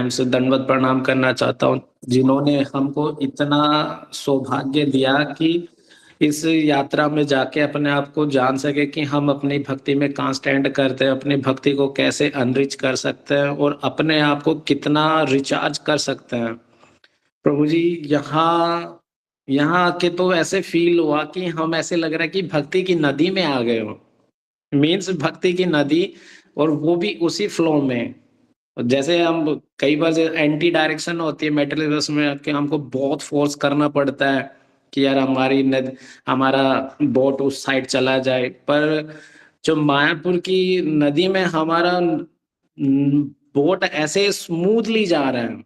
Time से दंडवत प्रणाम करना चाहता हूँ, जिन्होंने हमको इतना सौभाग्य दिया कि इस यात्रा में जाके अपने आप को जान सके कि हम अपनी भक्ति में कहाँ स्टैंड करते हैं, अपनी भक्ति को कैसे अनरिच कर सकते हैं और अपने आप को कितना रिचार्ज कर सकते हैं। प्रभु जी, यहाँ यहाँ आके तो ऐसे फील हुआ कि हम ऐसे लग रहा है कि भक्ति की नदी में आ गए हो। मीन्स भक्ति की नदी, और वो भी उसी फ्लो में। जैसे हम कई बार एंटी डायरेक्शन होती है मेटेरियलिज्म में कि हमको बहुत फोर्स करना पड़ता है कि यार हमारा बोट उस साइड चला जाए, पर जो मायापुर की नदी में हमारा बोट ऐसे स्मूथली जा रहा है।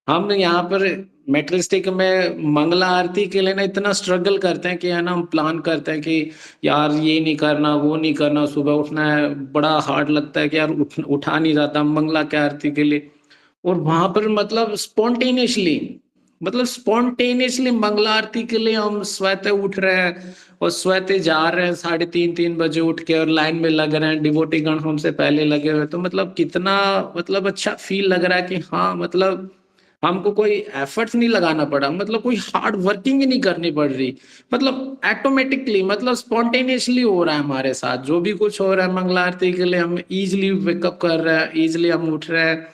हम यहाँ पर मेटलिस्टिक में मंगला आरती के लिए ना इतना स्ट्रगल करते हैं कि है ना, हम प्लान करते हैं कि यार ये नहीं करना, वो नहीं करना, सुबह उठना है, बड़ा हार्ड लगता है कि यार उठा नहीं जाता मंगला के आरती के लिए। और वहां पर मतलब स्पॉन्टेनियसली मंगला आरती के लिए हम स्वतः उठ रहे हैं और स्वतः जा रहे हैं, 3:30 बजे उठ के, और लाइन में लग रहे हैं, डिवोटी गण हमसे पहले लगे हुए। तो मतलब कितना मतलब अच्छा फील लग रहा है कि हाँ, मतलब हमको कोई एफर्ट्स नहीं लगाना पड़ा, मतलब कोई हार्ड वर्किंग ही नहीं करनी पड़ रही। मतलब ऑटोमेटिकली, मतलब स्पॉन्टेनियसली हो रहा है हमारे साथ। जो भी कुछ हो रहा है मंगला आरती के लिए, हम इजिली वेकअप कर रहे हैं, इजिली हम उठ रहे हैं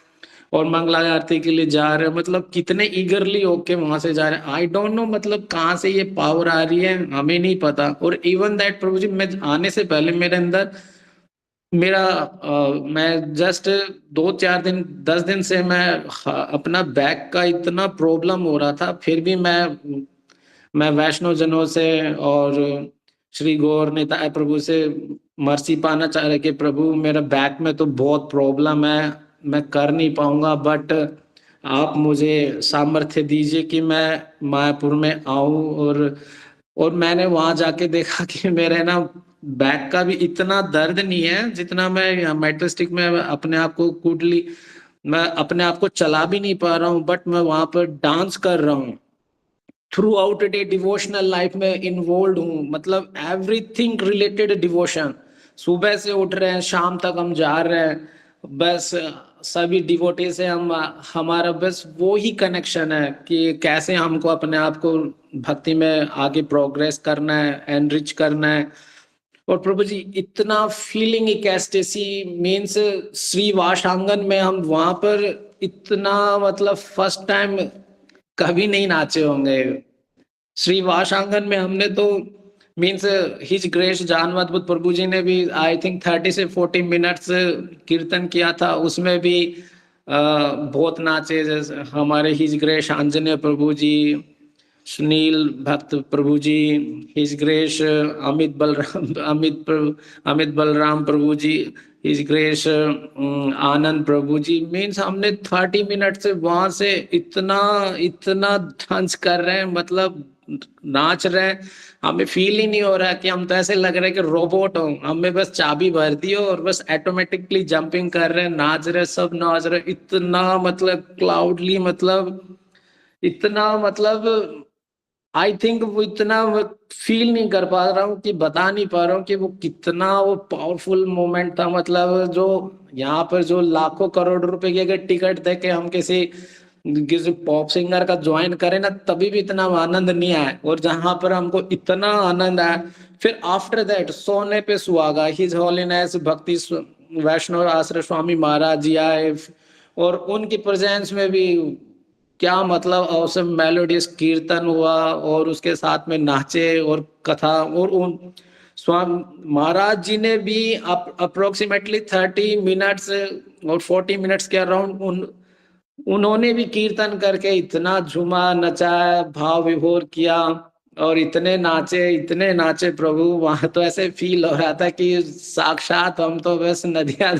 और मंगला आरती के लिए जा रहे हैं। मतलब कितने ईगरली होके वहां से जा रहे हैं, आई डोंट नो, मतलब कहाँ से ये पावर आ रही है हमें नहीं पता। और इवन दैट प्रभु जी, मैं आने से पहले मेरे अंदर मैं जस्ट 2-4 दिन 10 दिन से मैं अपना बैक का इतना प्रॉब्लम हो रहा था, फिर भी मैं वैष्णव जनों से और श्री गौर निताय प्रभु से मर्सी पाना चाह रहे कि प्रभु मेरा बैक में तो बहुत प्रॉब्लम है, मैं कर नहीं पाऊंगा, बट आप मुझे सामर्थ्य दीजिए कि मैं मायापुर में आऊं। और मैंने वहां जाके देखा कि मेरे ना बैक का भी इतना दर्द नहीं है जितना मैं मेटल स्टिक में अपने आप को कुडली, मैं अपने आप को चला भी नहीं पा रहा हूँ, बट मैं वहां पर डांस कर रहा हूँ। Through out day devotional life में इन्वॉल्व हूँ, मतलब एवरीथिंग रिलेटेड डिवोशन। सुबह से उठ रहे हैं, शाम तक हम जा रहे हैं, बस सभी डिवोटी से हम, हमारा बस वो ही कनेक्शन है कि कैसे हमको अपने आप को भक्ति में आगे प्रोग्रेस करना है, एनरिच करना है। और प्रभु जी, इतना फीलिंग इकेस्टेसी मीन्स श्रीवास आंगन में हम वहां पर इतना, मतलब फर्स्ट टाइम कभी नहीं नाचे होंगे श्रीवास आंगन में हमने तो। मीन्स हिज ग्रेस जान अद्भुत प्रभु जी ने भी आई थिंक 30 से 40 मिनट्स कीर्तन किया था, उसमें भी बहुत नाचे। जैसे हमारे हिज ग्रेस आंजनेय प्रभु जी, सुनील भक्त प्रभु जी, हिज ग्रेस अमित बलराम प्रभु जी, हिज ग्रेस आनंद प्रभु जी। मीन्स हमने 30 मिनट से वहां से इतना इतना डांस कर रहे हैं, मतलब नाच रहे हैं। हमें फील ही नहीं हो रहा कि हम तो ऐसे लग रहा है कि रोबोट हो, हमें बस चाबी भर दी हो और बस ऑटोमेटिकली जंपिंग कर रहे हैं, नाच रहे, सब नाच रहे। इतना मतलब क्लाउडली, मतलब इतना, मतलब आई थिंक वो इतना फील नहीं कर पा रहा हूँ कि बता नहीं पा रहा हूँ कि वो कितना वो पावरफुल मोमेंट था। मतलब जो यहाँ पर जो लाखों करोड़ रुपए की अगर टिकट दे के हम किसी किसी पॉप सिंगर का ज्वाइन करें ना, तभी भी इतना आनंद नहीं आया, और जहां पर हमको इतना आनंद आया। फिर आफ्टर दैट सोने पे सुहागा, हिज होलीनेस भक्ति वैष्णव आश्रय स्वामी महाराज जी आए, और उनकी प्रेजेंस में भी क्या मतलब औसम मेलोडियस कीर्तन हुआ, और उसके साथ में नाचे और कथा। और उन स्वामी महाराज जी ने भी अप्रोक्सीमेटली 30 मिनट्स और 40 मिनट्स के अराउंड उन्होंने भी कीर्तन करके इतना झूमा, नचाया, भाव विभोर किया, और इतने नाचे प्रभु। वहां तो ऐसे फील हो रहा था कि साक्षात हम तो बस नदियां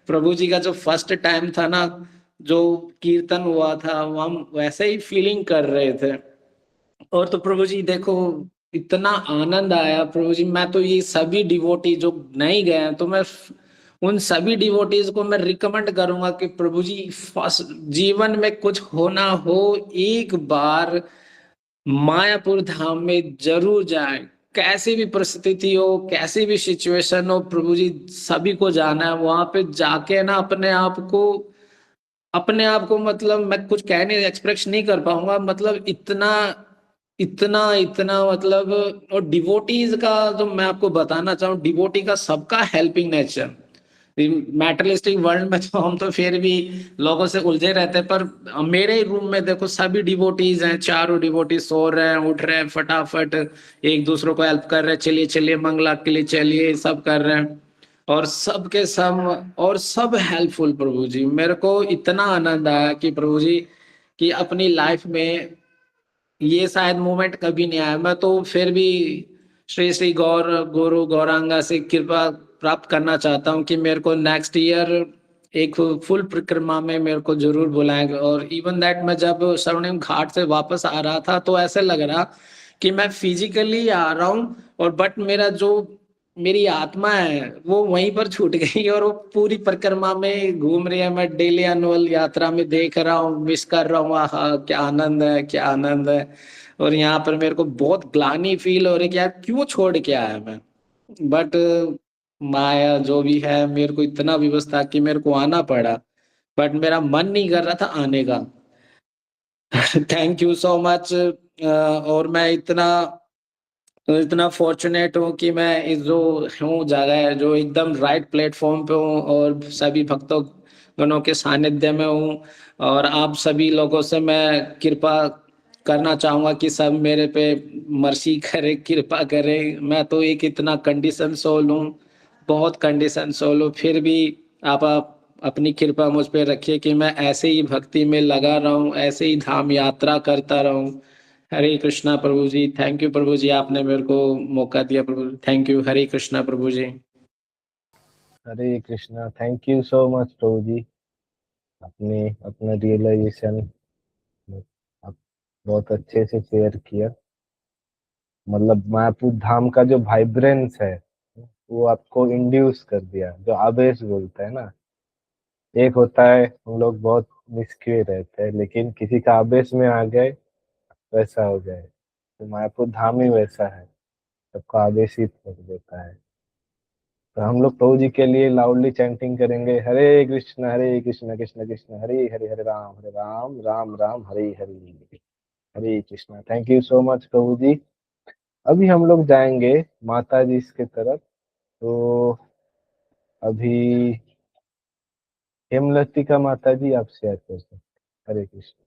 प्रभु जी का जो फर्स्ट टाइम था ना, जो कीर्तन हुआ था, वो हम वैसे ही फीलिंग कर रहे थे। और तो प्रभु जी देखो, इतना आनंद आया प्रभु जी। मैं तो ये सभी डिवोटी जो नहीं गए हैं, तो मैं उन सभी डिवोटीज को मैं रिकमेंड करूंगा कि प्रभु जी फर्स्ट जीवन में कुछ होना हो, एक बार मायापुर धाम में जरूर जाए। कैसी भी परिस्थिति हो, कैसी भी सिचुएशन हो, प्रभु जी सभी को जाना है वहां पे जाके ना, अपने आप को अपने आप को, मतलब मैं कुछ कहने एक्सप्रेस नहीं कर पाऊंगा, मतलब इतना इतना इतना मतलब। और डिवोटीज का तो मैं आपको बताना चाहूँ, डिवोटी का सबका हेल्पिंग नेचर। मैटरलिस्टिक वर्ल्ड में तो हम तो फिर भी लोगों से उलझे रहते हैं, पर मेरे रूम में देखो सभी डिवोटीज हैं, चारों डिवोटी सो रहे हैं, उठ रहे हैं, फटाफट एक दूसरे को हेल्प कर रहे हैं, चलिए चलिए मंगला के लिए चलिए, सब कर रहे हैं। और सब के सब, और सब हेल्पफुल प्रभु जी। मेरे को इतना आनंद आया कि प्रभु जी कि अपनी लाइफ में ये शायद मोमेंट कभी नहीं आया। मैं तो फिर भी श्री श्री गौर गुरु गौरांगा से कृपा प्राप्त करना चाहता हूँ कि मेरे को नेक्स्ट ईयर एक फुल परिक्रमा में मेरे को जरूर बुलाएंगे। और इवन दैट मैं जब स्वर्णिम घाट से वापस आ रहा था तो ऐसे लग रहा कि मैं फिजिकली आ रहा हूँ, और बट मेरा जो मेरी आत्मा है वो वहीं पर छूट गई, और वो पूरी परिक्रमा में घूम रही है। मैं डेली एनुअल यात्रा में देख रहा हूँ, मिस कर रहा हूँ। आहा क्या आनंद है, क्या आनंद है। और यहाँ पर मेरे को बहुत ग्लानि फील हो रही है कि यार क्यों छोड़ के आया मैं। बट माया जो भी है, मेरे को इतना व्यवस्था कि मेरे को आना पड़ा, बट मेरा मन नहीं कर रहा था आने का। Thank you so much. और मैं इतना इतना फॉर्चुनेट हूँ कि मैं इस जो हूँ जगह है जो एकदम राइट प्लेटफॉर्म पे हूँ, और सभी भक्तों गणों के सानिध्य में हूँ। और आप सभी लोगों से मैं कृपा करना चाहूंगा कि सब मेरे पे मर्सी करे, कृपा करे। मैं तो एक इतना कंडीशन सोल हूँ, बहुत कंडीशन सोल हूँ, फिर भी आप अपनी कृपा मुझ पे रखिए कि मैं ऐसे ही भक्ति में लगा रहूं, ऐसे ही धाम यात्रा करता रहूं। हरे कृष्णा प्रभु जी। थैंक यू प्रभु जी, आपने मेरे को मौका दिया Prabhu. Thank you. Hare Krishna Prabhu ji. Hare Krishna. Thank you so much प्रभु जी। अपने अपना रियलाइजेशन आप बहुत अच्छे से शेयर किया। मतलब मायापुर धाम का जो वाइब्रेंस है वो आपको इंड्यूस कर दिया, जो आवेश बोलते हैं ना। एक होता है हम लोग बहुत निष्क्रिय रहते हैं, लेकिन किसी का आवेश में आ गए वैसा हो जाए, तो मायापुर धाम ही वैसा है, सबको आवेशित कर देता है। तो हम लोग प्रभु जी के लिए लाउडली चैंटिंग करेंगे, Hare Krishna Krishna Krishna Hare Hare, Hare Ram Ram Ram Hare Hare, Hare Krishna. Thank you so much प्रभु जी। अभी हम लोग जाएंगे माता जी की तरफ। तो अभी हेमलतिका माता जी आप शेयर कर सकते हैं। हरे कृष्ण।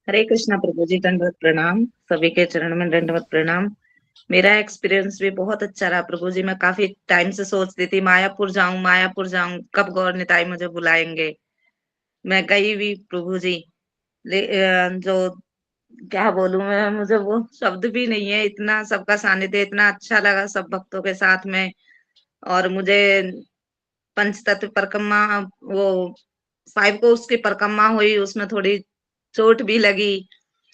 हरे कृष्णा प्रभु जी, दंडवत प्रणाम। सभी के चरण में दंडवत प्रणाम। मेरा एक्सपीरियंस भी बहुत अच्छा रहा प्रभु जी। मैं काफी टाइम से सोचती थी मायापुर जाऊं, मायापुर जाऊं, कब गौर निताई मुझे बुलाएंगे। मैं गई भी प्रभु जी। जो क्या बोलूं मैं, मुझे वो शब्द भी नहीं है। इतना सबका सानिध्य इतना अच्छा लगा सब भक्तों के साथ में। और मुझे पंचतत्व परिक्रमा, वो 5 कोर्स की परिक्रमा हुई, उसमें थोड़ी चोट भी लगी,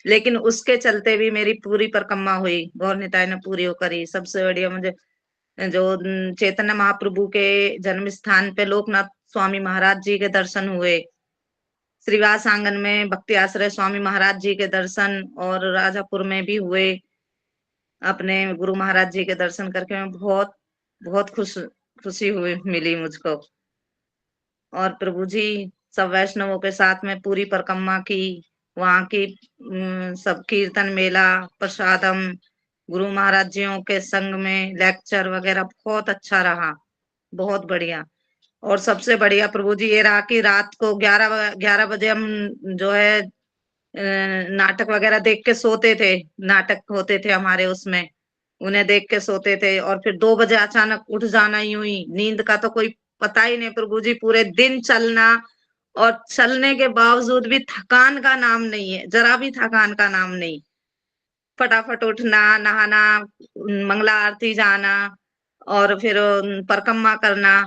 लेकिन उसके चलते भी मेरी पूरी परिक्रमा हुई। गौर निताई ने पूरी वो करी। सबसे बढ़िया मुझे जो चैतन्य महाप्रभु के जन्म स्थान पे लोकनाथ स्वामी महाराज जी के दर्शन हुए। श्रीवास आंगन में भक्ति आश्रय स्वामी महाराज जी के दर्शन, और राजापुर में भी हुए। अपने गुरु महाराज जी के दर्शन करके मैं बहुत बहुत खुशी हुई मिली मुझको। और प्रभु जी सब वैष्णवों के साथ में पूरी परिक्रमा की। वहां की सब कीर्तन मेला, प्रसादम, गुरु महाराज जियों के संग में लेक्चर वगैरह बहुत अच्छा रहा, बहुत बढ़िया। और सबसे बढ़िया प्रभु जी ये रहा कि रात को 11 बजे हम जो है नाटक वगैरह देख के सोते थे। नाटक होते थे हमारे उसमें, उन्हें देख के सोते थे। और फिर 2 बजे अचानक उठ जाना, यूं ही नींद का तो कोई पता ही नहीं प्रभु जी। पूरे दिन चलना, और चलने के बावजूद भी थकान का नाम नहीं है, जरा भी थकान का नाम नहीं। फटाफट उठना, नहाना, मंगला आरती जाना, और फिर परिक्रमा करना।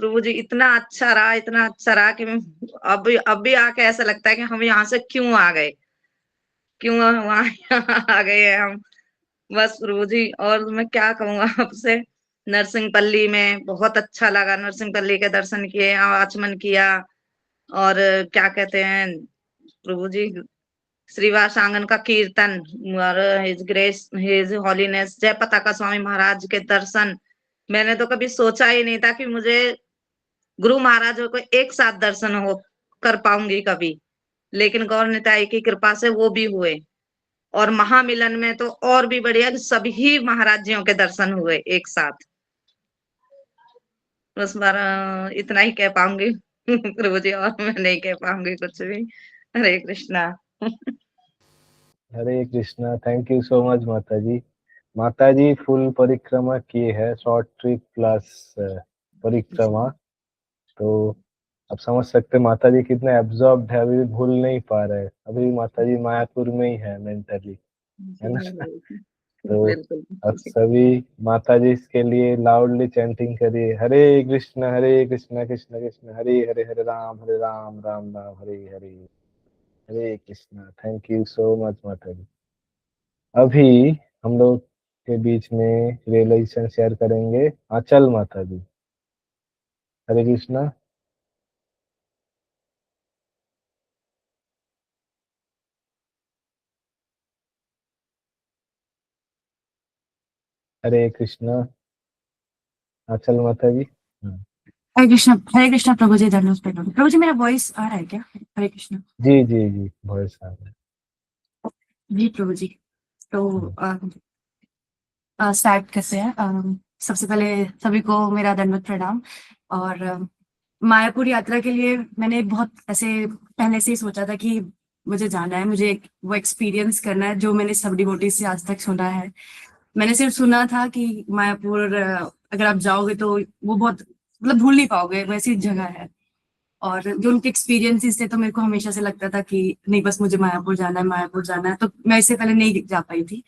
प्रभु जी इतना अच्छा रहा, इतना अच्छा रहा कि अब भी आके ऐसा लगता है कि हम यहाँ से क्यों आ गए, क्यों वहां आ गए हैं हम। बस प्रभु जी, और मैं क्या कहूंगा आपसे। नरसिंहपल्ली में बहुत अच्छा लगा, नरसिंहपल्ली के दर्शन किए, आचमन किया। और क्या कहते हैं प्रभु जी, श्रीवास आंगन का कीर्तन, और हिज ग्रेस हिज हॉलीनेस जय पताका स्वामी महाराज के दर्शन। मैंने तो कभी सोचा ही नहीं था कि मुझे गुरु महाराजों को एक साथ दर्शन हो कर पाऊंगी कभी, लेकिन गौर निताई की कृपा से वो भी हुए। और महामिलन में तो और भी बढ़िया, सभी महाराजियों के दर्शन हुए एक साथ। बस बार इतना ही कह पाऊंगी प्रभु जी, और मैं नहीं कह पाऊंगी कुछ भी। Hare Krishna. Hare Krishna. Thank you so much माता जी। माता जी फुल परिक्रमा किए है, शॉर्ट ट्रिप प्लस परिक्रमा। तो आप समझ सकते हैं माता जी कितने एब्जॉर्ब्ड है, अभी भी भूल नहीं पा रहे। अभी भी माता जी मायापुर में ही है मेंटली, है ना। तो बिल्कुल। अब सभी माता जी के लिए लाउडली चैंटिंग करिए, Hare Krishna Krishna Krishna Hare Hare, Hare Ram Ram Ram Hare Hare, Hare Krishna. Thank you so much माता जी। अभी हम लोग के बीच में रियलाइजेशन शेयर करेंगे आंचल माता जी। हरे कृष्णा। हरे कृष्णा आंचल माता जी। हरे कृष्णा प्रभु जी, धन्यवाद प्रभु जी। मेरा वॉइस आ रहा है क्या? हरे कृष्णा। जी जी जी, वॉइस आ रहा है। जी प्रभु जी। तो स्टार्ट करते हैं। सबसे पहले सभी को मेरा दंडवत प्रणाम। और मायापुर यात्रा के लिए मैंने बहुत ऐसे पहले से ही सोचा था कि मुझे जाना है, मुझे वो एक्सपीरियंस करना है जो मैंने सब डिवोटीज से आज तक सुना है। मैंने सिर्फ सुना था कि मायापुर अगर आप जाओगे तो वो बहुत मतलब भूल नहीं पाओगे, वैसी जगह है। और जो उनके एक्सपीरियंसेस थे तो मेरे को हमेशा से लगता था कि नहीं, बस मुझे मायापुर जाना है, मायापुर जाना है। तो मैं इससे पहले नहीं जा पाई थी।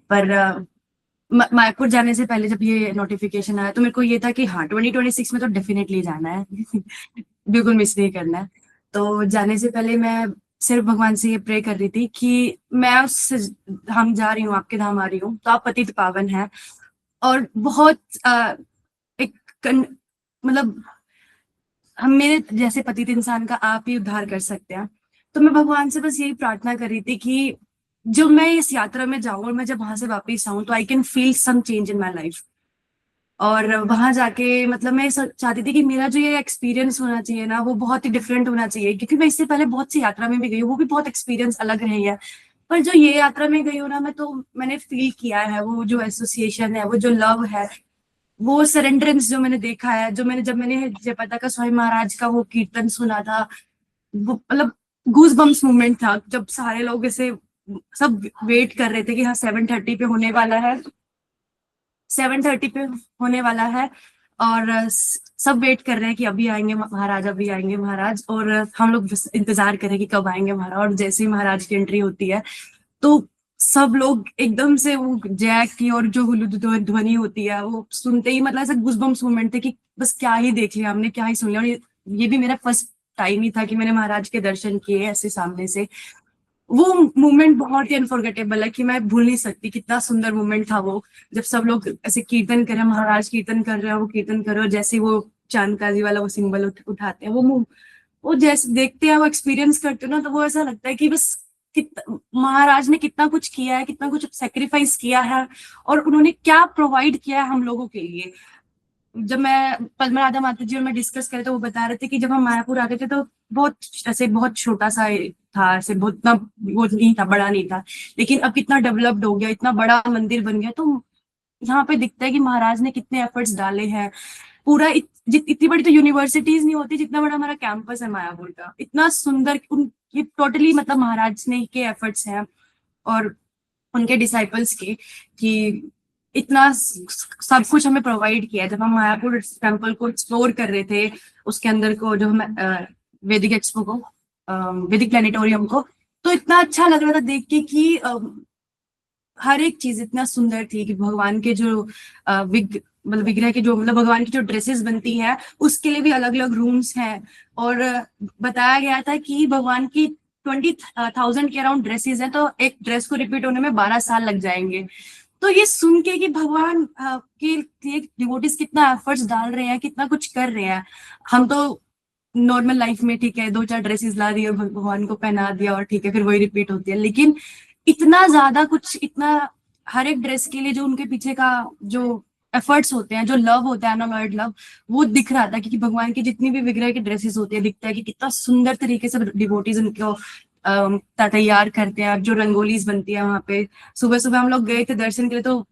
पर मायापुर जाने से पहले जब ये नोटिफिकेशन आया तो मेरे को ये था कि हाँ, 2026 में तो डेफिनेटली जाना है बिल्कुल मिस नहीं करना है। तो जाने से पहले मैं सिर्फ भगवान से ये प्रे कर रही थी कि मैं उस धाम जा रही हूँ, आपके धाम आ रही हूँ, तो आप पतित पावन है। और बहुत एक मतलब हम मेरे जैसे पतित इंसान का आप ही उद्धार कर सकते हैं। तो मैं भगवान से बस यही प्रार्थना कर रही थी कि जब मैं इस यात्रा में जाऊं और मैं जब वहां से वापस आऊं तो I can feel some change in my life. और वहां जाके मतलब मैं चाहती थी कि मेरा जो ये एक्सपीरियंस होना चाहिए ना, वो बहुत ही डिफरेंट होना चाहिए। क्योंकि मैं इससे पहले बहुत सी यात्रा में भी गई हूँ, वो भी बहुत एक्सपीरियंस अलग रही है। पर जो ये यात्रा में गई हूँ ना मैं, तो मैंने फील किया है वो जो एसोसिएशन है, वो जो लव है, वो सरेंडरेंस जो मैंने देखा है, जो मैंने जब मैंने जयपता का स्वामी महाराज का वो कीर्तन सुना था, वो मतलब गूज बम्स मूवमेंट था। जब सारे लोग ऐसे सब वेट कर रहे थे कि हाँ 7:30 पे होने वाला है, 7:30 पे होने वाला है। और सब वेट कर रहे हैं कि अभी आएंगे महाराज, अभी आएंगे महाराज। और हम लोग बस इंतजार कर रहे हैं कि कब आएंगे महाराज। और जैसे ही महाराज की एंट्री होती है तो सब लोग एकदम से वो जय की और जो हुलूद ध्वनि होती है वो सुनते ही मतलब ऐसा गूज़बम्प्स मोमेंट थे कि बस क्या ही देख लिया हमने, क्या ही सुन लिया। और ये भी मेरा फर्स्ट टाइम ही था कि मैंने महाराज के दर्शन किए ऐसे सामने से। वो मोमेंट बहुत ही अनफॉरगेटेबल है कि मैं भूल नहीं सकती। कितना सुंदर मोमेंट था वो, जब सब लोग ऐसे कीर्तन कर रहे हैं, महाराज कीर्तन कर रहे हैं, वो कीर्तन कर रहे हैं, जैसे वो चांदकाजी वाला वो सिंबल उठाते हैं, वो जैसे देखते हैं, वो एक्सपीरियंस करते हो ना, तो वो ऐसा लगता है कि बस महाराज ने कितना कुछ किया है, कितना कुछ सेक्रीफाइस किया है, और उन्होंने क्या प्रोवाइड किया है हम लोगों के लिए। जब मैं पद्मा राधा माता जी और मैं डिस्कस करे तो वो बता रहे थे कि जब हम मायापुर आते थे तो बहुत ऐसे बहुत छोटा सा था, ऐसे बहुत इतना वो नहीं था, बड़ा नहीं था। लेकिन अब कितना डेवलप्ड हो गया, इतना बड़ा मंदिर बन गया। तो यहाँ पे दिखता है कि महाराज ने कितने एफर्ट्स डाले हैं। पूरा इतनी बड़ी तो यूनिवर्सिटीज नहीं होती जितना बड़ा हमारा कैंपस है मायापुर का, इतना सुंदर। ये टोटली मतलब महाराज ने के एफर्ट्स हैं और उनके डिसाइपल्स के, कि इतना सब कुछ हमें प्रोवाइड किया। जब हम मायापुर टेम्पल को एक्सप्लोर कर रहे थे, उसके अंदर को जो हम वैदिक एक्सपो को, वैदिक प्लेनेटोरियम को, तो इतना अच्छा लग रहा था देख के कि हर एक चीज इतना सुंदर थी कि भगवान के जो मतलब विग्रह के जो मतलब भगवान की जो ड्रेसेस बनती है उसके लिए भी अलग अलग रूम्स हैं। और बताया गया था कि भगवान की 20,000 के अराउंड ड्रेसेस हैं, तो एक ड्रेस को रिपीट होने में 12 साल लग जाएंगे। तो ये सुन के कि भगवान के लिए डिवोटीज कितना एफर्ट्स डाल रहे हैं, कितना कुछ कर रहे हैं। हम तो नॉर्मल लाइफ में ठीक है 2-4 ड्रेसेस ला दी और भगवान को पहना दिया और ठीक है फिर वही रिपीट होती है। लेकिन इतना ज्यादा कुछ, इतना हर एक ड्रेस के लिए जो उनके पीछे का जो एफर्ट्स होते हैं, जो लव होता है, अनअलॉयड लव, वो दिख रहा था। क्योंकि भगवान की जितनी भी विग्रह की ड्रेसेस होती है, दिखता है कि कितना सुंदर तरीके से डिवोटीज उनको तैयार करते हैं। जो रंगोलीज बनती है वहां पे, सुबह सुबह हम लोग गए थे दर्शन के लिए, तो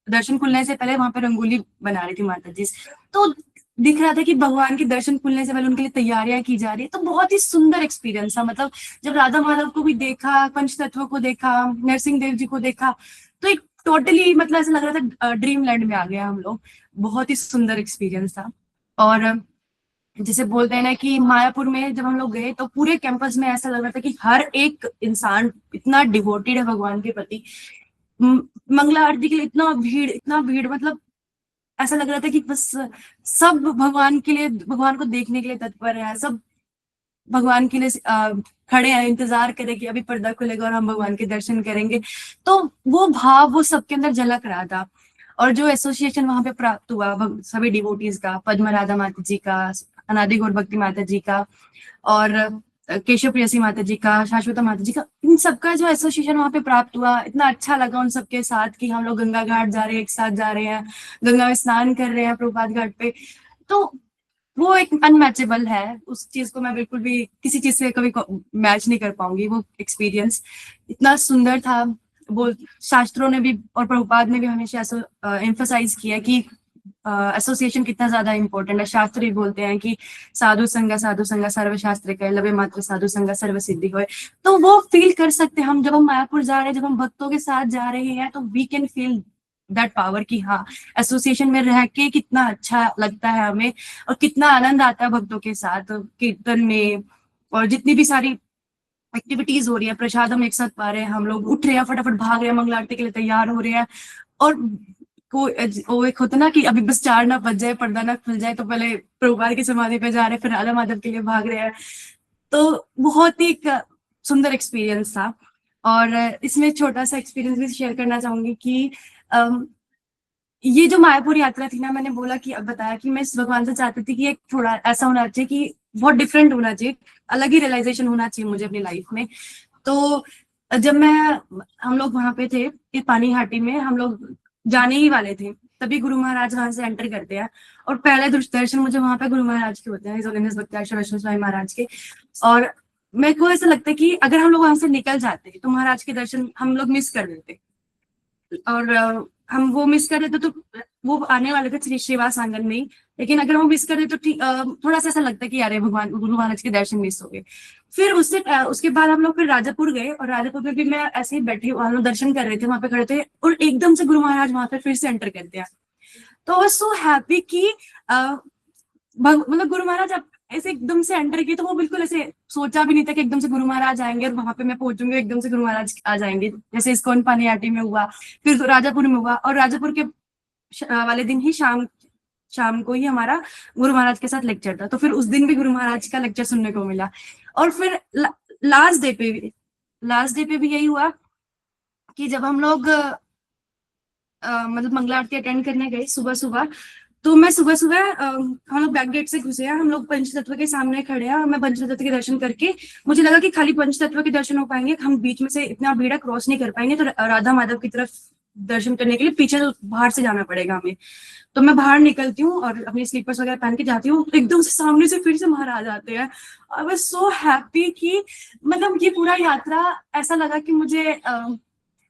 दर्शन खुलने से पहले वहां पे रंगोली बना रही थी माता जी। तो दिख रहा था कि भगवान के दर्शन खुलने से पहले उनके लिए तैयारियां की जा रही है। तो बहुत ही सुंदर एक्सपीरियंस था। मतलब जब राधा माधव को भी देखा, पंचतत्व को देखा, नरसिंह देव जी को देखा, तो एक टोटली मतलब ऐसा लग रहा था ड्रीम लैंड में आ गया हम लोग। बहुत ही सुंदर एक्सपीरियंस था। और जैसे बोलते हैं ना कि मायापुर में जब हम लोग गए तो पूरे कैंपस में ऐसा लग रहा था कि हर एक इंसान इतना डिवोटेड है भगवान के प्रति। मंगला आरती के लिए इतना भीड़, मतलब ऐसा लग रहा था कि बस सब भगवान के लिए, भगवान को देखने के लिए तत्पर है। सब भगवान के लिए खड़े हैं, इंतजार करें कि अभी पर्दा खुलेगा और हम भगवान के दर्शन करेंगे। तो वो भाव वो सबके अंदर झलक रहा था। और जो एसोसिएशन वहां पे प्राप्त हुआ सभी डिवोटीज का, पद्म राधा माता जी का, अनादि गौर भक्ति माता जी का, और केशव प्रियसी माता जी का, शाश्वता माता जी का, इन सबका जो एसोसिएशन वहां पे प्राप्त हुआ, इतना अच्छा लगा उन सबके साथ कि हम लोग गंगा घाट जा रहे हैं, एक साथ जा रहे हैं, गंगा में स्नान कर रहे हैं प्रभुपाद घाट पे। तो वो एक अनमैचेबल है। उस चीज को मैं बिल्कुल भी किसी चीज से कभी मैच नहीं कर पाऊंगी। वो एक्सपीरियंस इतना सुंदर था। वो शास्त्रों ने भी और प्रभुपाद ने भी हमेशा एम्फसाइज किया कि एसोसिएशन कितना ज्यादा इंपॉर्टेंट है। शास्त्र ही बोलते हैं कि साधु संग सर्व शास्त्र कहे, लबे मात्र साधु संग सर्व सिद्धि होए। तो वो फील कर सकते हैं हम, जब हम मायापुर जा रहे हैं, जब हम भक्तों के साथ जा रहे हैं, तो we can feel that power कि हाँ, एसोसिएशन में रह के कितना अच्छा लगता है हमें, और कितना आनंद आता है भक्तों के साथ कीर्तन में। और जितनी भी सारी एक्टिविटीज हो रही है, प्रसाद हम एक साथ पा रहे हैं, हम लोग उठ रहे हैं, फटाफट भाग रहे हैं, मंगल आरती के लिए तैयार हो रहे हैं। और वो एक होता ना कि अभी बस 4 ना बज जाए, पर्दा ना खुल जाए, तो पहले प्रभुपाद की समाधि पे जा रहे हैं, फिर राधा माधव के लिए भाग रहे हैं। तो बहुत ही एक सुंदर एक्सपीरियंस था। और इसमें छोटा सा एक्सपीरियंस भी शेयर करना चाहूंगी कि ये जो मायापुर यात्रा थी ना, मैंने बोला कि अब बताया कि मैं इस भगवान से चाहती थी कि एक थोड़ा ऐसा होना चाहिए कि बहुत डिफरेंट होना चाहिए, अलग ही रियलाइजेशन होना चाहिए मुझे अपनी लाइफ में। तो जब हम लोग वहां पे थे, ये पानी घाटी में हम लोग जाने ही वाले थे, तभी गुरु महाराज वहां से एंटर करते हैं। और पहले दर्शन मुझे वहां पे गुरु महाराज के होते हैं, वैष्णव स्वामी महाराज के। और मेरे को ऐसा लगता है कि अगर हम लोग वहां से निकल जाते तो महाराज के दर्शन हम लोग मिस कर देते। और हम वो मिस कर देते तो वो आने वाले थे श्री श्रीवास आंगन में ही, लेकिन अगर हम मिस कर देते तो थोड़ा सा ऐसा लगता है कि यार भगवान गुरु महाराज के दर्शन मिस हो गए। फिर उसके बाद हम लोग फिर राजापुर गए, और राजापुर में भी मैं ऐसे ही बैठी, हम लोग दर्शन कर रहे थे, वहां पे खड़े थे, और एकदम से गुरु महाराज वहां पे फिर से एंटर करते हैं। तो आई वाज सो हैप्पी कि मतलब गुरु महाराज ऐसे एकदम से एंटर किए, तो वो बिल्कुल ऐसे सोचा भी नहीं था कि एकदम से गुरु महाराज आएंगे और वहां पे मैं पहुंचूंगी, एकदम से गुरु महाराज आ जाएंगे, जैसे इस्कॉन पानीहाटी में हुआ, फिर राजापुर में हुआ। और राजापुर के वाले दिन ही शाम को ही हमारा गुरु महाराज के साथ लेक्चर था, तो फिर उस दिन भी गुरु महाराज का लेक्चर सुनने को मिला। और फिर लास्ट डे पे भी यही हुआ कि जब हम लोग मतलब मंगला आरती अटेंड करने गए सुबह सुबह, तो मैं सुबह हम लोग बैक गेट से घुसे हैं, हम लोग पंचतत्व के सामने खड़े हैं, और मैं पंचतत्व के दर्शन करके मुझे लगा कि खाली पंचतत्व के दर्शन हो पाएंगे, हम बीच में से इतना भीड़ क्रॉस नहीं कर पाएंगे, तो राधा माधव की तरफ दर्शन करने के लिए पीछे बाहर से जाना पड़ेगा हमें। तो मैं बाहर निकलती हूँ और अपनी स्लीपर्स वगैरह पहन के जाती हूँ, एकदम से सामने से फिर से महाराज आते हैं। आई वाज सो हैप्पी कि मतलब ये पूरा यात्रा ऐसा लगा कि मुझे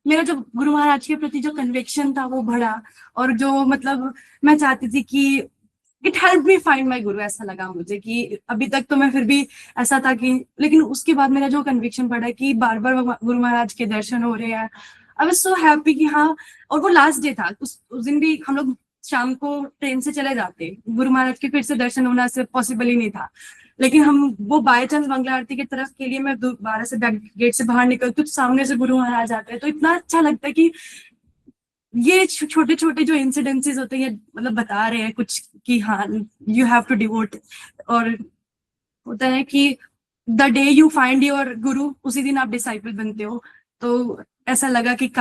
मेरा जो गुरु महाराज के प्रति जो कन्विक्शन था वो बढ़ा, और जो मतलब मैं चाहती थी कि it help me find my गुरु, ऐसा लगा मुझे कि अभी तक तो मैं फिर भी ऐसा था कि, लेकिन उसके बाद मेरा जो कन्विक्शन बढ़ा कि बार बार गुरु महाराज के दर्शन हो रहे हैं। आई वाज सो हैप्पी कि हाँ। और वो लास्ट डे था, उस दिन भी हम लोग शाम को ट्रेन से चले जाते, गुरु महाराज के फिर से दर्शन होना से पॉसिबल ही नहीं था, लेकिन हम वो बाय चांस मंगला आरती की तरफ के लिए मैं दोबारा से बैक गेट से बाहर निकलती हूँ, सामने से गुरु महाराज आते हैं, तो इतना अच्छा लगता है कि ये छोटे छोटे जो इंसिडेंसेस होते हैं, मतलब बता रहे हैं कुछ कि हाँ, यू हैव टू डिवोट। और होता है कि the day you find your गुरु, उसी दिन आप डिसाइपल बनते हो। तो ऐसा लगा कि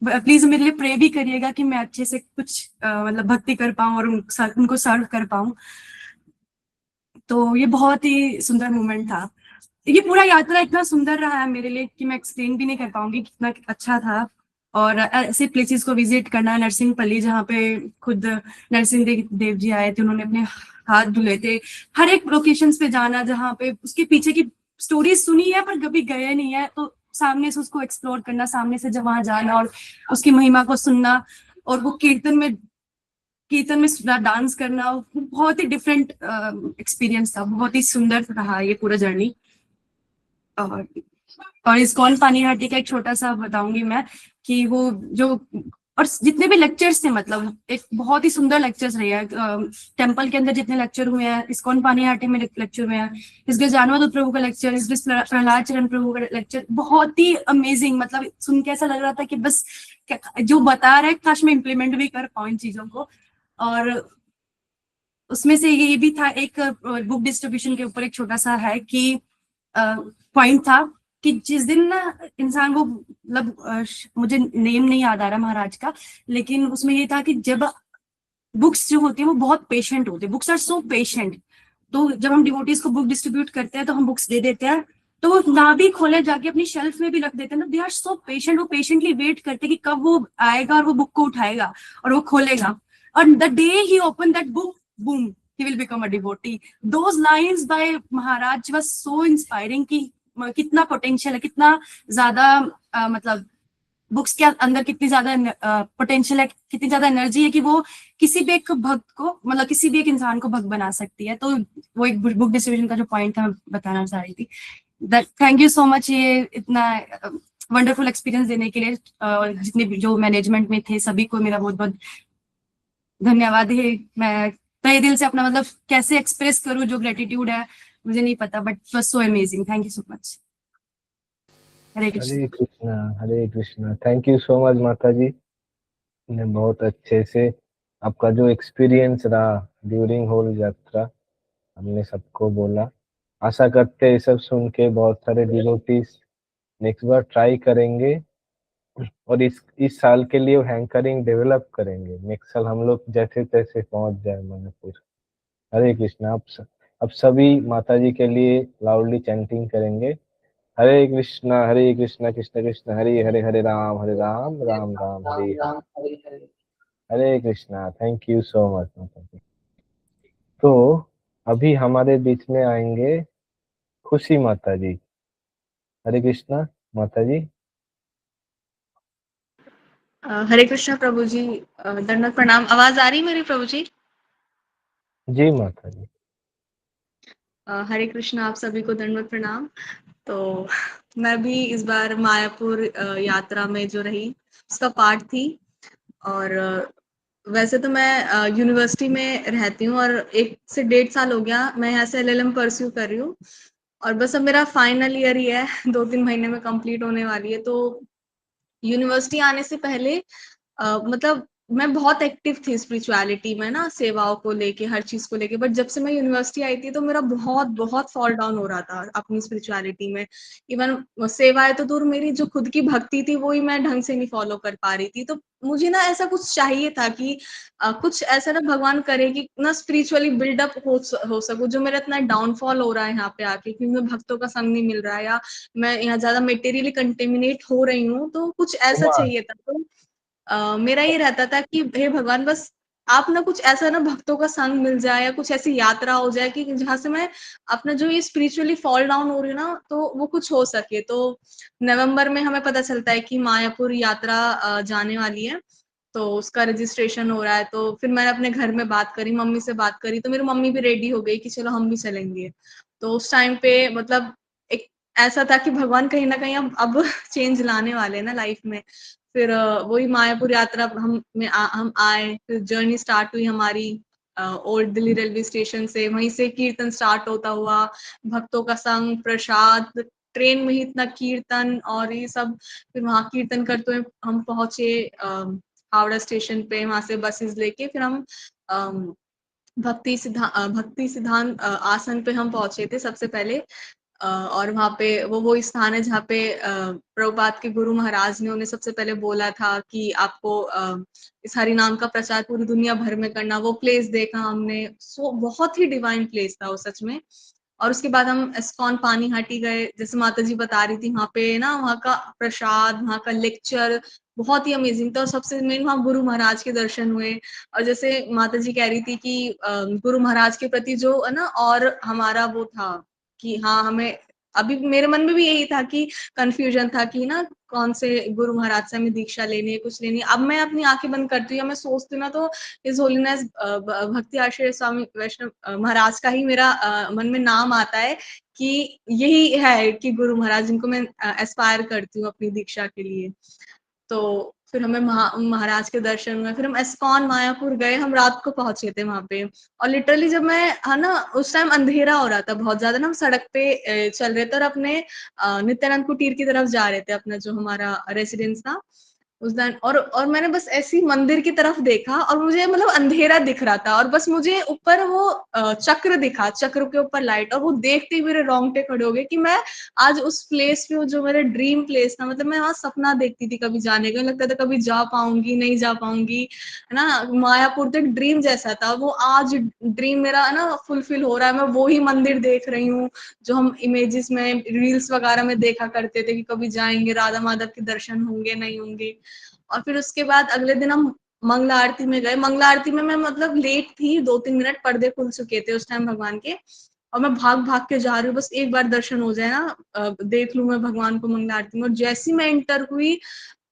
प्लीज मेरे लिए प्रे भी करिएगा कि मैं अच्छे से कुछ मतलब भक्ति कर पाऊं और उनको सर्व कर पाऊं। तो ये बहुत ही सुंदर मोमेंट था। ये पूरा यात्रा इतना सुंदर रहा है मेरे लिए कि मैं एक्सप्लेन भी नहीं कर पाऊंगी कितना अच्छा था। और ऐसे प्लेसेस को विजिट करना, नरसिंहपल्ली जहाँ पे खुद नरसिंह देव जी आए थे, उन्होंने अपने हाथ धुले थे, हर एक लोकेशंस पे जाना जहाँ पे उसके पीछे की स्टोरी सुनी है पर कभी गए नहीं है, तो सामने से उसको एक्सप्लोर करना, सामने से जब वहां जाना और उसकी महिमा को सुनना, और वो कीर्तन में डांस करना, वो बहुत ही डिफरेंट एक्सपीरियंस था, बहुत ही सुंदर रहा ये पूरा जर्नी। और इस्कॉन पानीहाटी का एक छोटा सा बताऊंगी मैं कि वो जो, और जितने भी लेक्चर्स थे, मतलब एक बहुत ही सुंदर लेक्चर्स रहे हैं। टेम्पल के अंदर जितने लेक्चर हुए हैं, इस्कॉन पानीहाटी में लेक्चर हुए हैं, इस गजानवद प्रभु का लेक्चर, इस प्रहलाद चरण प्रभु का लेक्चर, बहुत ही अमेजिंग, मतलब सुन के ऐसा लग रहा था कि बस जो बता रहे काश मैं इम्प्लीमेंट भी कर पाऊँ इन चीजों को। और उसमें से ये भी था, एक बुक डिस्ट्रीब्यूशन के ऊपर एक छोटा सा है कि पॉइंट था कि जिस दिन ना इंसान वो, मतलब मुझे नेम नहीं याद आ रहा महाराज का, लेकिन उसमें ये था कि जब बुक्स जो होती है वो बहुत पेशेंट होती है, बुक्स आर सो पेशेंट, तो जब हम डिवोटीज को बुक डिस्ट्रीब्यूट करते हैं तो हम बुक्स दे देते हैं, तो वो ना भी खोले जाके अपनी शेल्फ में भी रख देते हैं ना, दे आर सो पेशेंट, वो पेशेंटली वेट करते हैं कि कब वो आएगा और वो बुक को उठाएगा और वो खोलेगा, और the day he open that book, boom, he will become a devotee. Those lines by Maharaj was so inspiring कि कितना पोटेंशियल है, कितना ज्यादा मतलब बुक्स के अंदर कितनी ज्यादा पोटेंशियल है, कितनी ज्यादा एनर्जी है कि वो किसी भी एक भक्त को, मतलब किसी भी एक इंसान को भक्त बना सकती है। तो वो एक बुक डिस्ट्रीब्यूशन का जो पॉइंट था मैं बताना चाह रही थी। थैंक यू सो मच ये इतना वंडरफुल एक्सपीरियंस देने के लिए, जितने भी जो मैनेजमेंट में थे सभी को मेरा बहुत बहुत धन्यवाद है। मैं तहे दिल से अपना मतलब कैसे एक्सप्रेस करूं जो ग्रेटिट्यूड है मुझे नहीं पता, but was so amazing. Thank you so much. Hare Krishna. Hare Krishna, Hare Krishna. Thank you so much माता जी ने बहुत अच्छे से आपका जो एक्सपीरियंस रहा ड्यूरिंग होल यात्रा हमने सबको बोला। आशा करते हैं सब सुन के बहुत सारे डिवोटीज नेक्स्ट बार ट्राई करेंगे और इस साल के लिए हैंकरिंग डेवलप करेंगे। नेक्स्ट साल हम लोग जैसे तैसे पहुंच जाए मणिपुर। हरे कृष्णा। अब सभी माता जी के लिए लाउडली चैंटिंग करेंगे। Hare Krishna Krishna Krishna Hare Hare, Hare Ram Ram Ram Hare Hare. Hare Krishna. Thank you so much माता जी। तो अभी हमारे बीच में आएंगे खुशी माता जी। हरे कृष्णा माता जी। हरे कृष्णा प्रभु जी, दंडवत प्रणाम। आवाज आ रही मेरी प्रभु जी? जी माता जी। हरे कृष्णा, आप सभी को दंडवत प्रणाम। तो मैं भी इस बार मायापुर यात्रा में जो रही उसका पार्ट थी। और वैसे तो मैं यूनिवर्सिटी में रहती हूँ और 1 से 1.5 साल हो गया मैं यहाँ से LLM परस्यू कर रही हूँ, और बस अब मेरा फाइनल ईयर ही है, 2-3 महीने में कंप्लीट होने वाली है। तो यूनिवर्सिटी आने से पहले मतलब मैं बहुत एक्टिव थी स्पिरिचुअलिटी में ना, सेवाओं को लेके, हर चीज को लेके। बट जब से मैं यूनिवर्सिटी आई थी तो मेरा बहुत बहुत फॉल डाउन हो रहा था अपनी स्पिरिचुअलिटी में। इवन सेवाएं तो दूर, मेरी जो खुद की भक्ति थी वो ही मैं ढंग से नहीं फॉलो कर पा रही थी। तो मुझे ना ऐसा कुछ चाहिए था कि कुछ ऐसा ना भगवान करे कि ना स्पिरिचुअली बिल्डअप हो सकूं। जो मेरा इतना डाउनफॉल हो रहा है यहाँ पे आके, क्योंकि मैं भक्तों का संग नहीं मिल रहा है, या मैं यहाँ ज्यादा मेटेरियली कंटेमिनेट हो रही हूँ, तो कुछ ऐसा चाहिए था। तो मेरा ये रहता था कि हे भगवान, बस आप ना कुछ ऐसा ना भक्तों का संग मिल जाए, या कुछ ऐसी यात्रा हो जाए कि जहां से मैं अपना जो ये स्पिरिचुअली फॉल डाउन हो रही है ना, तो वो कुछ हो सके। तो नवंबर में हमें पता चलता है कि मायापुर यात्रा जाने वाली है, तो उसका रजिस्ट्रेशन हो रहा है। तो फिर मैंने अपने घर में बात करी, मम्मी से बात करी, तो मेरी मम्मी भी रेडी हो गई कि चलो हम भी चलेंगे। तो उस टाइम पे मतलब एक ऐसा था कि भगवान कहीं ना कहीं अब चेंज लाने वाले हैं ना लाइफ में। फिर वही मायापुर यात्रा हम आए, फिर जर्नी स्टार्ट हुई हमारी ओल्ड दिल्ली रेलवे स्टेशन से। वहीं से कीर्तन स्टार्ट होता हुआ, भक्तों का संग, प्रसाद, ट्रेन में ही इतना कीर्तन और ये सब। फिर वहां कीर्तन करते हुए हम पहुंचे हावड़ा स्टेशन पे। वहां से बसेस लेके फिर हम भक्ति सिद्धांत आसन पे हम पहुंचे थे सबसे पहले। और वहाँ पे वो स्थान है जहाँ पे प्रभुपाद के गुरु महाराज ने उन्हें सबसे पहले बोला था कि आपको इस हरि नाम का प्रचार पूरी दुनिया भर में करना। वो प्लेस देखा हमने, सो बहुत ही डिवाइन प्लेस था वो सच में। और उसके बाद हम इस्कॉन पानीहाटी गए, जैसे माता जी बता रही थी, वहाँ पे ना वहाँ का प्रसाद, वहाँ का लेक्चर बहुत ही अमेजिंग था, और सबसे मेन वहाँ गुरु महाराज के दर्शन हुए। और जैसे माता जी कह रही थी कि गुरु महाराज के प्रति जो है ना, और हमारा वो था कि हाँ हमें, अभी मेरे मन में भी यही था कि कंफ्यूजन था कि ना कौन से गुरु महाराज से हमें दीक्षा लेनी है, कुछ लेनी है। अब मैं अपनी आंखें बंद करती हूँ या मैं सोचती हूँ ना, तो इस होलीनेस भक्ति आश्रय स्वामी वैष्णव महाराज का ही मेरा मन में नाम आता है कि यही है कि गुरु महाराज जिनको मैं एस्पायर करती हूँ अपनी दीक्षा के लिए। तो फिर हमें महाराज के दर्शन हुए, फिर हम इस्कॉन मायापुर गए, हम रात को पहुंचे थे वहां पे। और लिटरली जब मैं, है ना, उस टाइम अंधेरा हो रहा था बहुत ज्यादा ना, हम सड़क पे चल रहे थे और अपने नित्यानंद कुटीर की तरफ जा रहे थे, अपना जो हमारा रेसिडेंस था उस दिन। और मैंने बस ऐसी मंदिर की तरफ देखा, और मुझे मतलब अंधेरा दिख रहा था, और बस मुझे ऊपर वो चक्र दिखा, चक्र के ऊपर लाइट, और वो देखते ही मेरे रोंगटे खड़े हो गए कि मैं आज उस प्लेस पे हूँ जो मेरा ड्रीम प्लेस था। मतलब मैं वहां सपना देखती थी कभी जाने का, लगता था कभी जा पाऊंगी नहीं जा पाऊंगी, है ना। मायापुर तो एक ड्रीम जैसा था, वो आज ड्रीम मेरा, है ना, फुलफिल हो रहा है। मैं वो ही मंदिर देख रही हूँ जो हम इमेजेस में, रील्स वगैरह में देखा करते थे कि कभी जाएंगे, राधा माधव के दर्शन होंगे नहीं होंगे। और फिर उसके बाद अगले दिन हम मंगला आरती में गए। मंगला आरती में मैं मतलब लेट थी, 2-3 मिनट, पर्दे खुल चुके थे उस टाइम भगवान के, और मैं भाग भाग के जा रही हूँ, बस एक बार दर्शन हो जाए ना, देख लूं मैं भगवान को मंगला आरती में। और जैसी मैं एंटर हुई,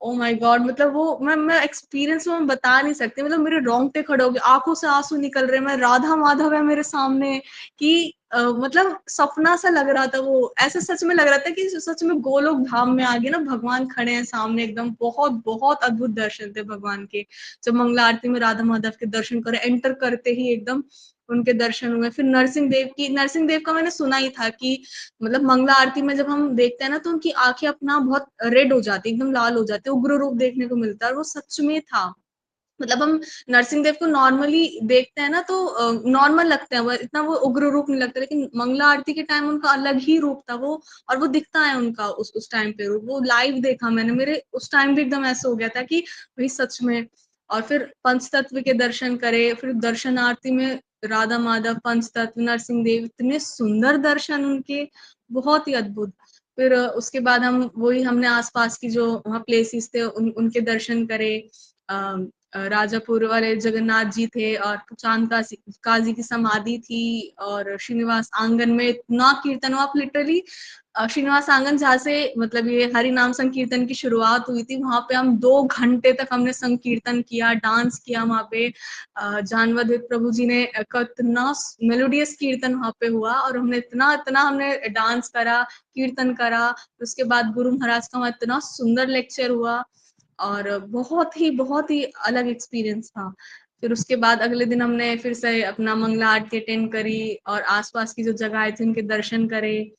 ओ माय गॉड, मतलब वो मैं एक्सपीरियंस में बता नहीं सकती, मतलब मेरे रोंगटे खड़े हो गए, आंखों से आंसू निकल रहे, मैं, राधा माधव है मेरे सामने कि मतलब सपना सा लग रहा था वो, ऐसे सच में लग रहा था कि सच में गोलोक धाम में आ गए ना, भगवान खड़े हैं सामने एकदम। बहुत बहुत अद्भुत दर्शन थे भगवान के। जब मंगला आरती में राधा माधव के दर्शन करे, एंटर करते ही एकदम उनके दर्शन हुए। फिर नरसिंह देव का मैंने सुना ही था कि मतलब मंगला आरती में जब हम देखते हैं ना, तो उनकी आंखें अपना बहुत रेड हो जाती, एकदम लाल हो जाती, उग्र रूप देखने को मिलता है, और वो सच में था। मतलब हम नरसिंह देव को नॉर्मली देखते हैं ना, तो नॉर्मल लगते हैं, वो इतना वो उग्र रूप नहीं लगता, लेकिन मंगला आरती के टाइम उनका अलग ही रूप था वो, और वो दिखता है उनका उस टाइम पे रूप, वो लाइव देखा मैंने, मेरे उस टाइम भी एकदम ऐसा हो गया था कि भाई सच में। और फिर पंचतत्व के दर्शन करे, फिर दर्शन आरती में राधा माधव, पंचतत्व, नरसिंह देव, इतने सुंदर दर्शन उनके, बहुत ही अद्भुत। फिर उसके बाद हम वही, हमने आसपास की जो वहाँ प्लेसेस थे उनके दर्शन करे। राजापुर वाले जगन्नाथ जी थे, और चांद काजी की समाधि थी, और श्रीनिवास आंगन में इतना कीर्तन हुआ। आप लिटरली श्रीनिवास आंगन जहाँ से मतलब ये हरि नाम संकीर्तन की शुरुआत हुई थी, वहां पे हम 2 घंटे तक हमने संकीर्तन किया, डांस किया वहां पे। जानवदत्त प्रभु जी ने इतना मेलोडियस कीर्तन वहां पे हुआ, और हमने इतना इतना हमने डांस करा, कीर्तन करा। उसके बाद गुरु महाराज का वहां इतना सुंदर लेक्चर हुआ, और बहुत ही अलग एक्सपीरियंस था। फिर उसके बाद अगले दिन हमने फिर से अपना मंगला आरती अटेंड करी, और आसपास की जो जगह थी उनके दर्शन करे।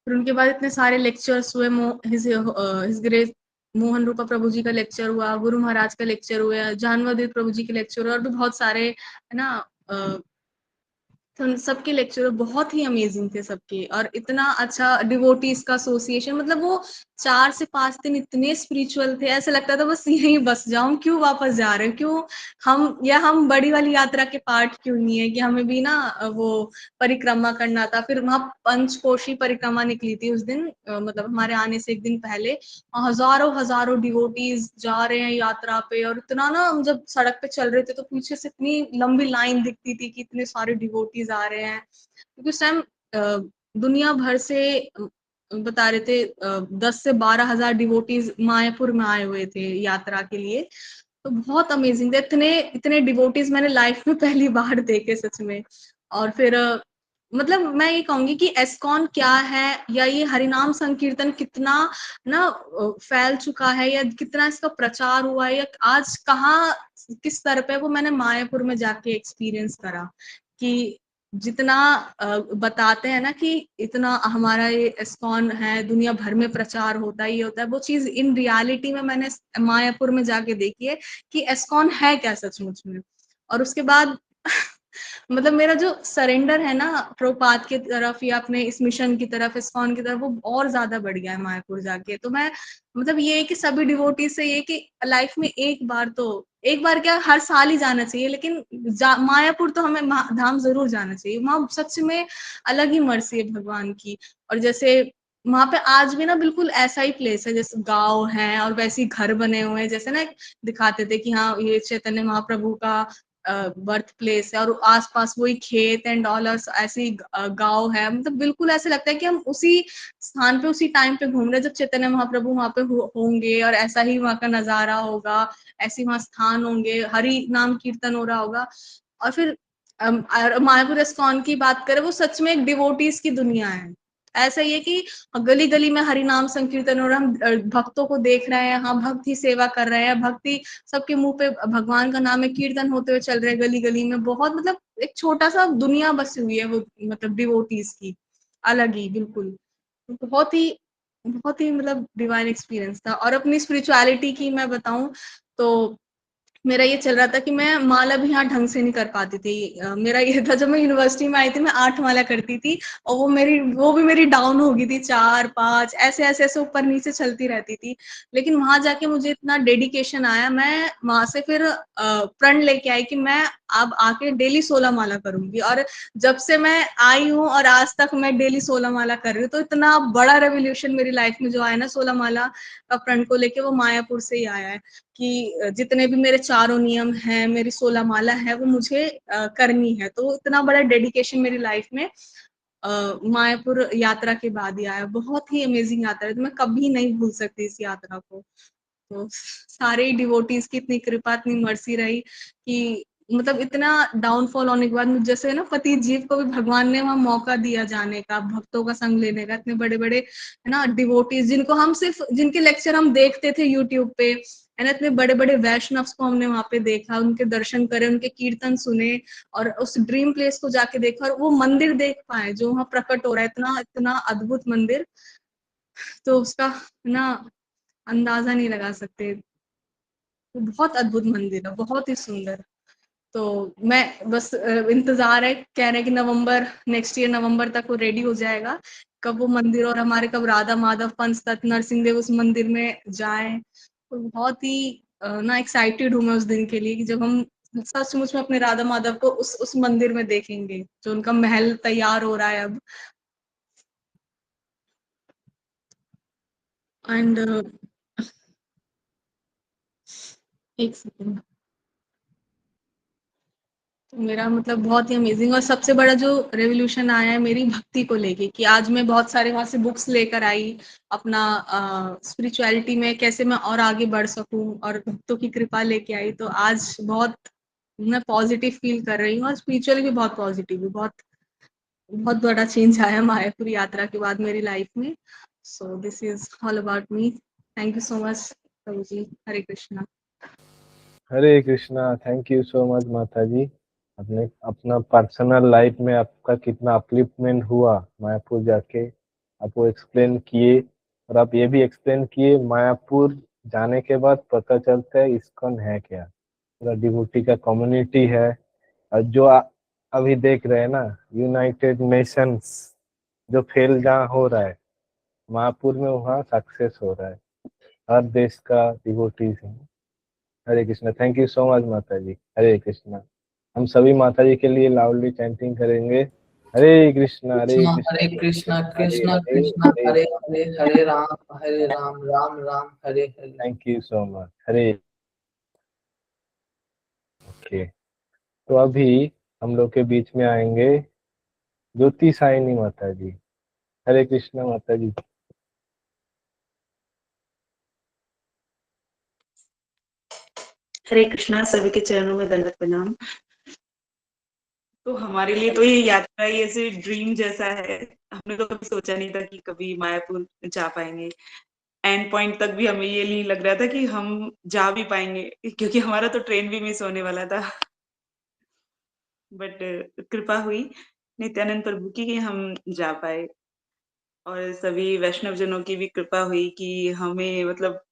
फिर उनके बाद इतने सारे लेक्चर्स हुए, हिज ग्रेस मोहन रूपा प्रभु जी का लेक्चर हुआ, गुरु महाराज का लेक्चर हुआ, जानवदत्त प्रभु जी के लेक्चर हुए, और भी बहुत सारे, है ना। तो उन सबके लेक्चर बहुत ही अमेजिंग थे सबके, और इतना अच्छा डिवोटीज का एसोसिएशन, मतलब वो 4 से 5 दिन इतने स्पिरिचुअल थे, ऐसा लगता था बस यहीं बस जाऊं, क्यों वापस जा रहे हैं, क्यों हम बड़ी वाली यात्रा के पार्ट क्यों नहीं है, कि हमें भी ना वो परिक्रमा करना था। फिर वहां पंचकोशी परिक्रमा निकली थी उस दिन, मतलब हमारे आने से एक दिन पहले, हजारों हजारों डिवोटीज जा रहे हैं यात्रा पे, और इतना ना, हम जब सड़क पे चल रहे थे तो पीछे से इतनी लंबी लाइन दिखती थी कि इतने सारे डिवोटीज आ रहे हैं, क्योंकि उस टाइम दुनिया भर से बता रहे थे 10 से 12 हजार डिवोटीज मायापुर में आए हुए थे यात्रा के लिए। तो बहुत अमेजिंग थे, इतने इतने डिवोटीज मैंने लाइफ में पहली बार देखे सच में। और फिर मतलब मैं ये कहूंगी कि एस्कॉन क्या है, या ये हरिनाम संकीर्तन कितना ना फैल चुका है, या कितना इसका प्रचार हुआ है, या आज कहाँ किस स्तर पे, वो मैंने मायापुर में जाके एक्सपीरियंस करा। कि जितना बताते हैं ना कि इतना हमारा ये एस्कॉन है, दुनिया भर में प्रचार होता है, ये होता है, वो चीज इन रियलिटी में मैंने मायापुर में जाके देखी है कि एस्कॉन है क्या सचमुच में। और उसके बाद मतलब मेरा जो सरेंडर है ना प्रभुपाद की तरफ या अपने इस मिशन की तरफ, इस्कॉन की तरफ, वो और ज्यादा बढ़ गया है मायापुर जाके। तो मैं मतलब ये है कि सभी डिवोटी से ये कि लाइफ में एक बार क्या हर साल ही जाना चाहिए, लेकिन मायापुर तो हमें धाम जरूर जाना चाहिए। वहां सच में अलग ही मर्सी है भगवान की। और जैसे वहां पे आज भी ना बिल्कुल ऐसा ही प्लेस है, जैसे गांव है और वैसे ही घर बने हुए हैं, जैसे ना दिखाते थे कि हाँ ये चैतन्य महाप्रभु का बर्थ प्लेस है, और आसपास वही खेत एंड ऑल, ऐसी गांव है। मतलब बिल्कुल ऐसे लगता है कि हम उसी स्थान पे उसी टाइम पे घूम रहे हैं जब चैतन्य महाप्रभु वहां पे होंगे, और ऐसा ही वहां का नजारा होगा, ऐसे वहां स्थान होंगे, हरि नाम कीर्तन हो रहा होगा। और फिर और मायापुर इस्कॉन की बात करें, वो सच में एक डिवोटीज की दुनिया है। ऐसा ही है कि गली गली में हरि नाम संकीर्तन हो रहा है, हम भक्तों को देख रहे हैं, हाँ भक्त ही सेवा कर रहे हैं, भक्ति सबके मुंह पे भगवान का नाम है, कीर्तन होते हुए चल रहे हैं गली गली में। बहुत मतलब एक छोटा सा दुनिया बसी हुई है वो, मतलब डिवोटीज की, अलग ही बिल्कुल। बहुत ही मतलब डिवाइन एक्सपीरियंस था। और अपनी स्पिरिचुअलिटी की मैं बताऊं तो मेरा ये चल रहा था कि मैं माला भी यहाँ ढंग से नहीं कर पाती थी। मेरा ये था, जब मैं यूनिवर्सिटी में आई थी मैं 8 माला करती थी, और वो भी मेरी डाउन हो गई थी, 4 5 ऐसे ऐसे ऐसे ऊपर नीचे चलती रहती थी। लेकिन वहां जाके मुझे इतना डेडिकेशन आया, मैं वहां से फिर प्रण लेके आई कि मैं अब आके डेली 16 माला करूंगी। और जब से मैं आई हूँ और आज तक मैं डेली 16 माला कर रही हूँ। तो इतना बड़ा रेवोल्यूशन मेरी लाइफ में जो आया ना 16 माला का प्रण को लेके, वो मायापुर से ही आया है। कि जितने भी मेरे चारों नियम हैं, मेरी 16 माला है, वो मुझे करनी है। तो इतना बड़ा डेडिकेशन मेरी लाइफ में मायापुर यात्रा के बाद ही आया। बहुत ही अमेजिंग यात्रा है, तो मैं कभी नहीं भूल सकती इस यात्रा को। तो सारे डिवोटीज की इतनी कृपा, इतनी मर्सी रही कि मतलब इतना डाउनफॉल होने के बाद जैसे ना पति जीव को भी भगवान ने वहां मौका दिया जाने का, भक्तों का संग लेने का। इतने बड़े बड़े है ना डिवोटीज, जिनको हम सिर्फ जिनके लेक्चर हम देखते थे यूट्यूब पे, है ना, इतने बड़े बड़े वैष्णव्स को हमने वहां पे देखा, उनके दर्शन करे, उनके कीर्तन सुने, और उस ड्रीम प्लेस को जाके देखा, और वो मंदिर देख पाए जो वहां प्रकट हो रहा है, इतना इतना अद्भुत मंदिर। तो उसका ना अंदाजा नहीं लगा सकते। वो बहुत अद्भुत मंदिर है, बहुत ही सुंदर। तो मैं बस इंतजार है, कह रहे हैं कि नवंबर नेक्स्ट ईयर नवंबर तक वो रेडी हो जाएगा। कब वो मंदिर, और हमारे कब राधा माधव पंचतत्व नरसिंह देव उस मंदिर में जाएं। तो बहुत ही ना एक्साइटेड हूँ मैं उस दिन के लिए, कि जब हम सचमुच में अपने राधा माधव को उस मंदिर में देखेंगे, जो उनका महल तैयार हो रहा है अब। एंड एक सेकंड, मेरा मतलब बहुत ही अमेजिंग। और सबसे बड़ा जो रेवोल्यूशन आया है मेरी भक्ति को लेके, कि आज मैं बहुत सारे वहां से बुक्स लेकर आई, अपना स्पिरिचुअलिटी में कैसे मैं और आगे बढ़ सकूं, और भक्तों की कृपा लेके आई। तो आज बहुत मैं पॉजिटिव फील कर रही हूँ, और स्पिरिचुअली भी बहुत पॉजिटिव हूँ। बहुत बहुत बड़ा चेंज आया मायापुर यात्रा के बाद मेरी लाइफ में। So this is all about me. Thank you so much Prabhu ji. Hare Krishna. Hare Krishna. Thank you so much माता जी। अपने अपना पर्सनल लाइफ में आपका कितना अपलिफ्टमेंट हुआ मायापुर जाके, आप वो एक्सप्लेन किए। और आप ये भी एक्सप्लेन किए मायापुर जाने के बाद पता चलता है इस्कॉन है क्या, पूरा डिवोटी का कम्युनिटी है। और जो अभी देख रहे हैं ना, यूनाइटेड नेशंस जो फेल जहाँ हो रहा है, मायापुर में वहाँ सक्सेस हो रहा है। हर देश का डिवोटीज है। Hare Krishna. Thank you so much माता जी। हरे कृष्णा। हम सभी माता जी के लिए लाउडली चैंटिंग करेंगे। Hare Krishna Hare Hare Krishna Krishna Hare Krishna Hare Krishna Hare Hare Hare, Hare Ram Ram Ram Hare Hare. Thank you so much. Hare okay. तो अभी हम लोग के बीच में आएंगे ज्योति साइनी माता जी। हरे कृष्णा माता जी। हरे कृष्णा। सभी के चरणों में दंडवत प्रणाम। तो हमारे लिए तो ये यात्रा ही ऐसे ड्रीम जैसा है। हमने तो कभी सोचा नहीं था कि कभी मायापुर जा पाएंगे। एंड पॉइंट तक भी हमें ये नहीं लग रहा था कि हम जा भी पाएंगे, क्योंकि हमारा तो ट्रेन भी मिस होने वाला था। बट कृपा हुई नित्यानंद प्रभु की कि हम जा पाए, और सभी वैष्णव जनों की भी कृपा हुई कि हमें मतलब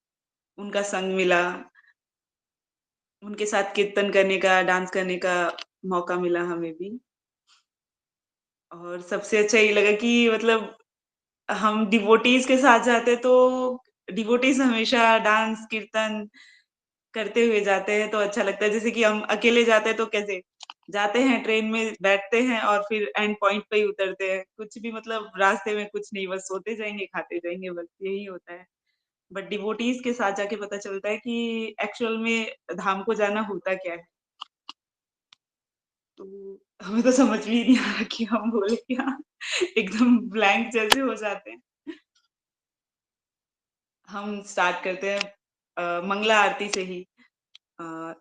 उनका संग मिला, उनके साथ कीर्तन करने का, डांस करने का मौका मिला हमें भी। और सबसे अच्छा ये लगा कि मतलब हम डिवोटीज़ के साथ जाते तो डिवोटीज़ हमेशा डांस, कीर्तन करते हुए जाते हैं तो अच्छा लगता है। जैसे कि हम अकेले जाते हैं तो कैसे जाते हैं ट्रेन में बैठते हैं और फिर एंड पॉइंट पे ही उतरते हैं। कुछ भी मतलब रास्ते में कुछ नहीं, बस सोते जाएँगे, खाते जाएँगे, बस यही होता है। बट डिवोटीज़ के साथ जाके पता चलता है कि एक्चुअल में धाम को जाना होता क्या है। तो हमें तो समझ में ही नहीं आ रहा कि हम बोले क्या? एकदम ब्लैंक जैसे हो जाते हैं। हम स्टार्ट करते हैं मंगला आरती से ही। अ,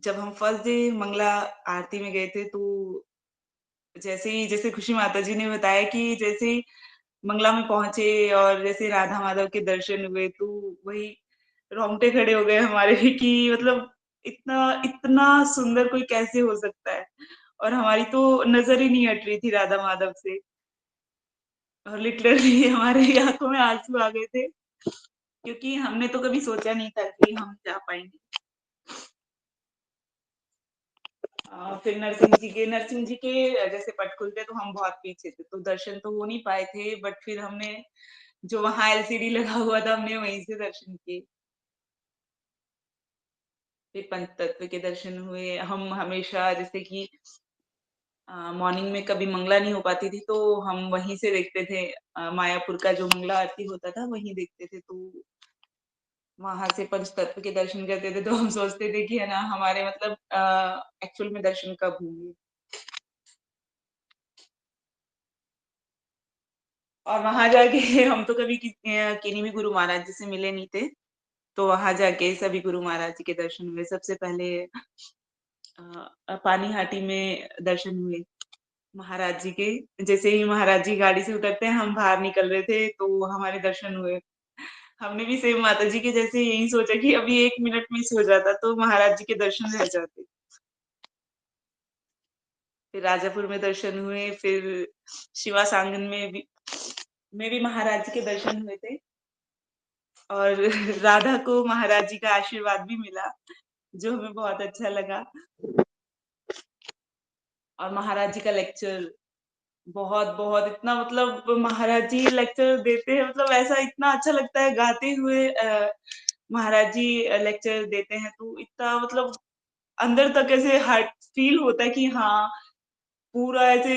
जब हम फर्स्ट डे मंगला आरती में गए थे तो जैसे खुशी माताजी ने बताया कि जैसे ही मंगला में पहुँचे और जैसे राधा माधव के दर्शन हुए तो वही रोंगटे खड़े हो गए हमारे भी कि मतलब इतना इतना सुंदर कोई कैसे हो सकता है? और हमारी तो नज़र ही नहीं हट रही थी राधा माधव से और लिटरली हमारे आँखों में आँसू आ गए थे क्योंकि हमने तो कभी सोचा नहीं था कि हम जा पाएँगे। फिर नरसिंह जी के जैसे पट खुलते तो हम बहुत पीछे थे, तो दर्शन तो हो नहीं पाए थे बट फिर हमने जो वहाँ एलसीडी लगा हुआ था हमने वहीं से दर्शन किए। फिर पंचतत्व के दर्शन हुए। हम हमेशा जैसे कि मॉर्निंग में कभी मंगला नहीं हो पाती थी तो हम वहीं से देखते थे मायापुर का जो मंगला आरती होता था वहीं देखते थे तो वहाँ से पंचतत्व के दर्शन करते थे तो हम सोचते थे कि है ना हमारे मतलब एक्चुअल में दर्शन कब होंगे। और वहाँ जाके हम तो कभी किन्हीं भी गुरु महाराज जी से मिले नहीं थे, तो वहाँ जाके सभी गुरु महाराज जी के दर्शन हुए। सबसे पहले पानीहाटी में दर्शन हुए महाराज जी के। जैसे ही महाराज जी गाड़ी से उतरते हैं, हम बाहर निकल रहे थे, तो हमारे दर्शन हुए। हमने भी सेम माता जी के जैसे यही सोचा कि अभी 1 मिनट मिस हो जाता, तो महाराज जी के दर्शन रह जाते। फिर राजापुर में दर्शन हुए, फिर शिवा सांगन में भी महाराज जी के दर्शन हुए थे। और राधा को महाराज जी का आशीर्वाद भी मिला, जो हमें बहुत अच्छा लगा। और महाराज जी का लेक्चर बहुत इतना मतलब महाराज जी लेक्चर देते हैं मतलब ऐसा इतना अच्छा लगता है गाते हुए महाराज जी लेक्चर देते हैं तो इतना मतलब अंदर तक ऐसे हार्ट फील होता है कि हाँ, पूरा ऐसे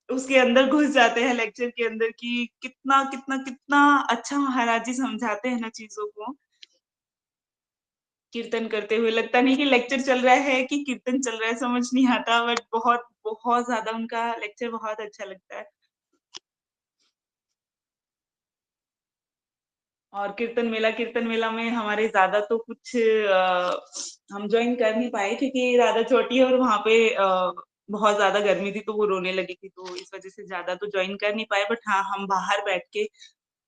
उसके अंदर घुस जाते हैं लेक्चर के अंदर कि कितना अच्छा महाराज जी समझाते हैं ना चीज़ों को। कीर्तन करते हुए लगता नहीं कि लेक्चर चल रहा है कि कीर्तन चल रहा है समझ नहीं आता बट बहुत ज़्यादा उनका लेक्चर बहुत अच्छा लगता है। और कीर्तन मेला में हमारे ज़्यादा तो कुछ हम जॉइन कर नहीं पाए क्योंकि राधा छोटी है और वहाँ पे बहुत ज़्यादा गर्मी थी तो वो रोने लगी थी तो इस वज़ह से ज़्यादा तो जॉइन कर नहीं पाए बट हाँ, हम बाहर बैठ के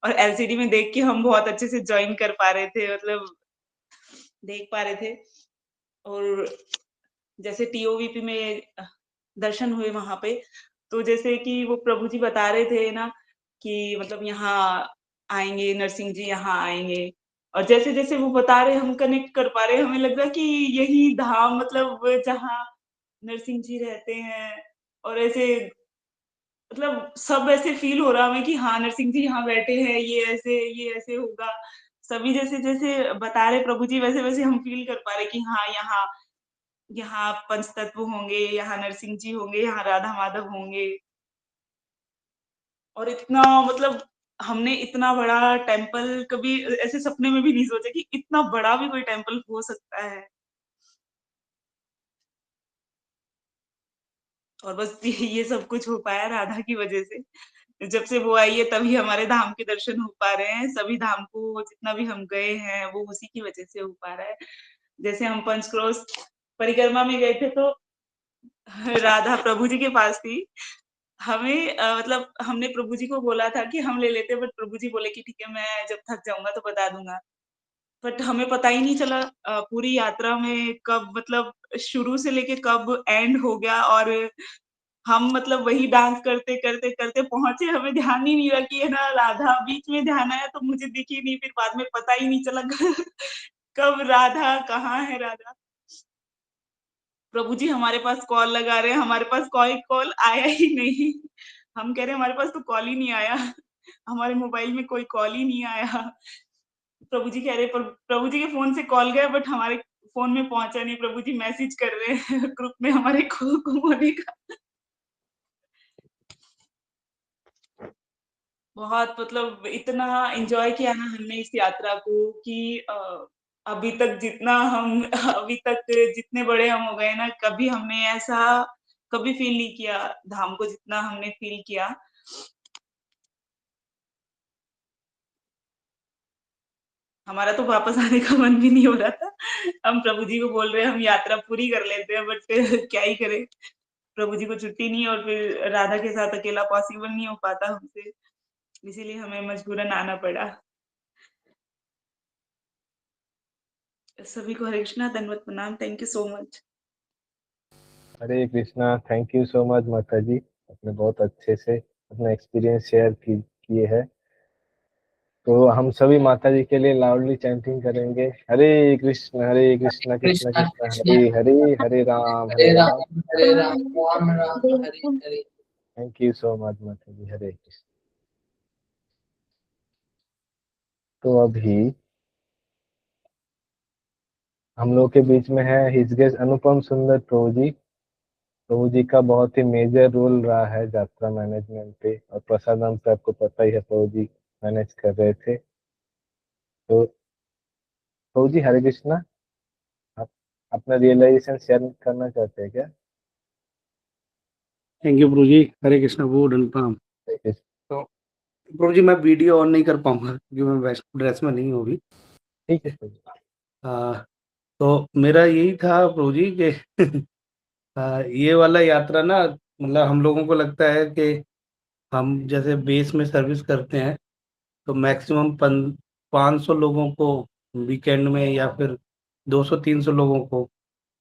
और एलसीडी में देख के हम बहुत अच्छे से जॉइन कर पा रहे थे मतलब देख पा रहे थे। और जैसे टीओवीपी में दर्शन हुए वहाँ पे, तो जैसे कि वो प्रभु जी बता रहे थे ना कि मतलब यहाँ आएँगे, नरसिंह जी यहाँ आएँगे और जैसे-जैसे वो बता रहे हम कनेक्ट कर पा रहे हैं, हमें लग रहा है कि यही धाम मतलब जहाँ नरसिंह जी रहते हैं और ऐसे मतलब सब ऐसे फ़ील हो रहा हमें कि हाँ, नरसिंह जी यहाँ बैठे हैं, ये ऐसे होगा। सभी जैसे-जैसे बता रहे प्रभु जी वैसे-वैसे हम फ़ील कर पा रहे कि हाँ, यहाँ यहाँ पंचतत्व होंगे, यहाँ नरसिंह जी होंगे, यहाँ राधा माधव होंगे और इतना मतलब हमने इतना बड़ा टेम्पल कभी ऐसे सपने में भी नहीं सोचा कि इतना बड़ा भी कोई टेम्पल हो सकता है। और बस ये सब कुछ हो पाया राधा की वज़ह से। जब से वो आई है तभी हमारे धाम के दर्शन हो पा रहे हैं। सभी धाम को जितना भी हम गए हैं वो उसी की वज़ह से हो पा रहा है। जैसे हम पंचक्रोश परिक्रमा में गए थे तो राधा प्रभु जी के पास थी। हमें मतलब हमने प्रभु जी को बोला था कि हम ले लेते बट प्रभु जी बोले कि ठीक है मैं जब थक जाऊँगा तो बता दूँगा। बट हमें पता ही नहीं चला पूरी यात्रा में कब मतलब शुरू से लेके कब एंड हो गया और हम मतलब वही डांस करते पहुँचे हमें ध्यान ही नहीं रहा कि है ना राधा बीच में ध्यान आया तो मुझे दिखी नहीं फिर बाद में पता ही नहीं चला कब राधा कहाँ है राधा। प्रभु जी हमारे पास कॉल लगा रहे हैं, हमारे पास कोई कॉल आया ही नहीं। हम कह रहे हैं हमारे पास तो कॉल ही नहीं आया, हमारे मोबाइल में कोई कॉल ही नहीं आया। प्रभु जी कह रहे प्रभु जी के फोन से कॉल गया बट हमारे फोन में पहुंचा नहीं। प्रभु जी मैसेज कर रहे हैं ग्रुप में हमारे गुम होने का। बहुत मतलब इतना एंजॉय किया ना हमने इस यात्रा को कि अभी तक जितने बड़े हम हो गए ना, कभी हमने ऐसा कभी फील नहीं किया धाम को जितना हमने फील किया। हमारा तो वापस आने का मन भी नहीं हो रहा था। हम प्रभु जी को बोल रहे हैं हम यात्रा पूरी कर लेते हैं, बट क्या ही करें, प्रभु जी को छुट्टी नहीं और फिर राधा के साथ अकेला पॉसिबल नहीं हो पाता हमसे, इसीलिए हमें मजबूरन आना पड़ा। सभी को हरे कृष्णा, दंडवत प्रणाम, thank you so much. Hare Krishna, thank you so much माता जी, आपने बहुत अच्छे से अपना एक्सपीरियंस शेयर किए हैं। तो हम सभी माता जी के लिए लाउडली चैंटिंग करेंगे, Hare Krishna Krishna Krishna Krishna Krishna Hare Hare, Hare Ram Hare Ram Ram Hare Ram Ram Ram Hare Hare. Thank you so much माता जी, हरे कृष्ण। तो अभी हम लोग के बीच में है हिज गेस्ट अनुपम सुंदर प्रभु जी। प्रभु जी का बहुत ही मेजर रोल रहा है यात्रा मैनेजमेंट पे, और प्रसादम पे आपको पता ही है प्रभु जी मैनेज कर रहे थे। तो प्रभु जी हरे कृष्णा, आप अपना रियलाइजेशन शेयर करना चाहते हैं क्या? थैंक यू प्रभु जी, हरे कृष्णा बोर्ड अनुपम। हरे कृष्ण। तो प्रभु जी मैं वीडियो ऑन नहीं कर पाऊंगा क्योंकि मैं वेस्ट ड्रेस में नहीं हूँ अभी। ठीक है प्रभु जी। तो मेरा यही था प्रभु जी कि ये वाला यात्रा ना, मतलब हम लोगों को लगता है कि हम जैसे बेस में सर्विस करते हैं तो मैक्सिमम 500 लोगों को वीकेंड में, या फिर 200-300 लोगों को,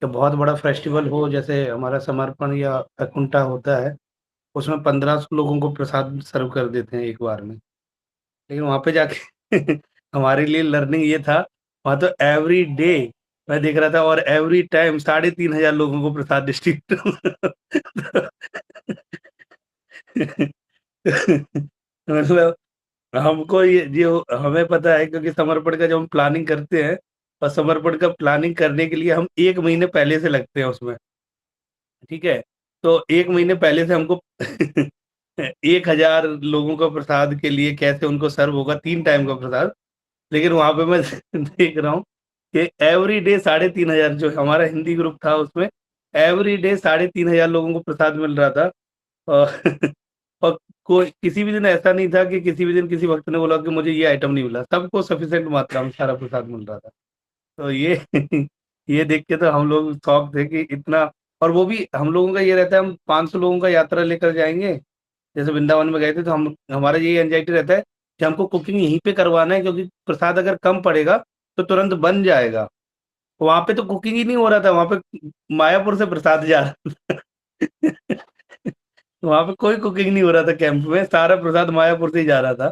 तो बहुत बड़ा फेस्टिवल हो जैसे हमारा समर्पण या अकुंठा होता है, उसमें 1500 लोगों को प्रसाद सर्व कर देते हैं एक बार में। लेकिन वहाँ पे जाके हमारे लिए लर्निंग ये था, वहाँ तो एवरी डे मैं देख रहा था और एवरी टाइम 3500 लोगों को प्रसाद डिस्ट्रीब्यूट मतलब हमको ये हमें पता है क्योंकि समर्पण का जब हम प्लानिंग करते हैं, और समर्पण का प्लानिंग करने के लिए हम 1 महीने पहले से लगते हैं उसमें, ठीक है? तो 1 महीने पहले से हमको 1000 लोगों का प्रसाद के लिए कैसे उनको सर्व होगा 3 टाइम का प्रसाद। लेकिन वहाँ पे मैं देख रहा हूँ कि एवरी डे 3500, जो हमारा हिंदी ग्रुप था उसमें एवरी डे 3500 लोगों को प्रसाद मिल रहा था। और और कोई किसी भी दिन ऐसा नहीं था कि किसी भी दिन किसी भक्त ने बोला कि मुझे ये आइटम नहीं मिला, सबको सफिशिएंट मात्रा में सारा प्रसाद मिल रहा था। तो ये ये देख के तो हम लोग शॉक थे कि इतना। और वो भी हम लोगों का ये रहता है, हम 500 लोगों का यात्रा लेकर जाएंगे, जैसे वृंदावन में गए थे, तो हम हमारा ये एंजाइटी रहता है कि हमको कुकिंग यहीं पे करवाना है, क्योंकि प्रसाद अगर कम पड़ेगा तो तुरंत बन जाएगा। वहां पे तो कुकिंग ही नहीं हो रहा था, वहां पे मायापुर से प्रसाद जा रहा था वहां पे कोई कुकिंग नहीं हो रहा था, कैंप में सारा प्रसाद मायापुर से ही जा रहा था।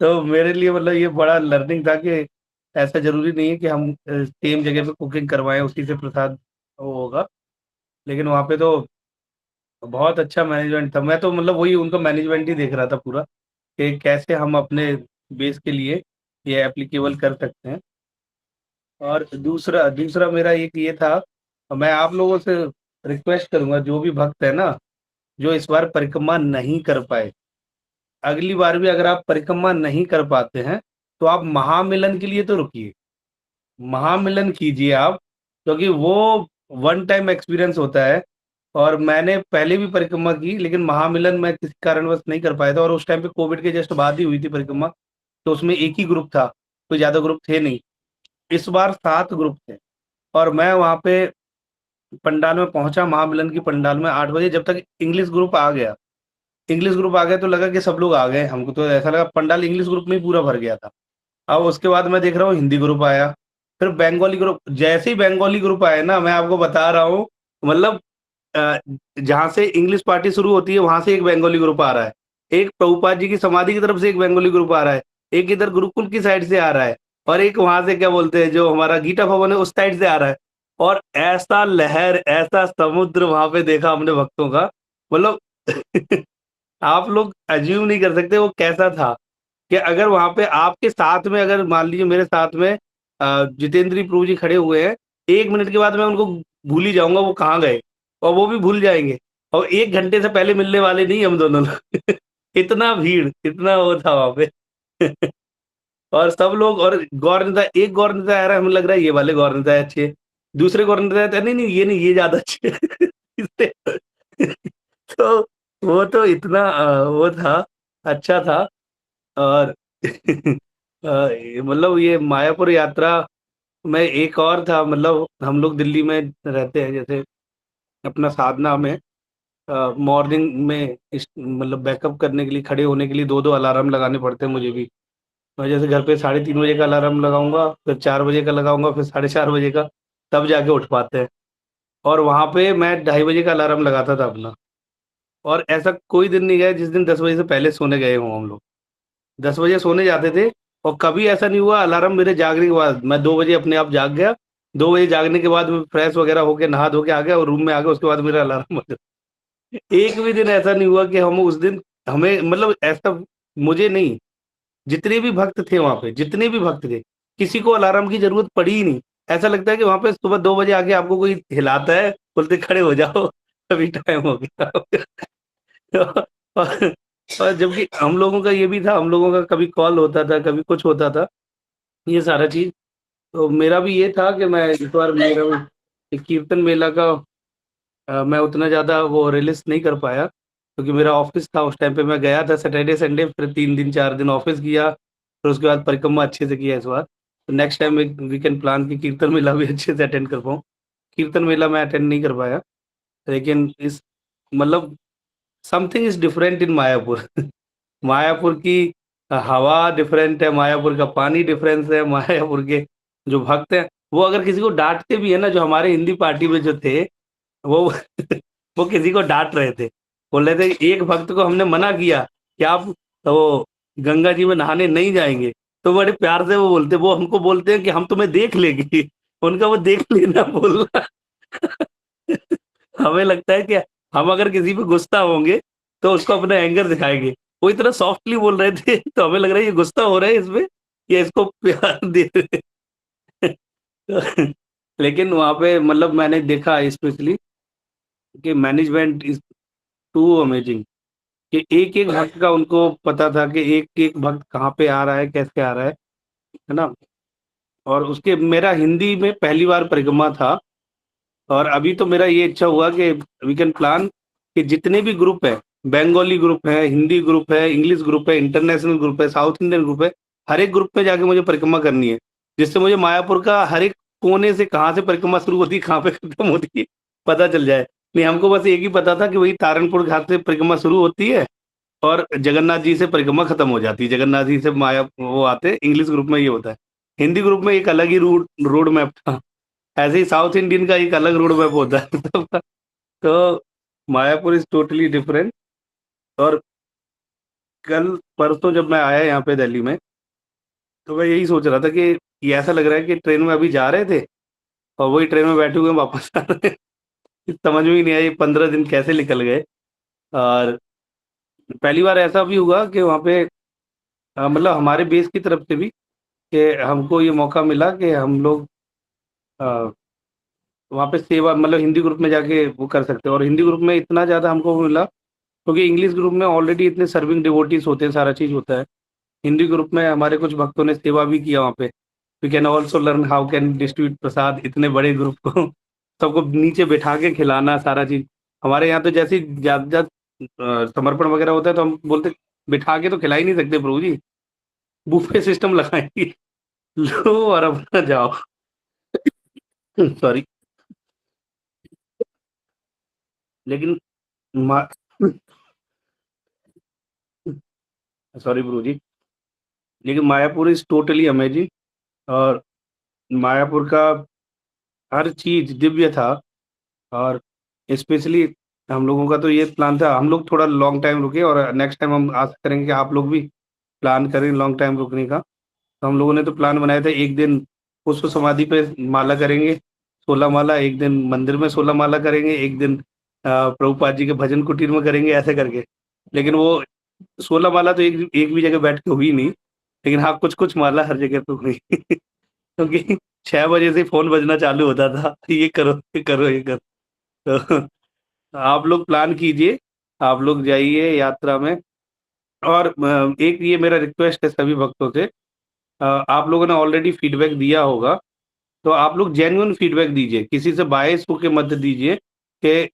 तो मेरे लिए मतलब ये बड़ा लर्निंग था कि ऐसा जरूरी नहीं है कि हम सेम जगह पे कुकिंग करवाएं उसी से प्रसाद वो होगा। लेकिन वहां पे तो बहुत अच्छा मैनेजमेंट था। मैं तो मतलब वही उनका मैनेजमेंट ही देख रहा था पूरा, कि कैसे हम अपने बेस के लिए ये एप्लीकेबल कर सकते हैं। और दूसरा दूसरा मेरा एक ये था, मैं आप लोगों से रिक्वेस्ट करूंगा, जो भी भक्त है ना, जो इस बार परिक्रमा नहीं कर पाए, अगली बार भी अगर आप परिक्रमा नहीं कर पाते हैं तो आप महामिलन के लिए तो रुकिए, महामिलन कीजिए आप, क्योंकि वो वन टाइम एक्सपीरियंस होता है। और मैंने पहले भी परिक्रमा की, लेकिन महामिलन मैं किसी कारणवश नहीं कर पाया था, और उस टाइम पे कोविड के जस्ट बाद ही हुई थी परिक्रमा, तो उसमें एक ही ग्रुप था, कोई ज्यादा ग्रुप थे नहीं। इस बार 7 ग्रुप थे, और मैं वहां पे पंडाल में पहुंचा, महामिलन की पंडाल में 8 बजे, जब तक इंग्लिश ग्रुप आ गया तो लगा कि सब लोग आ गए, हमको तो ऐसा लगा पंडाल इंग्लिश ग्रुप में ही पूरा भर गया था। अब उसके बाद मैं देख रहा हूँ हिंदी ग्रुप आया, फिर बंगाली ग्रुप। जैसे ही बंगाली ग्रुप आया ना, मैं आपको बता रहा हूँ, मतलब जहां से इंग्लिश पार्टी शुरू होती है वहां से एक बंगाली ग्रुप आ रहा है, एक प्रभुपाद जी की समाधि की तरफ से एक बंगाली ग्रुप आ रहा है, एक इधर गुरुकुल की साइड से आ रहा है, और एक वहां से क्या बोलते हैं जो हमारा गीता भवन है उस साइड से आ रहा है। और ऐसा लहर, ऐसा समुद्र वहां पे देखा हमने भक्तों का, मतलब आप लोग अज्यूम नहीं कर सकते वो कैसा था। कि अगर वहां पे आपके साथ में, अगर मान लीजिए मेरे साथ में जितेंद्री प्रभु जी खड़े हुए हैं, 1 मिनट के बाद मैं उनको भूल ही जाऊंगा वो कहाँ गए, और वो भी भूल जाएंगे, और 1 घंटे से पहले मिलने वाले नहीं हम दोनों लोग। इतना भीड़, इतना वो था वहां पे। और सब लोग, और गौर नेता, एक गौर नेता आ रहा है, हमें लग रहा है ये वाले गौर नेता अच्छे, दूसरे गौर नेता कहते हैं, नहीं नहीं ये नहीं, ये ज्यादा अच्छे हैं। इससे तो वो तो इतना वो था, अच्छा था। और मतलब ये मायापुर यात्रा में एक और था, मतलब हम लोग दिल्ली में रहते हैं, जैसे अपना साधना में मॉर्निंग में मतलब बैकअप करने के लिए, खड़े होने के लिए 2-2 अलार्म लगाने पड़ते हैं मुझे भी। मैं जैसे घर पे 3:30 बजे का अलार्म लगाऊंगा, फिर 4 बजे का लगाऊंगा, फिर 4:30 बजे का, तब जाके उठ पाते हैं। और वहां पे मैं 2:30 बजे का अलार्म लगाता था अपना, और ऐसा कोई दिन नहीं गया जिस दिन 10 बजे से पहले सोने गए हों हम लोग। 10 बजे सोने जाते थे, और कभी ऐसा नहीं हुआ अलार्म मेरे जागने के बाद मैं 2 बजे अपने आप जाग गया, 2 बजे जागने के बाद मैं फ्रेश वगैरह होके नहा धो के आ गया और रूम में आ गया, उसके बाद मेरा अलार्म बजा। एक भी दिन ऐसा नहीं हुआ कि हम उस दिन, हमें मतलब ऐसा, मुझे नहीं, जितने भी भक्त थे वहां पे, जितने भी भक्त थे, किसी को अलार्म की जरूरत पड़ी ही नहीं। ऐसा लगता है कि वहां पे सुबह 2 बजे आके आपको कोई हिलाता है, बोलते खड़े हो जाओ, अभी टाइम हो गया। और, और जबकि हम लोगों का ये भी था, हम लोगों का कभी कॉल होता था, कभी कुछ होता था, ये सारा चीज। तो मेरा भी ये था कि मैं इस बार मेरा एक कीर्तन मेला का मैं उतना ज़्यादा वो रिलीज़ नहीं कर पाया, क्योंकि मेरा ऑफ़िस था उस टाइम पे। मैं गया था सैटरडे, संडे, फिर 3 दिन 4 दिन ऑफ़िस किया, फिर उसके बाद परिक्रमा अच्छे से किया इस बार। तो next time we can plan कि कीर्तन मेला भी अच्छे से अटेंड कर पाऊँ। कीर्तन मेला मैं अटेंड नहीं कर पाया, लेकिन इस मतलब something is different in Mayapur. Mayapur की हवा डिफरेंट है, मायापुर का पानी डिफरेंस है, मायापुर के जो भक्त हैं, वो अगर किसी को डाँटते भी हैं ना, जो हमारे हिंदी पार्टी में जो थे, वो वो किसी को डांट रहे थे, बोल रहे थे एक भक्त को हमने मना किया कि आप वो गंगा जी में नहाने नहीं जाएंगे, तो बड़े प्यार से वो बोलते, वो हमको बोलते हैं कि हम तुम्हें देख लेंगे। उनका वो देख लेना बोलना। हमें लगता है कि हम अगर किसी पे गुस्सा होंगे तो उसको अपना एंगर दिखाएंगे, वो इतना सॉफ्टली बोल रहे थे, तो हमें लग रहा है ये गुस्सा हो रहा है इसमें या इसको प्यार दे रहे हैं। लेकिन वहां पे मतलब मैंने देखा स्पेशली कि मैनेजमेंट इज टू अमेजिंग, कि एक एक भक्त का उनको पता था कि एक एक भक्त कहाँ पे आ रहा है, कैसे आ रहा है ना। और उसके मेरा हिंदी में पहली बार परिक्रमा था, और अभी तो मेरा ये इच्छा हुआ कि वी कैन प्लान कि जितने भी ग्रुप है, बंगाली ग्रुप है, हिंदी ग्रुप है, इंग्लिश ग्रुप है, इंटरनेशनल ग्रुप है, साउथ इंडियन ग्रुप है, हर एक ग्रुप में जाके मुझे परिक्रमा करनी है, जिससे मुझे मायापुर का हर एक कोने से कहाँ से परिक्रमा शुरू होती है, कहाँ पे खत्म होती है, पता चल जाए। नहीं, हमको बस एक ही पता था कि वही तारनपुर घाट से परिक्रमा शुरू होती है और जगन्नाथ जी से परिक्रमा खत्म हो जाती है। जगन्नाथ जी से माया वो आते हैं, इंग्लिश ग्रुप में ये होता है। हिंदी ग्रुप में एक अलग ही रोड मैप था, ऐसे ही साउथ इंडियन का एक अलग रोड मैप होता है। सबका। तो मायापुर इज टोटली डिफरेंट। और कल परसों जब मैं आया यहाँ पे दिल्ली में, तो मैं यही सोच रहा था कि ये ऐसा लग रहा है कि ट्रेन में अभी जा रहे थे और वही ट्रेन में बैठे हुए वापस आ रहे हैं। समझ में ही नहीं आया ये 15 दिन कैसे निकल गए। और पहली बार ऐसा भी हुआ कि वहाँ पे मतलब हमारे बेस की तरफ से भी कि हमको ये मौका मिला कि हम लोग वहाँ पे सेवा मतलब हिंदी ग्रुप में जाके वो कर सकते हैं। और हिंदी ग्रुप में इतना ज़्यादा हमको मिला क्योंकि इंग्लिश ग्रुप में ऑलरेडी इतने सर्विंग डिवोटीज होते हैं, सारा चीज़ होता है। हिंदी ग्रुप में हमारे कुछ भक्तों ने सेवा भी किया वहाँ पे। We can also learn how can distribute prasad, इतने बड़े ग्रुप को सबको नीचे बैठा के खिलाना, सारा चीज़। हमारे यहाँ तो जैसे ही ज़्यादा समर्पण वगैरह होता है तो हम बोलते बिठा के तो खिला ही नहीं सकते प्रभु जी, बुफे सिस्टम लगाएंगे, लो और अपना जाओ। सॉरी। लेकिन सॉरी प्रभु जी, लेकिन मायापुर इज टोटली अमेजिंग। और मायापुर का हर चीज दिव्य था। और स्पेशली हम लोगों का तो ये प्लान था, हम लोग थोड़ा लॉन्ग टाइम रुके और नेक्स्ट टाइम हम आशा करेंगे कि आप लोग भी प्लान करें लॉन्ग टाइम रुकने का। तो हम लोगों ने तो प्लान बनाया था एक दिन पुष्प समाधि पे माला करेंगे, 16 माला, एक दिन मंदिर में 16 माला करेंगे, एक दिन प्रभुपाद जी के भजन कुटीर में करेंगे, ऐसे करके। लेकिन वो 16 माला तो एक भी जगह बैठ के हुई नहीं, लेकिन हाँ कुछ माला हर जगह पे हुई क्योंकि 6 बजे से फोन बजना चालू होता था, ये करो ये करो ये करो। तो आप लोग प्लान कीजिए, आप लोग जाइए यात्रा में। और एक ये मेरा रिक्वेस्ट है सभी भक्तों से, आप लोगों ने ऑलरेडी फीडबैक दिया होगा, तो आप लोग जेन्युइन फीडबैक दीजिए, किसी से बायस होके मत दीजिए कि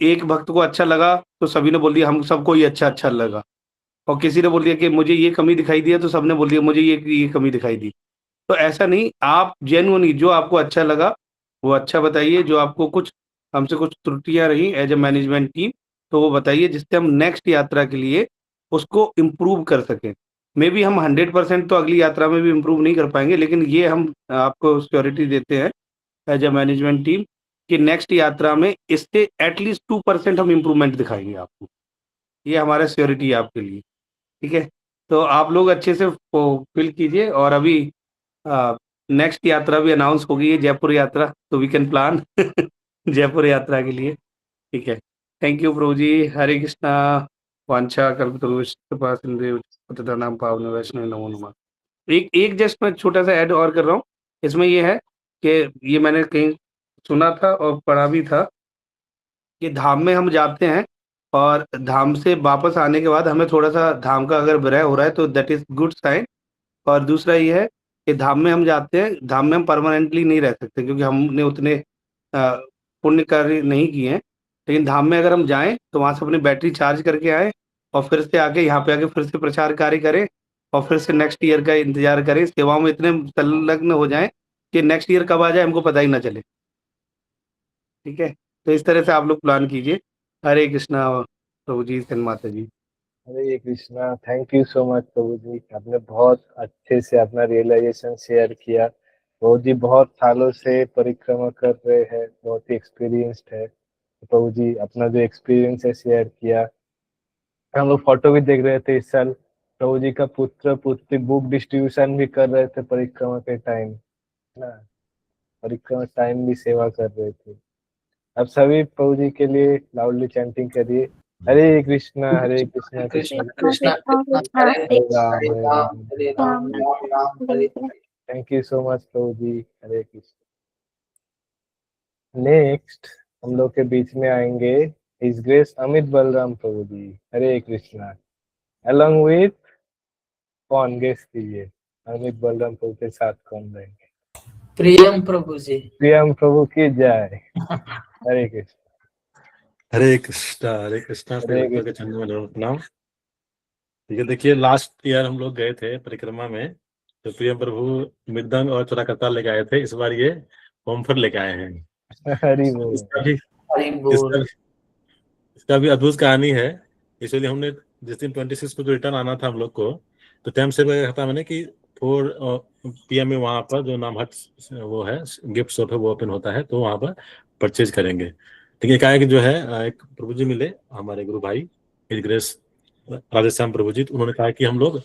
एक भक्त को अच्छा लगा तो सभी ने बोल दिया हम सबको ये अच्छा लगा, और किसी ने बोल दिया कि मुझे ये कमी दिखाई दिया तो सबने बोल दिया मुझे ये कमी दिखाई दी। तो ऐसा नहीं, आप जेन्युइनली जो आपको अच्छा लगा वो अच्छा बताइए, जो आपको हमसे कुछ त्रुटियां रही एज ए मैनेजमेंट टीम तो वो बताइए, जिससे हम नेक्स्ट यात्रा के लिए उसको इम्प्रूव कर सकें। मे बी हम 100% तो अगली यात्रा में भी इम्प्रूव नहीं कर पाएंगे, लेकिन ये हम आपको श्योरिटी देते हैं एज ए मैनेजमेंट टीम कि नेक्स्ट यात्रा में इससे एटलीस्ट 2% हम इम्प्रूवमेंट दिखाएंगे आपको। ये हमारा श्योरिटी है आपके लिए, ठीक है। तो आप लोग अच्छे से फिल कीजिए, और अभी नेक्स्ट यात्रा भी अनाउंस हो गई है, जयपुर यात्रा, तो वी कैन प्लान जयपुर यात्रा के लिए, ठीक है। थैंक यू प्रभु जी। हरे कृष्णा। वांछा कल्पतरुश्च कृपा सिंधु पतितानां पावन वैष्णव नमो नमः। एक जस्ट मैं छोटा सा ऐड और कर रहा हूँ इसमें, ये है कि ये मैंने कहीं सुना था और पढ़ा भी था कि धाम में हम जाते हैं और धाम से वापस आने के बाद हमें थोड़ा सा धाम का अगर विरह हो रहा है तो दैट इज गुड साइन। और दूसरा ये है कि धाम में हम जाते हैं, धाम में हम परमानेंटली नहीं रह सकते क्योंकि हमने उतने पुण्य कार्य नहीं किए हैं, लेकिन धाम में अगर हम जाएं तो वहां से अपनी बैटरी चार्ज करके आए और फिर से आके यहाँ पे आके फिर से प्रचार कार्य करें और फिर से नेक्स्ट ईयर का इंतजार करें, सेवाओं में इतने संलग्न हो जाएं कि नेक्स्ट ईयर कब आ जाए हमको पता ही ना चले, ठीक है। तो इस तरह से आप लोग प्लान कीजिए। हरे कृष्णा प्रभु जी, सन माता जी। Hare Krishna. Thank you so much प्रभु जी, आपने बहुत अच्छे से अपना रियलाइजेशन शेयर किया। प्रभु जी बहुत सालों से परिक्रमा कर रहे हैं, बहुत ही एक्सपीरियंस्ड है। प्रभु जी अपना जो एक्सपीरियंस है शेयर किया। हम लोग फोटो भी देख रहे थे इस साल प्रभु जी का पुत्र पुत्री बुक डिस्ट्रीब्यूशन भी कर रहे थे परिक्रमा के टाइम ना, परिक्रमा टाइम भी सेवा कर रहे थे। अब सभी प्रभु जी के लिए लाउडली चैंटिंग करिए, Hare Krishna Krishna Krishna Krishna Krishna Hare Ram Hare Ram Hare Ram Ram Hare Hare. Thank you so much Prabhu ji. Hare Krishna. Next हम लोग के बीच में आएंगे हिज ग्रेस अमित बलराम प्रभु जी। हरे कृष्णा। अलॉन्ग विथ कौन, गेस कीजिए अमित बलराम प्रभु के साथ कौन रहेंगे? प्रियम प्रभु जी। प्रियम प्रभु की जय। हरे कृष्ण। हरे कृष्णा सभी हरे भक्तों के चरणों में दंडवत प्रणाम। ठीक है, देखिए लास्ट ईयर हम लोग गए थे परिक्रमा में, तो प्रियम प्रभु मृदंग और चौरा करताल लेके आए थे, इस बार ये बम्फर लेके आए हैं। हरि बोल। हरि बोल। इसका भी अद्भुत कहानी है। इसलिए हमने जिस दिन 26 को जो रिटर्न आना था हम लोग को, तो टाइम से कहता मैंने कि 4 PM में वहाँ पर जो नाम हट वो है गिफ्ट शॉप है वो ओपन होता है, तो वहाँ पर परचेज करेंगे। लेकिन क्या है कि जो है एक प्रभु जी मिले हमारे गुरु भाई ग्रेस राधेश्याम प्रभु जी, तो उन्होंने कहा कि हम लोग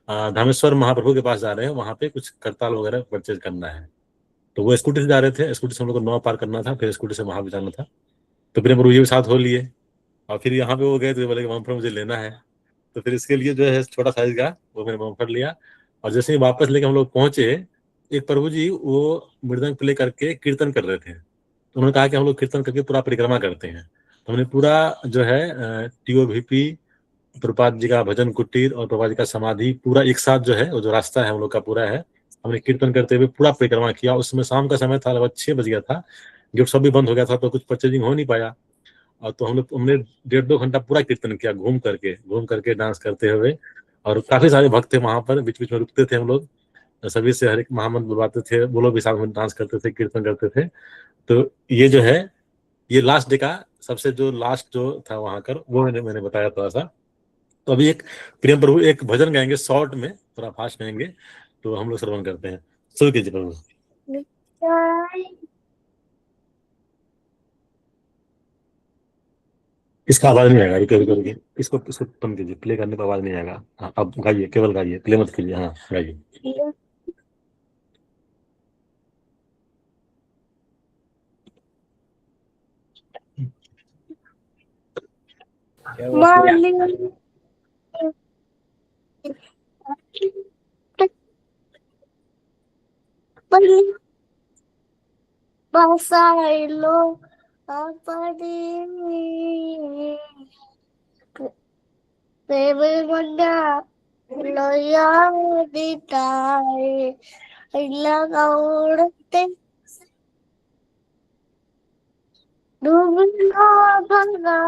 धामेश्वर महाप्रभु के पास जा रहे हैं, वहाँ पे कुछ करताल वगैरह परचेज करना है। तो वो स्कूटी से जा रहे थे, स्कूटी से हम लोग को 9 पार करना था, फिर स्कूटी से वहाँ भी जाना था। तो प्रियम प्रभु जी भी साथ हो लिए और फिर यहाँ पे वो गए तो बोले कि बम्फर मुझे लेना है, तो फिर इसके लिए जो है छोटा साइज का वो मैंने बम्फर लिया। और जैसे ही वापस लेके हम लोग पहुंचे, एक प्रभु जी वो मृदंग प्ले करके कीर्तन कर रहे थे, तो उन्होंने कहा कि हम लोग कीर्तन करके पूरा परिक्रमा करते हैं। तो हमने पूरा जो है TOVP प्रभुपाद जी का भजन कुटीर और प्रभुपाद जी का समाधि पूरा एक साथ जो है वो जो रास्ता है हम लोग का पूरा है, हमने कीर्तन करते हुए पूरा परिक्रमा किया। उस समय शाम का समय था, लगभग 6 बज गया था, गिफ्ट शॉप भी बंद हो गया था, तो कुछ परचेजिंग हो नहीं पाया। और तो हमने 1.5-2 घंटा पूरा कीर्तन किया, घूम करके डांस करते हुए। और काफी सारे भक्त थे वहां पर, बीच बीच में रुकते थे हम लोग, सभी से हर एक महामंत्र बुलवाते थे, वो लोग भी साथ में डांस करते थे, कीर्तन करते थे। तो ये जो है ये लास्ट डे का सबसे जो लास्ट जो था वहां कर वो मैंने बताया थोड़ा सा। तो अभी एक प्रियम प्रभु एक भजन गाएंगे शॉर्ट में, थोड़ा फास्ट गाएंगे, तो हम लोग श्रवण करते हैं। शुरू कीजिए प्रभु। इसका आवाज नहीं आएगा, रुकिए इसको बंद कीजिए, प्ले करने पर आवाज नहीं आएगा। हाँ, अब गाइए, केवल गाइए, प्ले मत कीजिए। हाँ, गाइए। क्या हुआ प्रिया? Basailo apadi Baby Manda Loya Ditai Illa Gaudate Dubina Banga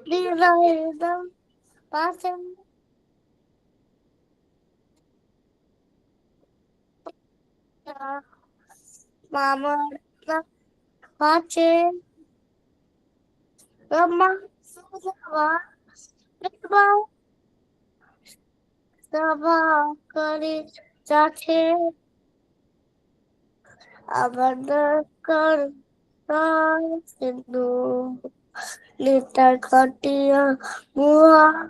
Diraidam Pasam Mama Pache Rama Sava Rama Sava Kari Jache Abadakar Sindhu Lita Katia Mua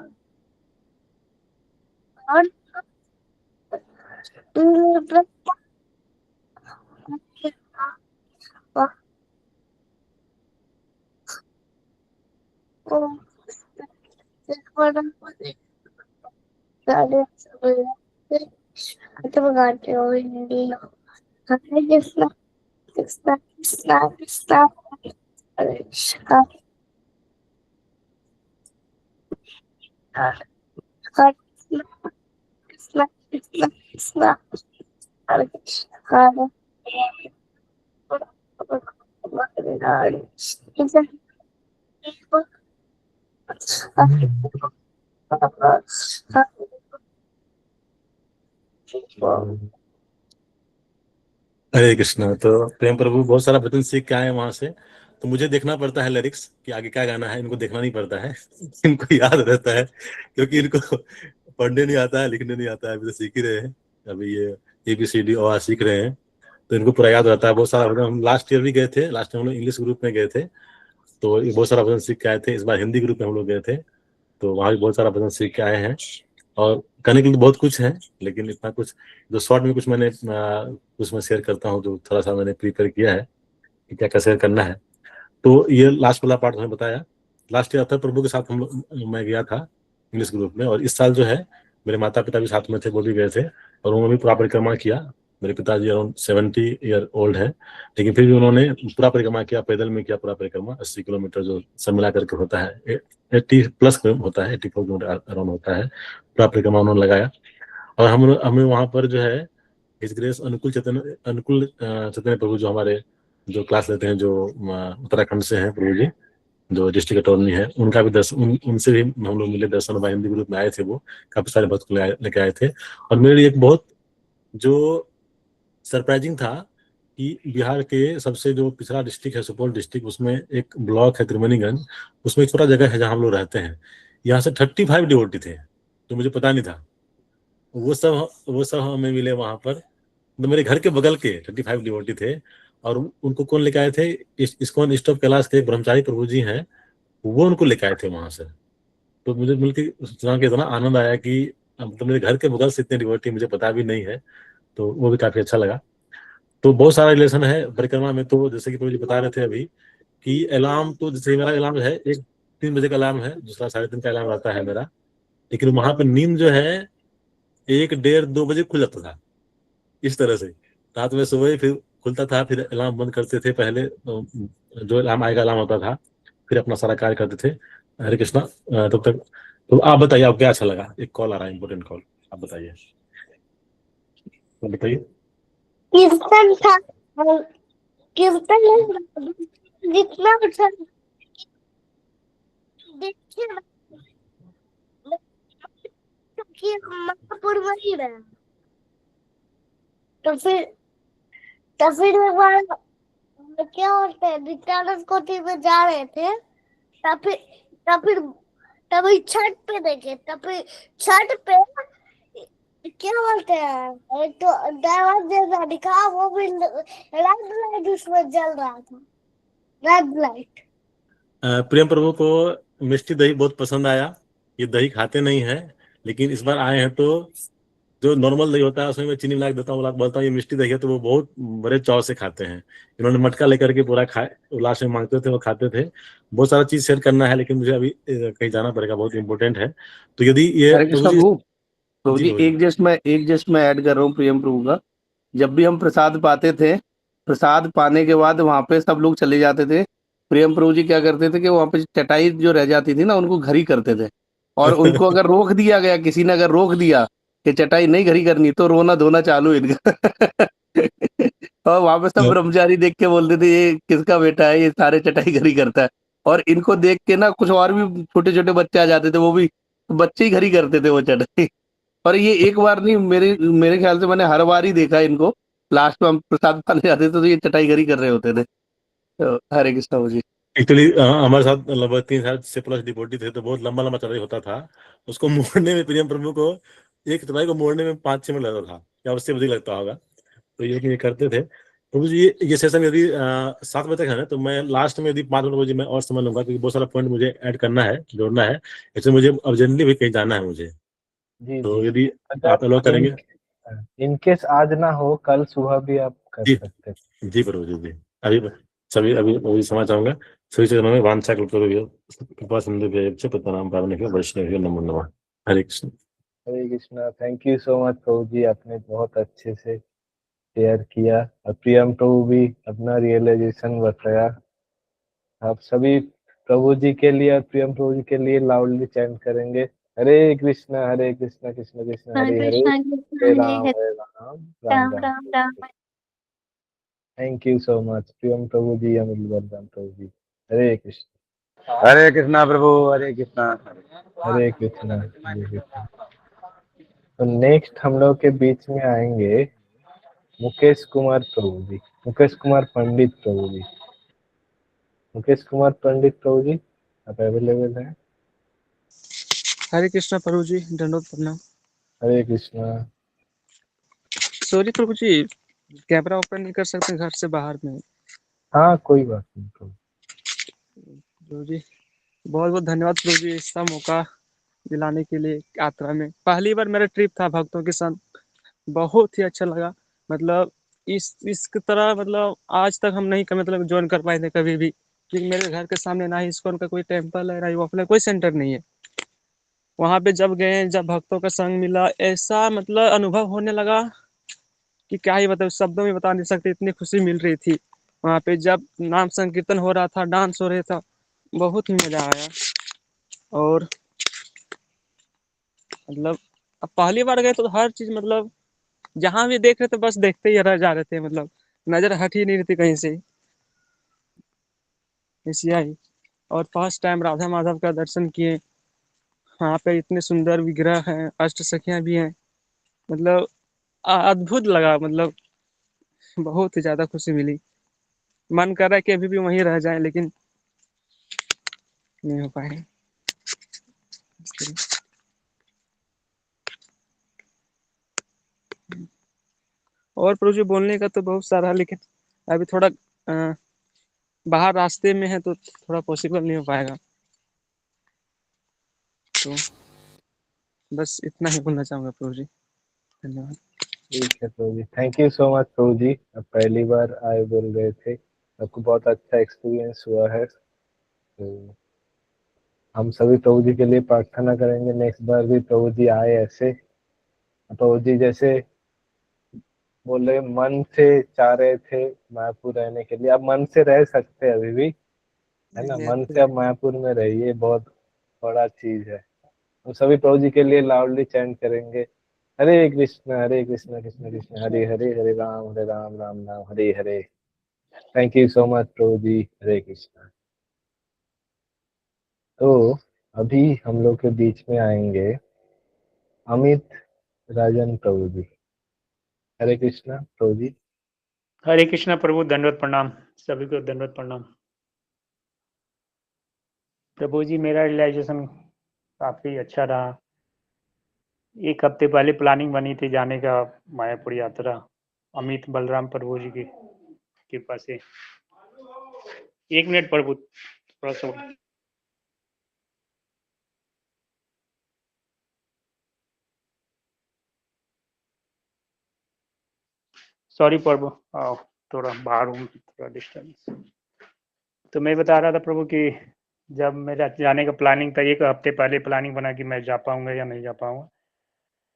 हरे कृष्णा। तो प्रेम प्रभु बहुत सारा भजन सीख के आए हैं वहां से, तो मुझे देखना पड़ता है लिरिक्स कि आगे क्या गाना है, इनको देखना नहीं पड़ता है इनको याद रहता है, क्योंकि इनको पढ़ने नहीं आता है, लिखने नहीं आता है, अभी तो सीख ही रहे हैं, अभी ये ABCD और सीख रहे हैं, तो इनको पूरा याद रहता है। बहुत सारा भजन हम लास्ट ईयर भी गए थे, लास्ट टाइम हम लोग इंग्लिश ग्रुप में गए थे, तो बहुत सारा भजन सीख के आए थे। इस बार हिंदी ग्रुप में हम लोग गए थे, तो वहाँ भी बहुत सारा भजन सीख के आए हैं। और करने के लिए बहुत कुछ है, लेकिन इतना कुछ जो शॉर्ट में कुछ मैंने कुछ मैं शेयर करता हूँ, जो थोड़ा सा मैंने प्रिपेयर किया है कि क्या क्या शेयर करना है। तो ये लास्ट वाला पार्ट मैंने बताया। लास्ट ईयर अवतार प्रभु के साथ मैं गया था इंग्लिश ग्रुप में, और इस साल जो है मेरे माता पिता भी साथ में थे, वो भी गए थे, और उन्होंने भी पूरा परिक्रमा किया। मेरे पिताजी अराउंड 70 ईयर ओल्ड है, लेकिन फिर भी उन्होंने पूरा परिक्रमा किया, पैदल में किया पूरा परिक्रमा, 80 किलोमीटर जो सब मिला करके होता है, 80 प्लस होता है, 84 किलोमीटर अराउंड होता है, पूरा परिक्रमा उन्होंने लगाया। और हमें वहाँ पर जो है हिज ग्रेस अनुकूल चैतन्य प्रभु, जो हमारे जो क्लास लेते हैं, जो उत्तराखंड से हैं प्रभु जी, जो डिस्ट्रिक्ट अटॉर्नी है, उनका भी दर्शन, उनसे भी हम लोग मिले, दर्शन हुआ, हिंदी ग्रुप में आए थे, वो काफी सारे भक्त लेके आए थे। और मेरे लिए एक बहुत जो सरप्राइजिंग था कि बिहार के सबसे जो पिछड़ा डिस्ट्रिक्ट है सुपौल डिस्ट्रिक्ट, उसमें एक ब्लॉक है त्रिवेणीगंज, उसमें एक छोटा जगह है जहाँ हम लोग रहते हैं, यहाँ से 35 डिवोटी थे, तो मुझे पता नहीं था। वो सब हमें मिले वहां पर, तो मेरे घर के बगल के 35 डिवोटी थे, और उनको कौन लेके आए थे, इस्कॉन ईस्ट ऑफ कैलाश के एक ब्रह्मचारी प्रभु जी हैं, वो उनको लेके आए थे वहां से। तो मुझे मिलकर सुना के इतना आनंद आया कि तो मेरे घर के बगल से इतने डिवोटी मुझे पता भी नहीं है, तो वो भी काफी अच्छा लगा। तो बहुत सारा रिलेशन है परिक्रमा में। तो जैसे कि प्रभु जी बता रहे थे अभी कि अलार्म, तो जैसे मेरा अलार्म है 3 बजे का अलार्म है, दूसरा 3:30 का अलार्म रहता है मेरा, लेकिन वहां पर नींद जो है 1, 1:30, 2 बजे खुल जाता था। इस तरह से रात में सुबह फिर खुलता था, फिर अलार्म बंद करते थे पहले, तो जो अलार्म आएगा अलार्म होता था, फिर अपना सारा कार्य करते थे। हरे कृष्णा। तब तक तो आप बताइए, आपको क्या अच्छा लगा? एक कॉल आ रहा है, इंपॉर्टेंट कॉल, आप बताइए, तो बताइए। कीर्तन था कीर्तन जितना अच्छा देखिए कि महापुर वही रहा। तो फिर एक बार क्या होता है, नित्यानंद कोठी में जा रहे थे, तभी छत पे देखे, तभी छत पे क्या बोलते हैं, तो दरवाजा जैसा दिखा, वो भी रेड लाइट उसमें जल रहा था, रेड लाइट। प्रेम प्रभु को मिष्टी दही बहुत पसंद आया। ये दही खाते नहीं है, लेकिन इस बार आए हैं तो जो नॉर्मल दही होता है उसमें मैं चीनी मिला के देता हूँ, बोलता हूँ ये मिष्टी दही है, तो वो बहुत बड़े चाव से खाते हैं। इन्होंने मटका लेकर के पूरा खाए, लास्ट में मांगते थे वो खाते थे। बहुत सारा चीज शेयर करना है, लेकिन मुझे अभी कहीं जाना पड़ेगा, बहुत इंपॉर्टेंट है। तो यदि ये हरे कृष्णा प्रभु, प्रभु जी जी प्रभु जी। एक जस्ट मैं ऐड कर रहा हूँ प्रियम प्रभु का। जब भी हम प्रसाद पाते थे, प्रसाद पाने के बाद वहां पे सब लोग चले जाते थे, प्रियम प्रभु जी क्या करते थे कि वहां पे चटाई जो रह जाती थी ना, उनको घरी करते थे। और उनको अगर रोक दिया गया, किसी ने अगर रोक दिया कि चटाई नहीं घरी करनी, तो रोना धोना चालू इनका। और वहां पे सब ब्रह्मचारी देख के बोलते थे ये किसका बेटा है, ये सारे चटाई घरी करता है। और इनको देख के ना कुछ और भी छोटे छोटे बच्चे आ जाते थे, वो भी बच्चे ही घरी करते थे वो चटाई। और ये एक बार नहीं, मेरे मेरे ख्याल से मैंने हर बार ही देखा इनको। लास्ट में हम प्रसाद पाने जाते थे तो ये चटाई घरी कर रहे होते थे। तो हरे कृष्णा जी। एक्चुअली हमारे साथ लगभग 3 साल से प्लस डिपोटी थे, तो बहुत लंबा लंबा चढ़ाई होता था। उसको मोड़ने में प्रियम प्रभु को, एक चढ़ाई को मोड़ने में 5-6 मिनट लगता था, या उससे अधिक लगता होगा। तो ये करते थे प्रभु जी। ये सेशन यदि 7 बजे तक है ना, तो मैं लास्ट में यदि 5 मिनट बजे मैं और समय लूंगा, क्योंकि बहुत सारा पॉइंट मुझे ऐड करना है, जोड़ना है। इसलिए मुझे अर्जेंटली भी कहीं जाना है मुझे। जी तो जी। यदि आप अलाउ अगर करेंगे। इनकेस आज ना हो, कल सुबह भी आप कर जी सकते हैं। जी प्रभु जी जी। अभी सभी अभी अभी समाज चाहूंगा, सभी चरणों में वांछा करो, कृपा सिंधु पद्मनाभ पावने वैष्णव नमो नमः। Hare Krishna. Hare Krishna. Thank you so much प्रभु जी, आपने बहुत अच्छे से शेयर किया। और प्रियम प्रभु भी अपना रियलाइजेशन बताया। आप सभी प्रभु जी के लिए और प्रियम प्रभु जी के लिए लाउडली चैंट करेंगे, Hare Krishna Krishna Krishna Hare Hare Hare, Krishna Hare Hare Ram Hare Hare Ram, Ram Ram Ram. Ram Ram. Thank you so much Priyam प्रभु जी, अमित बलराम प्रभु जी। हरे कृष्ण। हरे कृष्णा प्रभु, हरे कृष्णा। हरे कृष्णा हरे कृष्णा। तो नेक्स्ट हम लोग के बीच में आएंगे मुकेश कुमार प्रभु जी, मुकेश कुमार पंडित प्रभु जी। मुकेश कुमार पंडित प्रभु जी, आप अवेलेबल हैं? हरे कृष्णा प्रभु जी, दंडोत प्रणाम। हरे कृष्णा। सॉरी प्रभु जी, कैमरा ओपन नहीं कर सकते घर से बाहर में। हाँ कोई बात नहीं प्रभु। प्रभु जी बहुत बहुत धन्यवाद प्रभु जी, इसका मौका दिलाने के लिए। यात्रा में पहली बार मेरा ट्रिप था भक्तों के साथ, बहुत ही अच्छा लगा। मतलब इसकी तरह मतलब आज तक हम नहीं मतलब ज्वाइन कर पाए थे कभी भी, क्योंकि मेरे घर के सामने ना ही इस्कॉन का कोई टेम्पल है, ना ही ऑफलाइन कोई सेंटर नहीं है। वहां पे जब गए, जब भक्तों का संग मिला, ऐसा मतलब अनुभव होने लगा कि क्या ही बताऊं, शब्दों में बता नहीं सकते, इतनी खुशी मिल रही थी। वहां पे जब नाम संकीर्तन हो रहा था, डांस हो रहा था, बहुत ही मजा आया। और मतलब अब पहली बार गए तो हर चीज मतलब जहां भी देख रहे थे बस देखते ही रह जा रहे थे, मतलब नजर हट ही नहीं रही थी कहीं से। ऐसी आई। और फर्स्ट टाइम राधा माधव का दर्शन किए। वहाँ पे इतने सुंदर विग्रह हैं, अष्ट सखियां भी हैं। मतलब अद्भुत लगा, मतलब बहुत ही ज्यादा खुशी मिली। मन कर रहा है कि अभी भी वहीं रह जाए, लेकिन नहीं हो पाए। और प्रभु जी बोलने का तो बहुत सारा, लेकिन अभी थोड़ा बाहर रास्ते में है तो थोड़ा पॉसिबल नहीं हो पाएगा। तो बस इतना ही बोलना चाहूंगा प्रभु जी। धन्यवाद। ठीक है प्रभु ji, thank you so much प्रभु जी। अब पहली बार आए बोल रहे थे, आपको बहुत अच्छा एक्सपीरियंस हुआ है। तो हम सभी प्रभु जी के लिए प्रार्थना करेंगे नेक्स्ट बार भी प्रभु जी आए ऐसे। प्रभु जी जैसे बोले मन से चाह रहे थे मायापुर रहने के लिए, अब मन से रह सकते हैं अभी भी, है ना। मन से अब मायापुर में रहिए, बहुत बड़ा चीज है। हम सभी प्रभु जी के लिए लाउडली चैंट करेंगे, Hare Krishna Krishna Krishna Hare Hare, Hare Ram Ram Ram Hare Hare. Thank you so much प्रभु जी। हरे कृष्ण। तो अभी हम लोग के बीच में आएंगे अमित राजन प्रभु जी। हरे कृष्णा प्रभु जी। हरे कृष्णा प्रभु, दंडवत प्रणाम, सभी को दंडवत प्रणाम। प्रभु जी मेरा रियलाइजेशन काफी अच्छा रहा। 1 हफ्ते पहले प्लानिंग बनी थी जाने का, मायापुर यात्रा, अमित बलराम प्रभु जी की कृपा से। 1 मिनट प्रभु, थोड़ा सा। सॉरी प्रभु, थोड़ा बाहर हूँ, थोड़ा डिस्टर्बेंस। तो मैं बता रहा था प्रभु कि जब मेरा जाने का प्लानिंग था, 1 हफ्ते पहले प्लानिंग बना कि मैं जा पाऊंगा या नहीं जा पाऊंगा,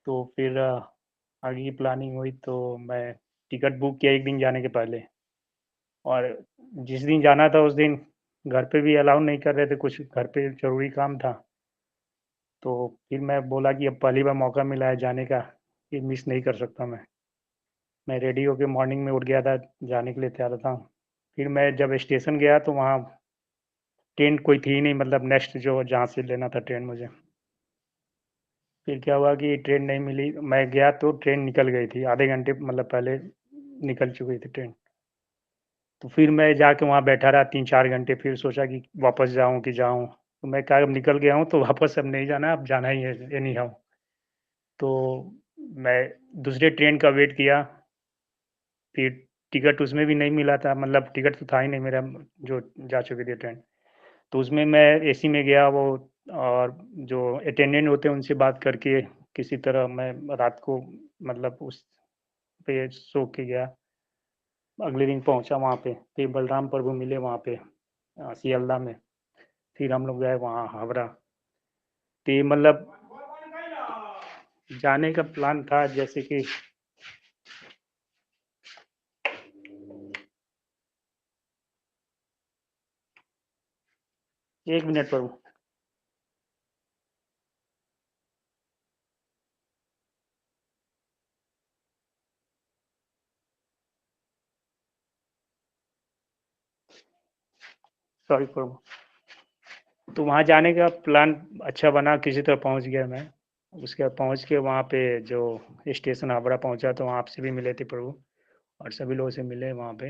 तो फिर आगे की प्लानिंग हुई, तो मैं टिकट बुक किया 1 दिन जाने के पहले, और जिस दिन जाना था उस दिन घर पे भी अलाउ नहीं कर रहे थे, कुछ घर पे ज़रूरी काम था। तो फिर मैं बोला कि अब पहली बार मौका मिला है जाने का, ये मिस नहीं कर सकता मैं रेडी होके मॉर्निंग में उठ गया था, जाने के लिए तैयार था। फिर मैं जब स्टेशन गया तो वहाँ ट्रेन कोई थी ही नहीं, मतलब नेक्स्ट जो जहाँ से लेना था ट्रेन मुझे। फिर क्या हुआ कि ट्रेन नहीं मिली, मैं गया तो ट्रेन निकल गई थी, आधे घंटे मतलब पहले निकल चुकी थी ट्रेन। तो फिर मैं जाके वहाँ बैठा रहा 3-4 घंटे, फिर सोचा कि वापस जाऊँ कि जाऊँ, तो मैं कहा अब निकल गया हूँ तो वापस अब नहीं जाना, अब जाना ही है एनी हाउ। तो मैं दूसरे ट्रेन का वेट किया, फिर टिकट उसमें भी नहीं मिला था, मतलब टिकट तो था ही नहीं मेरा, जो जा चुकी थी ट्रेन। तो उसमें मैं एसी में गया, वो और जो अटेंडेंट होते हैं उनसे बात करके किसी तरह मैं रात को मतलब उस पे सो के गया। अगले दिन पहुंचा वहाँ पे, फिर बलराम प्रभु मिले वहाँ पे सियालदह में, फिर हम लोग गए वहाँ हावड़ा। तो ये मतलब जाने का प्लान था, जैसे कि एक मिनट प्रभु, सॉरी प्रभु। तो वहाँ जाने का प्लान अच्छा बना, किसी तरह पहुँच गया मैं। उसके बाद पहुँच के वहाँ पे जो स्टेशन हावड़ा पहुँचा, तो वहाँ आपसे भी मिले थे प्रभु, और सभी लोगों से मिले वहाँ पे।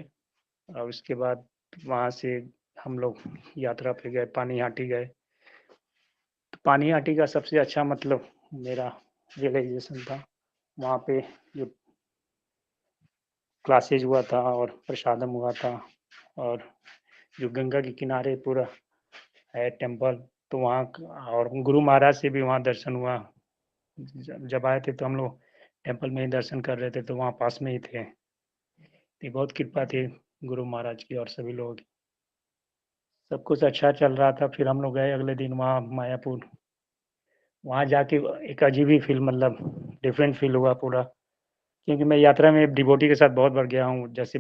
और उसके बाद वहाँ से हम लोग यात्रा पे गए, पानीहाटी गए। तो पानीहाटी का सबसे अच्छा मतलब मेरा रियलाइजेशन था, वहाँ पे जो क्लासेज हुआ था और प्रसादम हुआ था, और जो गंगा के किनारे पूरा है टेम्पल, तो वहाँ और गुरु महाराज से भी वहाँ दर्शन हुआ। जब आए थे तो हम लोग टेम्पल में ही दर्शन कर रहे थे, तो वहाँ पास में ही थे। तो बहुत कृपा थी गुरु महाराज की और सभी लोगों की, सब कुछ अच्छा चल रहा था। फिर हम लोग गए अगले दिन वहाँ मायापुर, वहाँ जाके एक अजीब ही फील, मतलब डिफरेंट फील हुआ पूरा, क्योंकि मैं यात्रा में डिवोटी के साथ बहुत बार गया हूँ, जैसे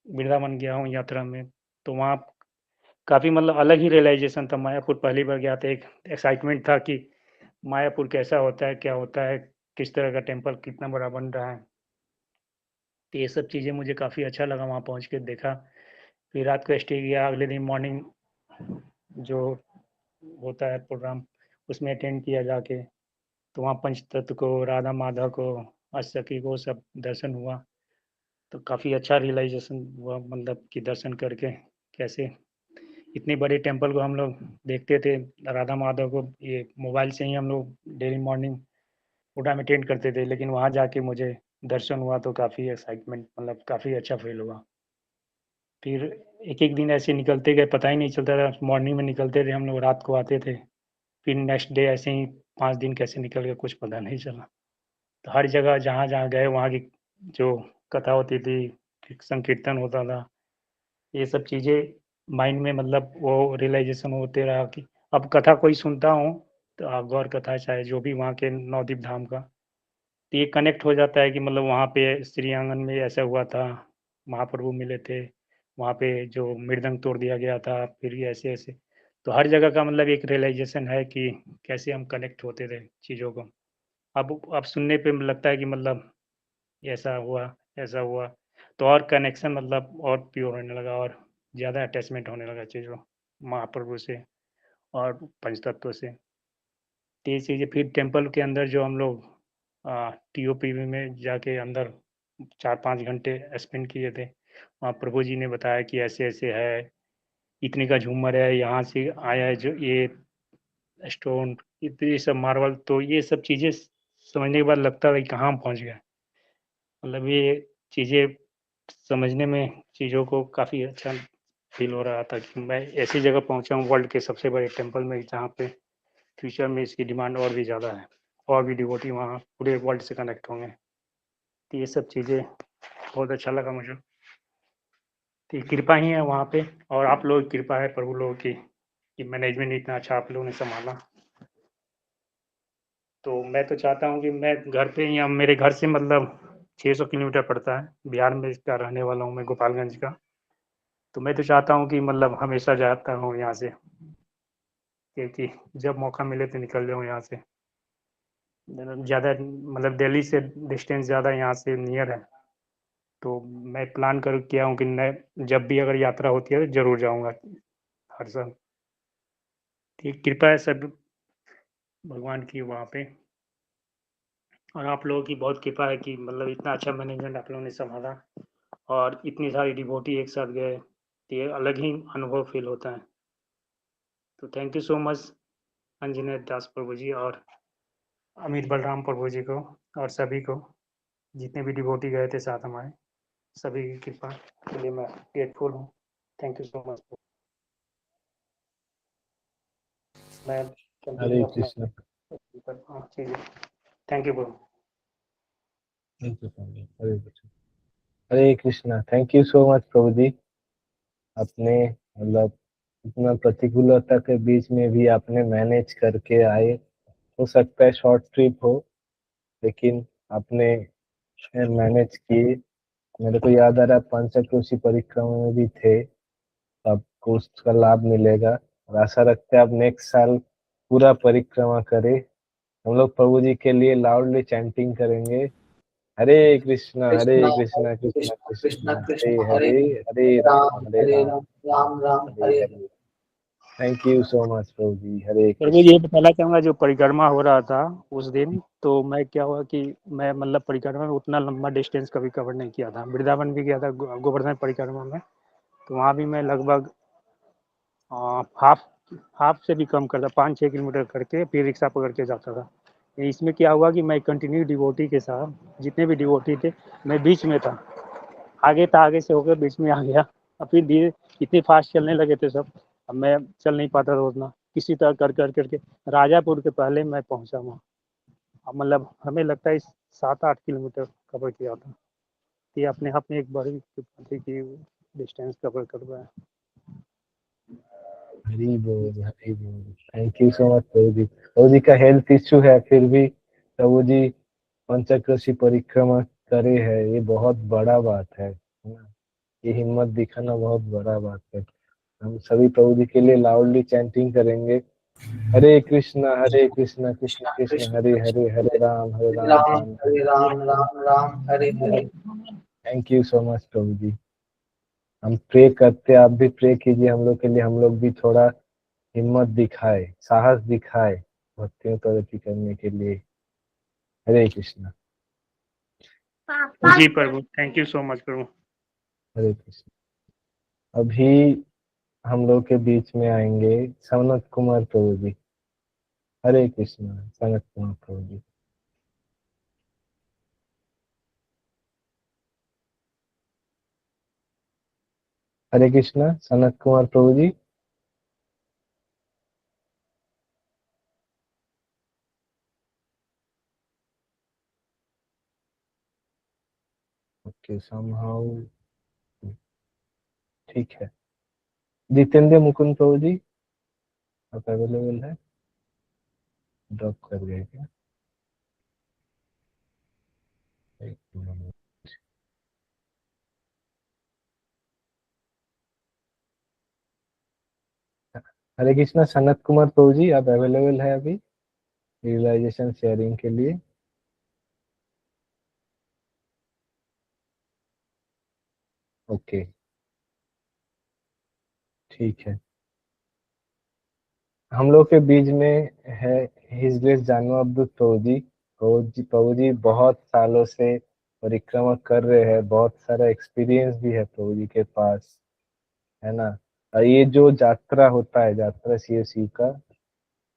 वृंदावन गया हूँ यात्रा में, तो वहाँ काफ़ी मतलब अलग ही रियलाइजेशन था। मायापुर पहली बार गया था, एक एक्साइटमेंट था कि मायापुर कैसा होता है, क्या होता है, किस तरह का टेम्पल कितना बड़ा बन रहा है। तो ये सब चीज़ें मुझे काफ़ी अच्छा लगा वहाँ पहुँच के देखा। फिर रात को स्टे किया, अगले दिन मॉर्निंग जो होता है प्रोग्राम उसमें अटेंड किया जाके, तो वहाँ पंचतत्व को, राधा माधव को, अष्टसखी को सब दर्शन हुआ। तो काफ़ी अच्छा रियलाइजेशन हुआ, मतलब कि दर्शन करके कैसे इतने बड़े टेम्पल को हम लोग देखते थे, राधा माधव को ये मोबाइल से ही हम लोग डेली मॉर्निंग प्रोग्राम अटेंड करते थे, लेकिन वहाँ जाके मुझे दर्शन हुआ तो काफ़ी एक्साइटमेंट, मतलब काफ़ी अच्छा फील हुआ। फिर एक एक दिन ऐसे निकलते गए, पता ही नहीं चलता था, मॉर्निंग में निकलते थे हम लोग, रात को आते थे, फिर नेक्स्ट डे ऐसे ही 5 दिन कैसे निकल गए कुछ पता नहीं चला। तो हर जगह जहाँ जहाँ गए वहाँ की जो कथा होती थी, संकीर्तन होता था, ये सब चीज़ें माइंड में मतलब वो रियलाइजेशन होते रहा कि अब कथा कोई सुनता हूँ, तो गौर कथा चाहे जो भी वहाँ के नवदीप धाम का, तो ये कनेक्ट हो जाता है कि मतलब वहाँ पे श्री आंगन में ऐसा हुआ था, महाप्रभु मिले थे, वहाँ पे जो मृदंग तोड़ दिया गया था, फिर ये ऐसे ऐसे। तो हर जगह का मतलब एक रियलाइजेशन है कि कैसे हम कनेक्ट होते थे चीज़ों को। अब सुनने पे लगता है कि मतलब ऐसा हुआ, ऐसा हुआ, तो और कनेक्शन मतलब और प्योर होने लगा, और ज़्यादा अटैचमेंट होने लगा चीज़ों महाप्रभु से और पंचतत्व से। तो ये चीज़ें फिर टेम्पल के अंदर जो हम लोग टीओपी में जाके अंदर 4-5 घंटे स्पेंड किए थे, वहाँ प्रभु जी ने बताया कि ऐसे ऐसे है, इतने का झूमर है, यहाँ से आया है जो ये स्टोन, ये सब मार्बल, तो ये सब चीज़ें समझने के बाद लगता है कि कहाँ हम पहुँच गए। मतलब ये चीज़ें समझने में चीज़ों को काफ़ी अच्छा फील हो रहा था कि मैं ऐसी जगह पहुँचा हूँ वर्ल्ड के सबसे बड़े टेम्पल में, जहाँ पे फ्यूचर में इसकी डिमांड और भी ज़्यादा है, और भी डिवोटी वहाँ पूरे वर्ल्ड से कनेक्ट होंगे। तो ये सब चीज़ें बहुत अच्छा लगा मुझे। तो ये कृपा ही है वहाँ पे, और आप लोगों की कृपा है, प्रभु लोगों की, कि मैनेजमेंट इतना अच्छा आप लोगों ने संभाला। तो मैं तो चाहता हूँ कि मैं घर पे, या मेरे घर से मतलब 600 किलोमीटर पड़ता है, बिहार में इसका रहने वाला हूँ मैं, गोपालगंज का। तो मैं तो चाहता हूँ कि मतलब हमेशा जाता हूँ यहाँ से, क्योंकि जब मौका मिले तो निकल जाऊँ यहाँ से। ज़्यादा मतलब दिल्ली से डिस्टेंस ज़्यादा यहाँ से नियर है, तो मैं प्लान कर किया हूँ कि मैं जब भी अगर यात्रा होती है तो ज़रूर जाऊँगा हर साल। ठीक, कृपा है सब भगवान की वहाँ पे, और आप लोगों की बहुत कृपा है कि मतलब इतना अच्छा मैनेजमेंट आप लोगों ने संभाला, और इतनी सारी डिवोटी एक साथ गए, तो ये अलग ही अनुभव फील होता है। तो thank you so much Anjaneya Das प्रभु जी और अमित बलराम प्रभु जी को, और सभी को, जितने भी डिवोटी गए थे साथ हमारे, सभी की कृपा के लिए मैं ग्रेटफुल हूँ। Thank you so much. मैं हरे कंटिन्यू अपना कृष्णा। चीज़ें। थैंक यू प्रभु। थैंक यू स्वामी। Hare Krishna. Hare Krishna. Thank you so much प्रभु जी। अपने मतलब इतना प्रतिकूलता के बीच में भी आपने मैनेज करके आए। हो सकता है शॉर्ट ट्रिप हो, लेकिन आपने मैनेज किए। मेरे को याद आ रहा है पंचक्रोशी परिक्रमा में भी थे, आपको उसका लाभ मिलेगा, और आशा रखते हैं आप नेक्स्ट साल पूरा परिक्रमा करें। हम लोग प्रभु जी के लिए लाउडली चैंटिंग करेंगे, Hare Krishna Krishna Krishna Hare Krishna Krishna Krishna Krishna Hare Krishna Hare Hare, Hare Ram Hare Hare Ram, Ram Ram Ram Hare Hare Hare. Thank you so much प्रभु जी। हरे प्रभु जी, ये कृष्णा। बताना चाहूँगा, जो परिक्रमा हो रहा था उस दिन, तो मैं क्या हुआ कि मैं मतलब परिक्रमा में उतना लंबा डिस्टेंस कभी कवर नहीं किया था। वृंदावन भी गया था गोवर्धन परिक्रमा में, तो वहाँ भी मैं लगभग हाफ हाफ से भी कम करता, 5-6 किलोमीटर करके फिर रिक्शा पकड़ के जाता था। इसमें क्या हुआ कि मैं कंटिन्यू डिवोटी के साथ, जितने भी डिवोटी थे, मैं बीच में था। आगे था, आगे से होकर बीच में आ गया, और फिर धीरे इतने फास्ट चलने लगे थे सब, अब मैं चल नहीं पाता था उतना, किसी तरह कर कर करके राजापुर के पहले मैं पहुंचा वहाँ। अब मतलब हमें लगता है 7-8 किलोमीटर कवर किया था। ये अपने आप में एक बड़ी कृपा थी कि डिस्टेंस कवर कर पाया। हरी बोल हरी बोल। थैंक यू सो मच प्रभु जी। प्रभु जी का हेल्थ इश्यू है, फिर भी प्रभु जी पंचक्रोशी परिक्रमा करे है, ये बहुत बड़ा बात है ना। ये हिम्मत दिखाना बहुत बड़ा बात है। हम सभी प्रभु जी के लिए लाउडली चैंटिंग करेंगे, हरे कृष्णा कृष्णा कृष्ण कृष्ण हरे Krishna Hare, Hare Ram Hare Ram Ram Ram Hare Hare Ram Ram Ram Hare Hare. Thank you so much प्रभु जी। हम प्रे करते, आप भी प्रे कीजिए हम लोग के लिए, हम लोग भी थोड़ा हिम्मत दिखाए, साहस दिखाए भक्तियों प्रगति करने के लिए। हरे कृष्णा। जी प्रभु, थैंक यू सो मच प्रभु। हरे कृष्णा। अभी हम लोग के बीच में आएंगे सनत कुमार प्रभु जी। हरे कृष्णा। सनत कुमार प्रभु जी। हरे कृष्णा। सनत कुमार प्रभु जी। ओके, समहाउ ठीक है। जितेंद्र मुकुंद प्रभु जी, आप अवेलेबल है? ड्रॉप कर गए क्या? एक मिनट। हरे कृष्णा। सनत कुमार प्रभु जी, आप अवेलेबल है अभी रियलाइजेशन शेयरिंग के लिए? ओके, ठीक है। हम लोग के बीच में है हिज ग्रेस जानू अब्दुल प्रभु जी। प्रभु जी बहुत सालों से परिक्रमा कर रहे हैं, बहुत सारा एक्सपीरियंस भी है प्रभु जी के पास, है ना। और ये जो यात्रा होता है, यात्रा सीएससी का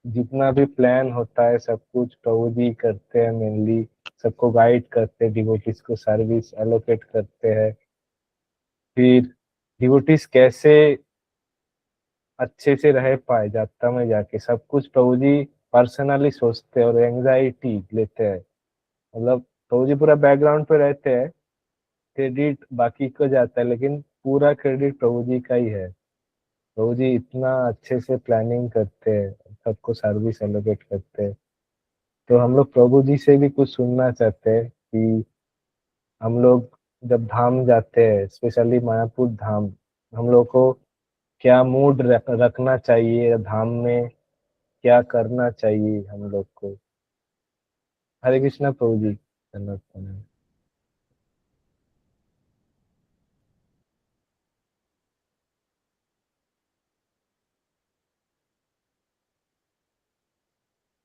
जितना भी प्लान होता है, सब कुछ प्रभु जी करते हैं मेनली, सबको गाइड करते हैं, डिवोटीज को सर्विस एलोकेट करते हैं, फिर डिवोटीज कैसे अच्छे से रह पाए यात्रा में जाके, सब कुछ प्रभु जी पर्सनली सोचते हैं और एंजाइटी लेते हैं। मतलब प्रभु जी पूरा बैकग्राउंड पे रहते हैं, क्रेडिट बाकी को जाता है, लेकिन पूरा क्रेडिट प्रभु जी का ही है। प्रभु जी इतना अच्छे से प्लानिंग करते हैं, सबको सर्विस एलोकेट करते हैं। तो हम लोग प्रभु जी से भी कुछ सुनना चाहते हैं कि हम लोग जब धाम जाते हैं, स्पेशली मायापुर धाम, हम लोग को क्या मूड रखना चाहिए धाम में, क्या करना चाहिए हम लोग को। हरे कृष्णा प्रभु जी, धन्यवाद प्रणाम।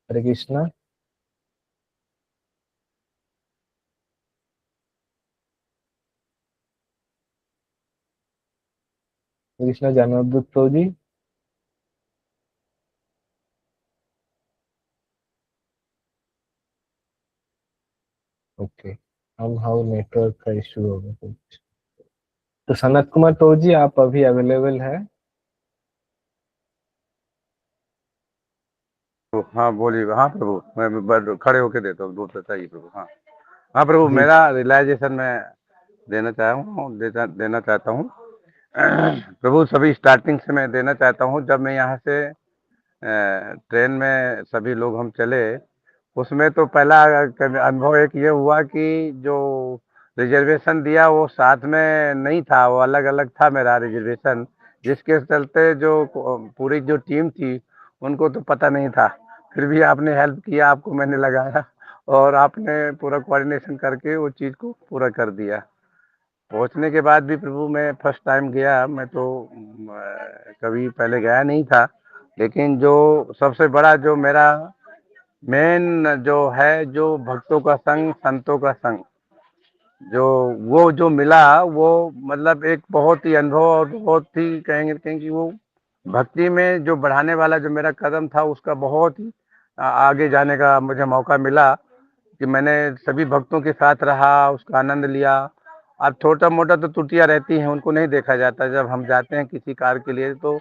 हरे कृष्णा। हरे कृष्णा ज्ञानोदूत प्रभु जी। ओके, हम हाउ नेटवर्क का इशू होगा कुछ। तो सनत कुमार प्रभु जी, आप अभी अवेलेबल है? हाँ बोलिए। हाँ प्रभु, मैं खड़े होके देता हूँ, दूर चाहिए प्रभु। हाँ हाँ प्रभु, जी मेरा रियलाइजेशन मैं देना चाहता हूँ प्रभु। सभी स्टार्टिंग से मैं देना चाहता हूँ। जब मैं यहाँ से ट्रेन में सभी लोग हम चले, उसमें तो पहला अनुभव एक ये हुआ कि जो रिजर्वेशन दिया वो साथ में नहीं था, वो अलग अलग था मेरा रिजर्वेशन, जिसके चलते जो पूरी जो टीम थी उनको तो पता नहीं था। फिर भी आपने हेल्प किया, आपको मैंने लगाया और आपने पूरा कोऑर्डिनेशन करके वो चीज़ को पूरा कर दिया। पहुंचने के बाद भी प्रभु, मैं फर्स्ट टाइम गया, मैं तो कभी पहले गया नहीं था, लेकिन जो सबसे बड़ा जो मेरा मेन जो है, जो भक्तों का संग, संतों का संग, जो वो जो मिला, वो मतलब एक बहुत ही अनुभव और बहुत ही कहेंगे कि वो भक्ति में जो बढ़ाने वाला जो मेरा कदम था, उसका बहुत ही आगे जाने का मुझे मौका मिला कि मैंने सभी भक्तों के साथ रहा, उसका आनंद लिया। अब छोटा मोटा तो त्रुटियां रहती हैं, उनको नहीं देखा जाता। जब हम जाते हैं किसी कार्य के लिए तो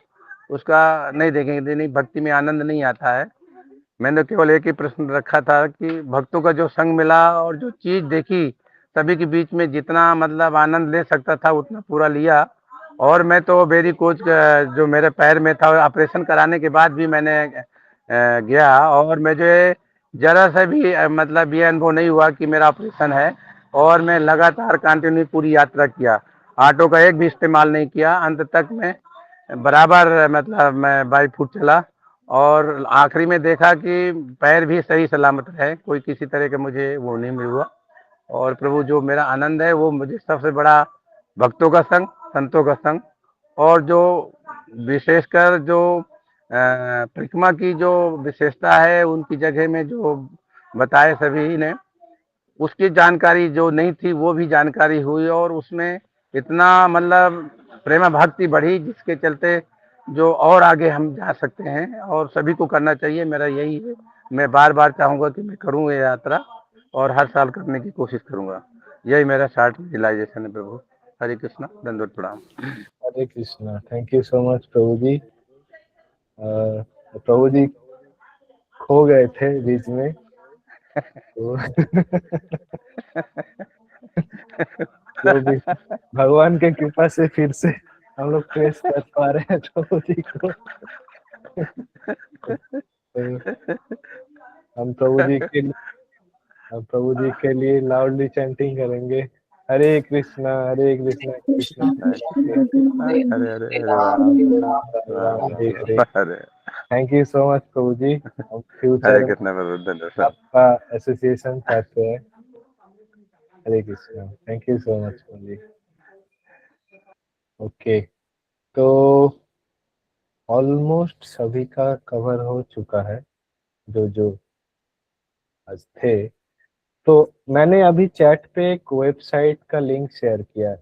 उसका नहीं देखेंगे, नहीं, भक्ति में आनंद नहीं आता है। मैंने केवल एक ही प्रश्न रखा था कि भक्तों का जो संग मिला और जो चीज देखी, सभी के बीच में जितना मतलब आनंद ले सकता था उतना पूरा लिया। और मैं तो वेरी कोच जो मेरे पैर में था, ऑपरेशन कराने के बाद भी मैंने गया, और मुझे जरा सा भी मतलब ये अनुभव नहीं हुआ कि मेरा ऑपरेशन है। और मैं लगातार कंटिन्यू पूरी यात्रा किया, ऑटो का एक भी इस्तेमाल नहीं किया। अंत तक मैं बराबर मतलब मैं बाई फुट चला, और आखिरी में देखा कि पैर भी सही सलामत है, कोई किसी तरह का मुझे वो नहीं हुआ। और प्रभु, जो मेरा आनंद है वो मुझे सबसे बड़ा भक्तों का संग, संतों का संग, और जो विशेषकर जो परिक्रमा की जो विशेषता है, उनकी जगह में जो बताए सभी ने, उसकी जानकारी जो नहीं थी वो भी जानकारी हुई, और उसमें इतना मतलब प्रेमा भक्ति बढ़ी, जिसके चलते जो और आगे हम जा सकते हैं, और सभी को करना चाहिए। मेरा यही है, मैं बार बार चाहूँगा कि मैं करूँ ये यात्रा, और हर साल करने की कोशिश करूँगा। यही मेरा शार्ट रियलाइजेशन है प्रभु। हरे कृष्णा, दंडवत प्रणाम। Hare Krishna, thank you so much प्रभु जी। प्रभु जी खो गए थे बीच में तो जो भी भगवान के कृपा से फिर से हम लोग फेस कर पा रहे हैं प्रभु जी को। तो हम प्रभु जी के लिए लाउडली चैंटिंग करेंगे, Hare Krishna Krishna Krishna Hare Hare Hare Ram, Ram Hare Ram Hare. Hare. Thank you so much प्रभु जी। हम हरे फ्यूचर में कृष्णा प्रभु, धन्यवाद। आपका एसोसिएशन चाहते हैं। Hare Krishna, thank you so much प्रभु जी। ओके, तो ऑलमोस्ट सभी का कवर हो चुका है जो जो आज थे। तो मैंने अभी चैट पे एक वेबसाइट का लिंक शेयर किया है,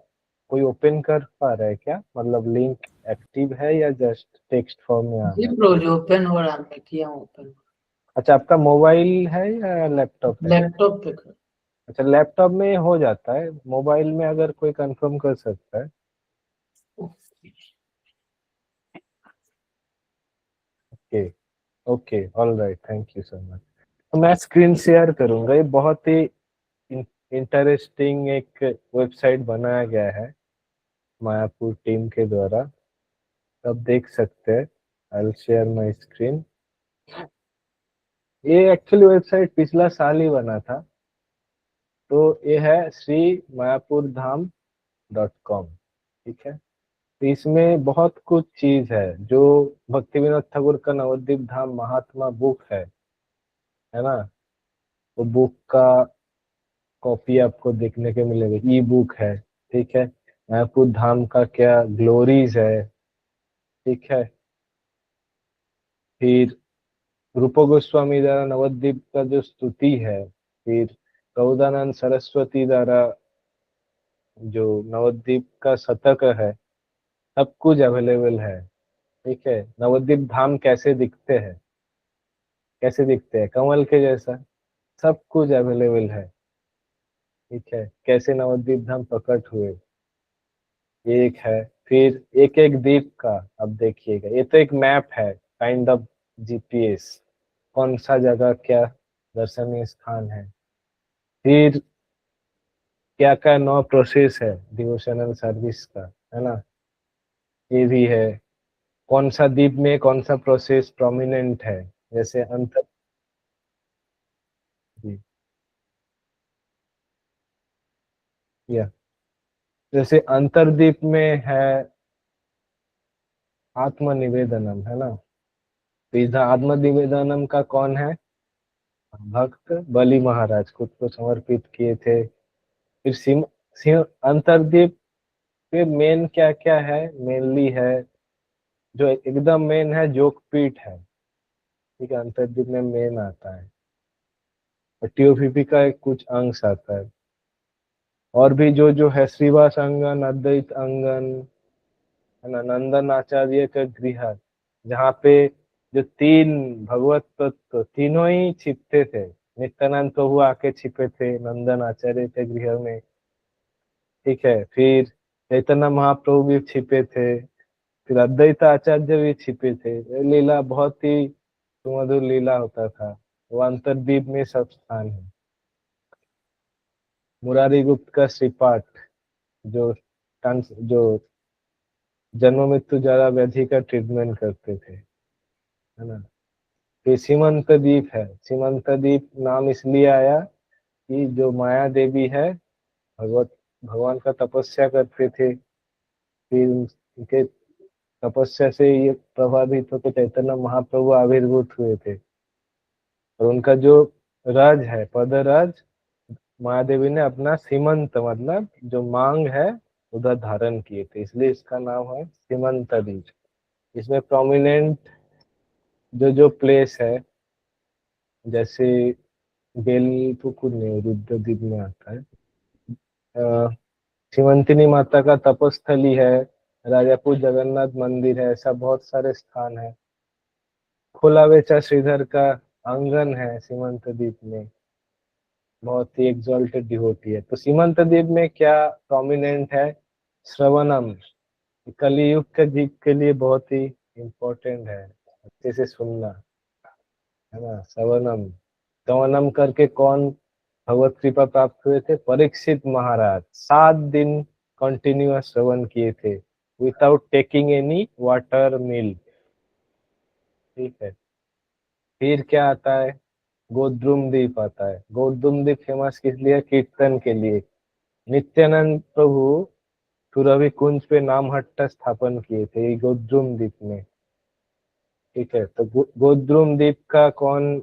कोई ओपन कर पा रहा है क्या? मतलब लिंक एक्टिव है या जस्ट टेक्स्ट फॉर्म में आ जी रहा है? ब्रो, जो ओपन हो रहा, मैं किया हूँ ओपन। अच्छा, आपका मोबाइल है या लैपटॉप है? लैपटॉप पे कर। अच्छा, लैपटॉप में हो जाता है, मोबाइल में अगर कोई कंफर्म कर सकता है। Okay okay, all right, thank you so much. तो मैं स्क्रीन शेयर करूंगा, ये बहुत ही इंटरेस्टिंग एक वेबसाइट बनाया गया है मायापुर टीम के द्वारा, आप देख सकते हैं। I will share my screen. ये एक्चुअली वेबसाइट पिछला साल ही बना था, तो ये है श्रीमायापुरधाम.com। ठीक है, तो इसमें बहुत कुछ चीज है जो भक्ति विनोद ठाकुर का नवद्वीप धाम महात्मा बुक है ना, वो बुक का कॉपी आपको देखने के मिलेगा, ई बुक है। ठीक है, मायापुर धाम का क्या ग्लोरीज है। ठीक है, फिर रूप गोस्वामी द्वारा नवद्वीप का जो स्तुति है, फिर गौदानंद सरस्वती द्वारा जो नवद्वीप का शतक है, सब कुछ अवेलेबल है। ठीक है, नवद्वीप धाम कैसे दिखते हैं, कैसे दिखते हैं कमल के जैसा, सब कुछ अवेलेबल है। ठीक है, कैसे नवद्वीप धाम प्रकट हुए, ये एक है। फिर एक एक द्वीप का अब देखिएगा, ये तो एक मैप है, काइंड ऑफ जीपीएस, कौन सा जगह क्या दर्शनीय स्थान है। फिर क्या क्या नौ प्रोसेस है डिवोशनल सर्विस का, है ना, ये भी है। कौन सा द्वीप में कौन सा प्रोसेस प्रोमिनेंट है, जैसे अंतर जी, या जैसे अंतरद्वीप में है आत्मनिवेदनम, है ना, तो इधर आत्मनिवेदनम का कौन है, भक्त बलि महाराज खुद को समर्पित किए थे। फिर अंतरद्वीप पे मेन क्या क्या है, मेनली है जो एकदम मेन है जोगपीठ है। ठीक है, अंतरद्वीप में मेन आता है, और टीओपीपी का एक कुछ अंश आता है। और भी जो जो है श्रीवास अंगन, अद्वैत अंगन, है ना, नंदन आचार्य का गृह, जहाँ पे जो तीन भगवत तत्व तीनों ही छिपते थे। नित्यानंद प्रभु आके छिपे थे नंदन आचार्य के गृह में। ठीक है, फिर चैतन्य महाप्रभु भी छिपे थे, फिर अद्वैत आचार्य भी छिपे थे। ये लीला बहुत ही सुमधुर लीला होता था, वो अंतरद्वीप में सब स्थान है। मुरारी गुप्त का श्रीपाठ, जो जो जन्म मृत्यु जरा व्याधि का ट्रीटमेंट करते थे, है ना। फिर सीमंत द्वीप है, सीमंत द्वीप नाम इसलिए आया कि जो माया देवी है, भगवान का तपस्या करते थे, फिर उनके तपस्या से ये प्रभावित होकर चैतन्य महाप्रभु आविर्भूत हुए थे, और उनका जो राज है पदराज, महादेवी ने अपना सीमंत मतलब जो मांग है उधर धारण किए थे, इसलिए इसका नाम है सीमंत द्वीप। इसमें प्रोमिनेंट जो जो प्लेस है, जैसे बेलपुकुर नहीं, रुद्रद्वीप में आता है, शिवंतिनी माता का तपस्थली है, राजापुर जगन्नाथ मंदिर है, ऐसा बहुत सारे स्थान है। खोलावेचा श्रीधर का आंगन है सीमंत द्वीप में, बहुत ही एक्सॉल्टेड डिवोटी है। तो सीमंत द्वीप में क्या प्रोमिनेंट है, श्रवणम, कलियुग के जीव के लिए बहुत ही इम्पोर्टेंट है, अच्छे से सुनना, है ना। श्रवणम, श्रवणम करके कौन भगवत कृपा प्राप्त हुए थे, परीक्षित महाराज 7 दिन कंटिन्यूअस श्रवण किए थे विदाउट टेकिंग एनी वाटर मील। ठीक है, फिर क्या आता है, गोद्रुम द्वीप आता है। गोद्रुम द्वीप फेमस किस लिए, कीर्तन के लिए। नित्यानंद प्रभु तुरवी कुंज पे नामहट्टा स्थापन किए थे गोद्रुम द्वीप में। ठीक है, तो गोद्रुम द्वीप का कौन,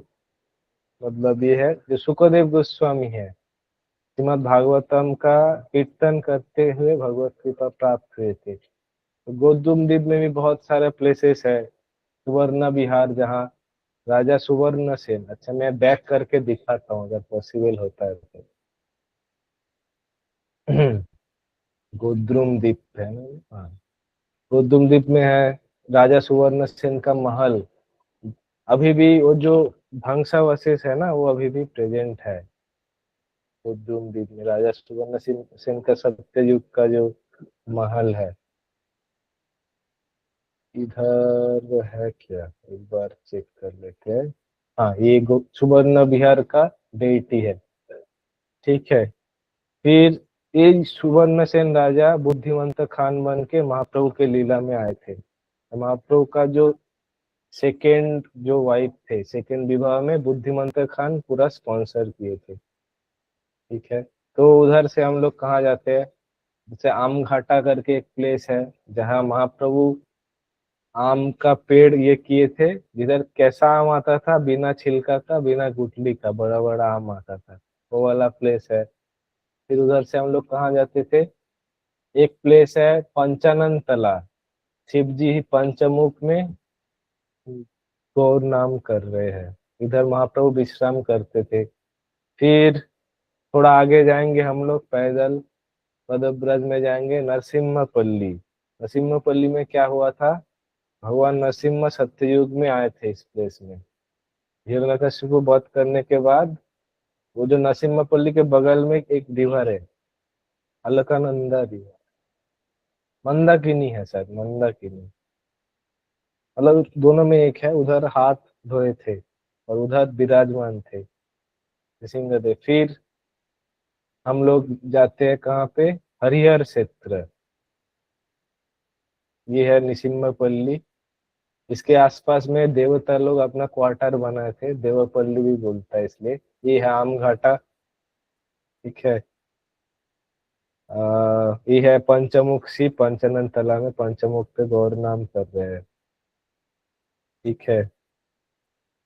मतलब ये है जो सुखदेव गोस्वामी है, श्रीमद् भागवतम का कीर्तन करते हुए भगवत कृपा प्राप्त हुए थे। तो गोद्रुम द्वीप में भी बहुत सारे प्लेसेस है, सुवर्ण विहार जहाँ राजा सुवर्ण सेन, अच्छा मैं बैक करके दिखाता हूँ अगर पॉसिबल होता है तो। गोद्रुम द्वीप है ना, हाँ, गोद्रुम द्वीप में है राजा सुवर्ण सेन का महल। अभी भी वो जो ध्वंसावशेष है ना, वो अभी भी प्रेजेंट है गोद्रुम द्वीप में, राजा सुवर्ण सेन का सत्ययुग का जो महल है। इधर है क्या, एक बार चेक कर लेते हैं। हाँ, ये सुवर्ण विहार का डेटी है। ठीक है, फिर ये सुवर्णसेन राजा बुद्धिमंत खान बन के महाप्रभु के लीला में आए थे। महाप्रभु का जो सेकेंड जो वाइफ थे, सेकेंड विवाह में बुद्धिमंत खान पूरा स्पॉन्सर किए थे। ठीक है, तो उधर से हम लोग कहाँ जाते हैं, जैसे आम घाटा करके एक प्लेस है जहाँ महाप्रभु आम का पेड़ ये किए थे, जिधर कैसा आम आता था, बिना छिलका का, बिना गुठली का, बड़ा बड़ा आम आता था, वो वाला प्लेस है। फिर उधर से हम लोग कहाँ जाते थे, एक प्लेस है पंचानन तला, शिव जी ही पंचमुख में गौर नाम कर रहे हैं, इधर महाप्रभु विश्राम करते थे। फिर थोड़ा आगे जाएंगे हम लोग पैदल, पदब्रज में जाएंगे नरसिम्हापल्ली। नरसिम्हापल्ली में क्या हुआ था, भगवान नरसिम्हा सत्ययुग में आए थे इस प्लेस में। हिरण्यकशिपु को वध करने के बाद वो जो नरसिम्हापल्ली के बगल में एक रिवर है, अलकानंदा रिवर, मंदाकिनी है शायद, मंदाकिनी, मतलब दोनों में एक है। उधर हाथ धोए थे और उधर विराजमान थे नृसिंहदेव। फिर हम लोग जाते हैं कहाँ पे, हरिहर क्षेत्र, ये है नृसिम्हापल्ली। इसके आसपास में देवता लोग अपना क्वार्टर बनाए थे, देवपल्ली भी बोलता है इसलिए। ये है आम घाटा। ठीक है, ये है पंचमुख शिव, पंचानन तला में पंचमुख पे गौर नाम कर रहे हैं। ठीक है,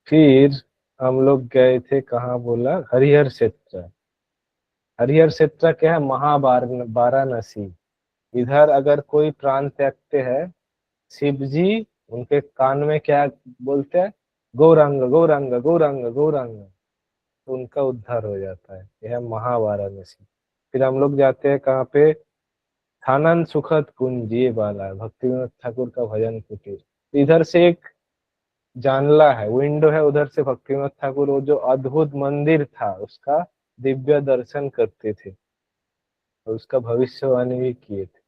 फिर हम लोग गए थे कहाँ बोला, हरिहर क्षेत्र। हरिहर क्षेत्र क्या है, वाराणसी। इधर अगर कोई प्राण त्यागते हैं, शिव जी उनके कान में क्या बोलते हैं, गौरांग गौरांग गौरांग गौरांग, तो उनका उद्धार हो जाता है। यह है महावाराणसी। फिर हम लोग जाते हैं कहाँ पे, थानन सुखद कुंज, ये वाला है भक्ति विनोद ठाकुर का भजन कुटीर। इधर से एक जानला है, विंडो है, उधर से भक्ति विनोद ठाकुर वो जो अद्भुत मंदिर था उसका दिव्य दर्शन करते थे और उसका भविष्यवाणी भी किए थे।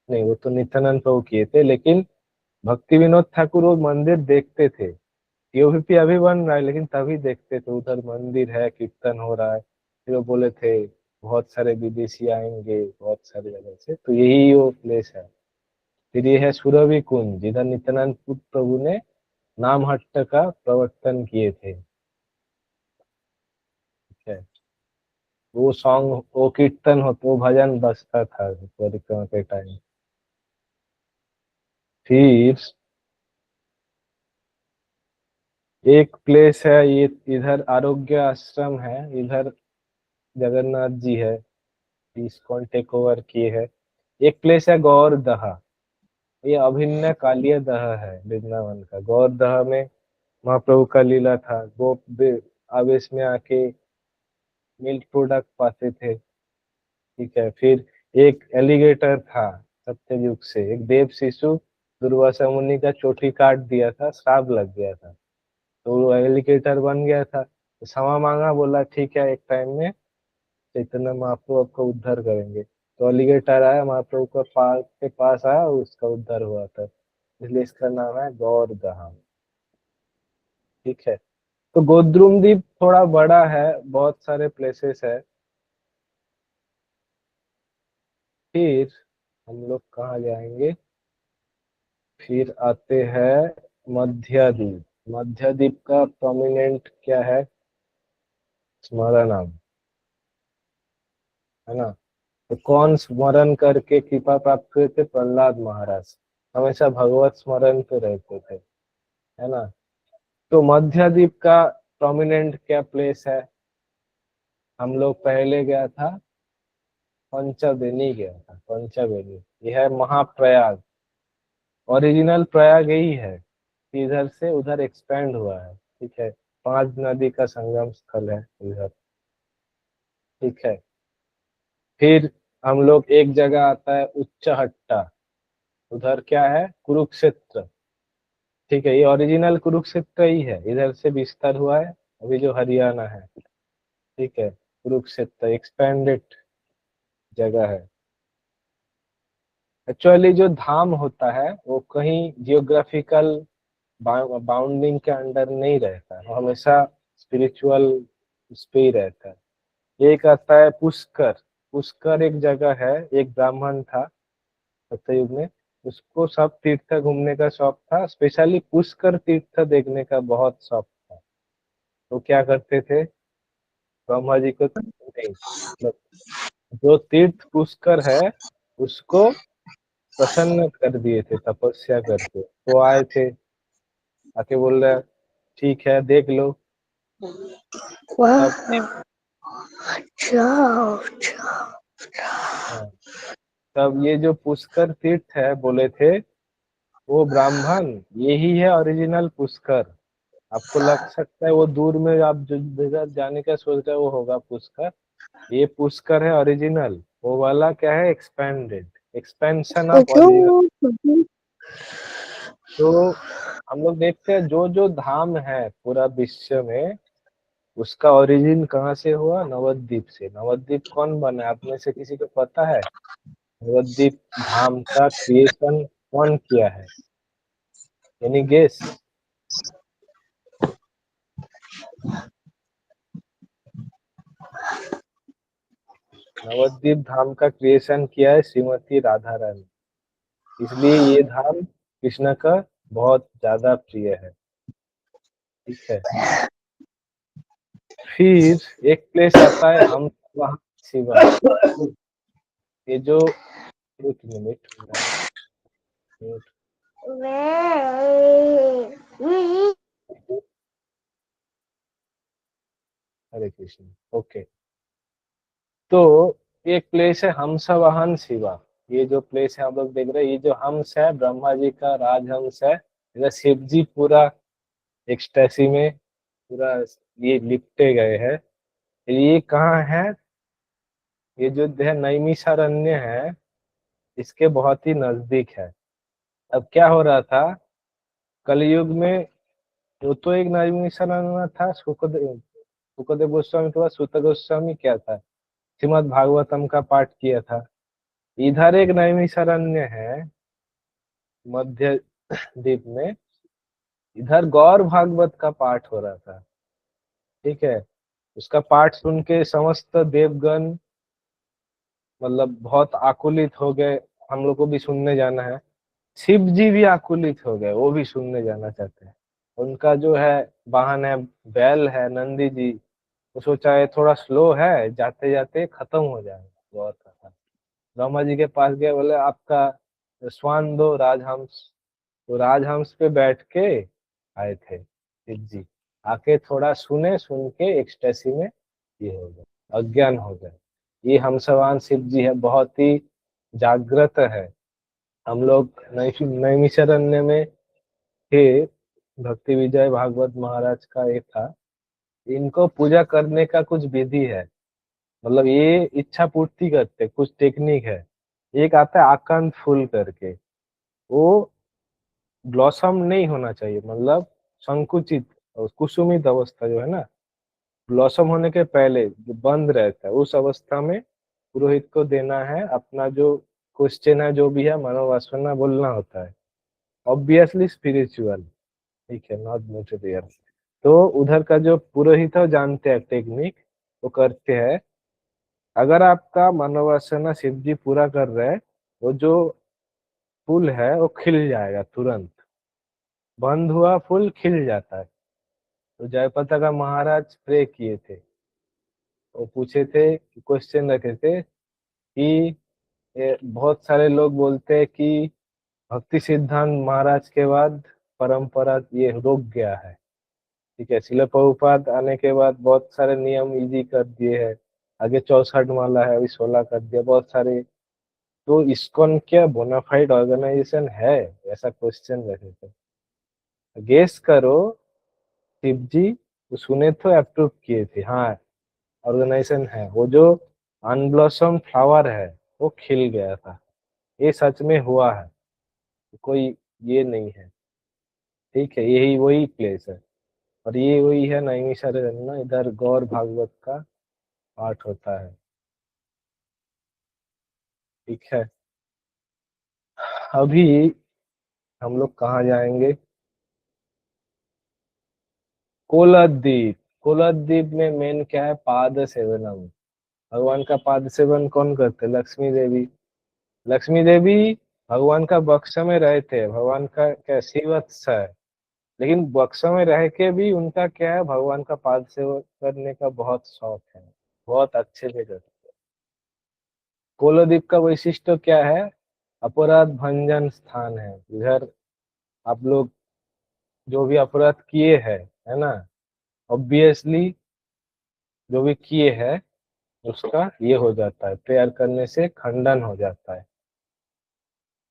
नहीं, वो तो नित्यानंद प्रभु किए थे, लेकिन भक्ति विनोद ठाकुर वो मंदिर देखते थे। यूपी अभी बन रहा है लेकिन तभी देखते थे, उधर मंदिर है, कीर्तन हो रहा है। फिर वो बोले थे बहुत सारे विदेशी आएंगे बहुत सारे जगह से, तो यही वो प्लेस है। फिर ये है सुरभि कुंज, जिधर नित्यानंद प्रभु ने नामहट्ट का प्रवर्तन किए थे। ठीक है, वो सॉन्ग, वो कीर्तन हो, वो भजन बजता था परिक्रमा के टाइम। फिर एक प्लेस है, ये इधर आरोग्य आश्रम है, इधर जगन्नाथ जी है, इसको टेक ओवर किए है। एक प्लेस है गौरदहा, ये अभिन्न कालीय दह है वृंदावन का। गौरदहा में महाप्रभु का लीला था, गोप आवेश में आके मिल्क प्रोडक्ट पाते थे। ठीक है, फिर एक एलिगेटर था सत्ययुग से, एक देव शिशु दुर्वासा मुनि का चोटी काट दिया था, श्राप लग गया था, तो वो एलिगेटर बन गया था। तो क्षमा मांगा, बोला ठीक है एक टाइम में चैतन्य महाप्रभु आपका उद्धार करेंगे। तो एलिगेटर आया महाप्रभु के पास आया और उसका उद्धार हुआ था, इसलिए इसका नाम है गौरदहा। ठीक है, तो गोद्रुम द्वीप थोड़ा बड़ा है, बहुत सारे प्लेसेस है। फिर हम लोग कहाँ जाएंगे, फिर आते हैं मध्यद्वीप। मध्यद्वीप का प्रोमिनेंट क्या है, स्मरणम, है ना। तो कौन स्मरण करके कृपा प्राप्त हुए थे, प्रहलाद महाराज, हमेशा भगवत स्मरण पे रहते थे, है ना। तो मध्यद्वीप का प्रोमिनेंट क्या प्लेस है, हम लोग पहले गया था पंचबेनी, गया था पंचबेनी। यह है महाप्रयाग, ओरिजिनल प्रयाग यही है, इधर से उधर एक्सपेंड हुआ है। ठीक है, 5 नदी का संगम स्थल है इधर। ठीक है, फिर हम लोग एक जगह आता है उच्चहट्टा, उधर क्या है, कुरुक्षेत्र। ठीक है, ये ओरिजिनल कुरुक्षेत्र ही है, इधर से विस्तार हुआ है, अभी जो हरियाणा है। ठीक है, कुरुक्षेत्र एक्सपेंडेड जगह है। एक्चुअली जो धाम होता है वो कहीं जियोग्राफिकल बाउंडिंग के अंडर नहीं रहता है, वो हमेशा स्पिरिचुअल उस पे ही रहता है। एक आता है पुष्कर, पुष्कर एक जगह है, एक ब्राह्मण था सत्ययुग में, उसको सब तीर्थ घूमने का शौक था, स्पेशली पुष्कर तीर्थ देखने का बहुत शौक था। तो क्या करते थे, ब्रह्मा जी को नहीं, मतलब जो तीर्थ पुष्कर है उसको प्रसन्न कर दिए थे तपस्या करके। तो आए थे, आके बोल रहे ठीक है देख लो। तब हाँ, तब ये जो पुष्कर तीर्थ है बोले थे वो ब्राह्मण यही है ओरिजिनल पुष्कर। आपको लग सकता है वो दूर में आप जो जगह जाने का सोच रहे हो वो होगा पुष्कर, ये पुष्कर है ओरिजिनल। वो वाला क्या है, एक्सपेंडेड, एक्सपेंशन ऑफ ओरिजिनल। तो हम लोग देखते हैं जो जो धाम है पूरा विश्व में उसका ओरिजिन कहाँ से हुआ, नवद्वीप से। नवद्वीप कौन बना, आप में से किसी को पता है नवद्वीप धाम का क्रिएशन कौन किया है? Any guess? नवद्वीप धाम का क्रिएशन किया है श्रीमती राधा रानी, इसलिए ये धाम कृष्ण का बहुत ज्यादा प्रिय है। ठीक है, फिर एक प्लेस आता है हम वहाँ शिवा। ये जो एक मिनट हरे कृष्ण। ओके, तो एक प्लेस है हंसवाहन शिवा। ये जो प्लेस है हम लोग देख रहे हैं, ये जो हंस है ब्रह्मा जी का राजहंस है, इधर शिव जी पूरा एक्सटेसी में पूरा ये लिपटे गए हैं। ये कहाँ है, ये जो है नैमिषारण्य है, इसके बहुत ही नजदीक है। अब क्या हो रहा था कलयुग में, वो तो एक नैमिषारण्य था, सुखदेव गोस्वामी के बाद सूत गोस्वामी क्या था, श्रीमद् भागवतम का पाठ किया था। इधर एक नैमिषारण्य है मध्य द्वीप में, इधर गौर भागवत का पाठ हो रहा था। ठीक है, उसका पाठ सुन के समस्त देवगण मतलब बहुत आकुलित हो गए, हम लोग को भी सुनने जाना है। शिव जी भी आकुलित हो गए, वो भी सुनने जाना चाहते हैं। उनका जो है वाहन है, बैल है नंदी जी, वो सोचा है थोड़ा स्लो है, जाते जाते खत्म हो जाएगा गौर कथा। ब्रह्मा जी के पास गए, बोले आपका स्वान दो राजहंस। तो राजहंस पे बैठ के आए थे शिव जी, आके थोड़ा सुने, सुन के एक्सटेसी में ये हो गए, अज्ञान हो गए। ये हंसवान शिव जी है, बहुत ही जागृत है। हम लोग नैमिषारण्य में थे, भक्ति विजय भागवत महाराज का एक था, इनको पूजा करने का कुछ विधि है, मतलब ये इच्छा पूर्ति करते, कुछ टेक्निक है। एक आता है आकांत फूल करके, वो ब्लॉसम नहीं होना चाहिए, मतलब संकुचित और कुसुमित अवस्था जो है ना, ब्लॉसम होने के पहले जो बंद रहता है उस अवस्था में पुरोहित को देना है अपना जो क्वेश्चन है, जो भी है मनोवासना बोलना होता है, ऑब्वियसली स्पिरिचुअल। ठीक है, नॉट मटेरियल। तो उधर का जो पुरोहित है वो जानते हैं टेक्निक, वो करते हैं। अगर आपका मनोवासना शिव जी पूरा कर रहे हैं, वो जो फूल है वो खिल जाएगा तुरंत, बंद हुआ फूल खिल जाता है। तो जयपताका महाराज प्रे किए थे, वो पूछे थे, क्वेश्चन रखे थे कि बहुत सारे लोग बोलते हैं कि भक्ति सिद्धांत महाराज के बाद परंपरा ये रुक गया है। ठीक है, शिला प्रभुपाद आने के बाद बहुत सारे नियम इजी कर दिए हैं, आगे 64 माला है, अभी 16 कर दिया, बहुत सारे। तो इस्कॉन क्या बोनाफाइड ऑर्गेनाइजेशन है, ऐसा क्वेश्चन रखे थे। गेस करो, शिव जी वो सुने तो अप्रूव किए थे, हाँ ऑर्गेनाइजेशन है। वो जो अनब्लॉसम फ्लावर है वो खिल गया था, ये सच में हुआ है, कोई ये नहीं है। ठीक है, यही वही प्लेस है, और ये वही है नैमिषारण्य, इधर गौर भागवत का पाठ होता है। ठीक है, अभी हम लोग कहाँ जाएंगे, कोलद्वीप। कोलद्वीप में मेन क्या है, पाद सेवनम। भगवान का पाद सेवन कौन करते? लक्ष्मी देवी। लक्ष्मी देवी भगवान का बक्स में रहे थे, भगवान का क्या श्रीवत्स है, लेकिन बक्स में रह के भी उनका क्या है, भगवान का पाद सेवन करने का बहुत शौक है, बहुत अच्छे से करते हैं। कोलोद्वीप का वैशिष्ट्य क्या है? अपराध भंजन स्थान है। इधर आप लोग जो भी अपराध किए हैं, है ना, ऑब्वियसली जो भी किए हैं उसका ये हो जाता है, प्रेयर करने से खंडन हो जाता है।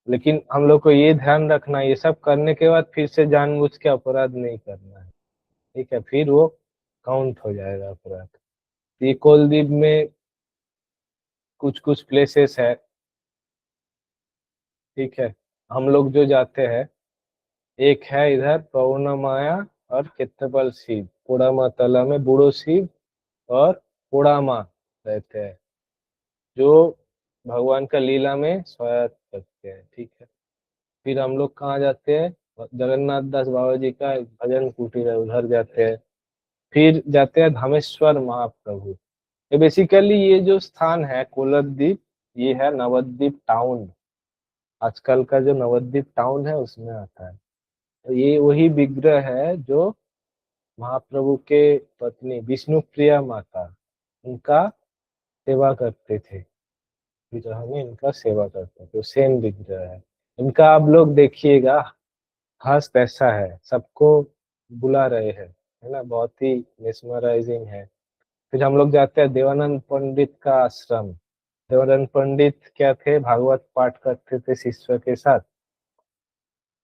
लेकिन हम लोग को ये ध्यान रखना है, ये सब करने के बाद फिर से जानबूझ के अपराध नहीं करना है, ठीक है, फिर वो काउंट हो जाएगा अपराध। ये कोलदीप में कुछ कुछ प्लेसेस है, ठीक है, हम लोग जो जाते हैं, एक है इधर पौर्णमाया और केतपल शिव, पोड़ामा तला में बूढ़ो शिव और पोड़ामा रहते हैं, जो भगवान का लीला में स्वायत्त करते हैं, ठीक है। फिर हम लोग कहाँ जाते हैं? जगन्नाथ दास बाबा जी का एक भजन कुटीर है, उधर जाते हैं। फिर जाते हैं धामेश्वर महाप्रभु। ये बेसिकली ये जो स्थान है कोलद्वीप, ये है नवद्वीप टाउन, आजकल का जो नवद्वीप टाउन है उसमें आता है। तो ये वही विग्रह है जो महाप्रभु के पत्नी विष्णु प्रिया माता उनका सेवा करते थे, विग्रह में इनका सेवा करते थे, तो सेम विग्रह है इनका। आप लोग देखिएगा, खास पैसा है, सबको बुला रहे हैं, है ना, बहुत ही मेस्मराइजिंग है। फिर हम लोग जाते हैं देवानंद पंडित का आश्रम। देवानंद पंडित क्या थे? भागवत पाठ करते थे शिष्य के साथ।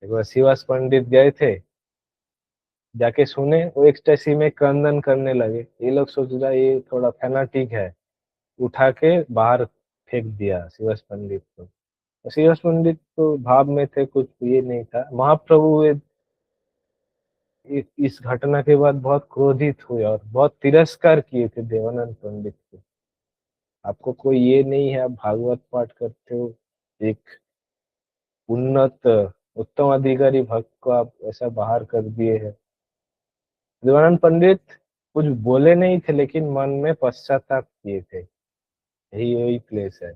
एक बार शिवास पंडित गए थे, जाके सुने, वो एक्सटेसी में क्रंदन करने लगे। ये लोग सोच रहा ये थोड़ा फैनाटिक है, उठा के बाहर फेंक दिया शिवास पंडित को। तो शिवास पंडित तो भाव में थे, कुछ ये नहीं था। महाप्रभु इस घटना के बाद बहुत क्रोधित हुए और बहुत तिरस्कार किए थे देवानंद पंडित को। आपको कोई ये नहीं है, आप भागवत पाठ करते हो, एक उन्नत उत्तम अधिकारी भक्त को आप ऐसा बाहर कर दिए हैं। देवानंद पंडित कुछ बोले नहीं थे, लेकिन मन में पश्चाताप किए थे। यही वही प्लेस है।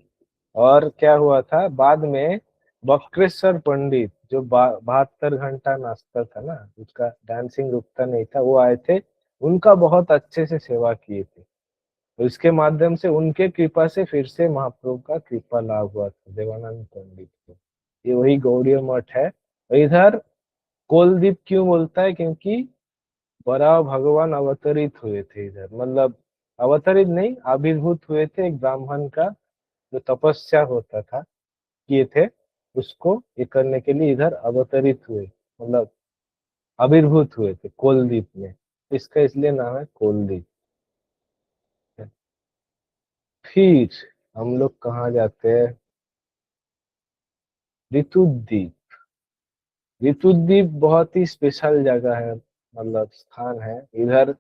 और क्या हुआ था बाद में? बक्रेश्वर पंडित जो 72 घंटा नाचता था ना, उसका डांसिंग रुकता नहीं था, वो आए थे, उनका बहुत अच्छे से सेवा किए थे। तो इसके माध्यम से उनके कृपा से फिर से महाप्रभु का कृपा लाभ हुआ था देवानंद पंडित को। ये वही गौड़ीय मठ है। और इधर कोलदीप क्यों बोलता है? क्योंकि बराव भगवान अवतरित हुए थे इधर, मतलब अवतरित नहीं, आविर्भूत हुए थे। एक ब्राह्मण का जो तपस्या होता था, किए थे, उसको ये करने के लिए इधर अवतरित हुए, मतलब आविर्भूत हुए थे कोलदीप में। इसका इसलिए नाम है कोलदीप। फिर हम लोग कहाँ जाते हैं? ऋतुद्वीप। ऋतुद्वीप बहुत ही स्पेशल जगह है, मतलब स्थान है। इधर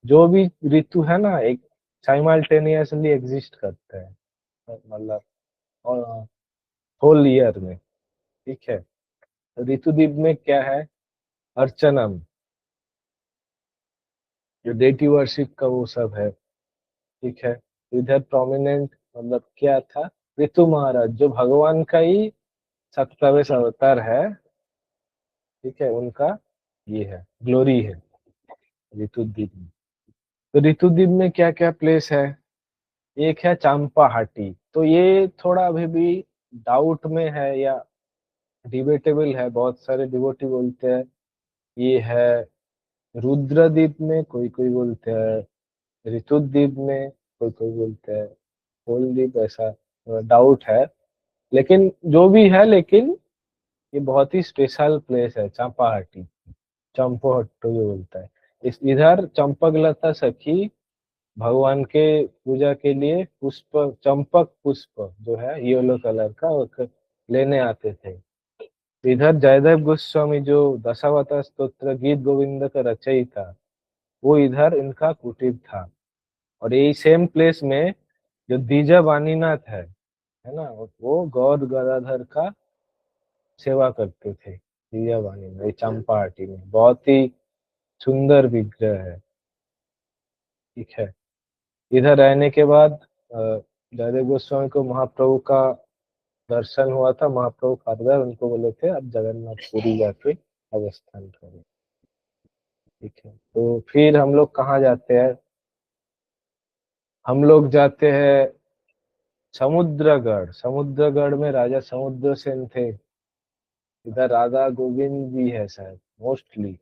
जो भी ऋतु है ना, एक साइमल्टेनियसली एग्जिस्ट करते हैं, मतलब होल ईयर में, ठीक है। ऋतुद्वीप में क्या है? अर्चनम, जो डेटी वर्शिप का वो सब है, ठीक है। इधर प्रोमिनेंट मतलब क्या था? ऋतु महाराज जो भगवान का ही 27 अवतार है, ठीक है, उनका ये है, ग्लोरी है ऋतुद्वीप में। तो ऋतुद्वीप में क्या क्या प्लेस है? एक है चंपाहाटी, तो ये थोड़ा अभी भी डाउट में है या डिबेटेबल है, बहुत सारे डिवोटी बोलते हैं ये है रुद्रद्वीप में, कोई कोई बोलते हैं ऋतुद्वीप में, कोई कोई बोलते हैं कोलद्वीप, ऐसा डाउट है। लेकिन जो भी है, लेकिन ये बहुत ही स्पेशल प्लेस है चंपाहाटी, चंपोहट्टू जो बोलता है। इस इधर चंपकलता सखी भगवान के पूजा के लिए पुष्प, चंपक पुष्प जो है येलो कलर का, वो लेने आते थे। इधर जयदेव गोस्वामी जो दशावतार स्तोत्र गीत गोविंद का रचयिता, वो इधर इनका कुटीर था। और यही सेम प्लेस में जो द्विजा वाणीनाथ है ना, वो गौर गदाधर का सेवा करते थे। द्विजा वाणीनाथ ये चंपाहाटी में बहुत ही सुंदर विग्रह है, ठीक है। इधर रहने के बाद जयदेव गोस्वामी को महाप्रभु का दर्शन हुआ था। महाप्रभु खारदार उनको बोले थे अब जगन्नाथपुरी जाके अवस्थान करें। ठीक है, तो फिर हम लोग कहाँ जाते हैं? हम लोग जाते हैं समुद्रगढ़। समुद्रगढ़ में राजा समुद्रसेन थे। इधर राधा गोविंद जी है शायद मोस्टली।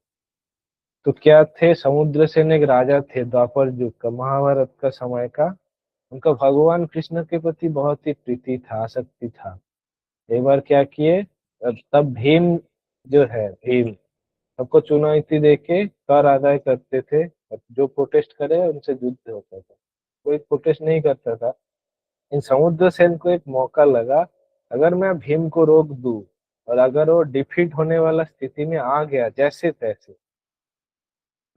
तो क्या थे, समुद्रसेन एक राजा थे द्वापर युग का, महाभारत का समय का। उनका भगवान कृष्ण के प्रति बहुत ही प्रीति था, आसक्ति था। एक बार क्या किए, तब भीम जो है, भीम सबको चुनौती देके कर आदाय करते थे। जो प्रोटेस्ट करे उनसे युद्ध होता था, कोई प्रोटेस्ट नहीं करता था। इन समुद्रसेन को एक मौका लगा, अगर मैं भीम को रोक दूं और अगर वो डिफीट होने वाला स्थिति में आ गया जैसे तैसे,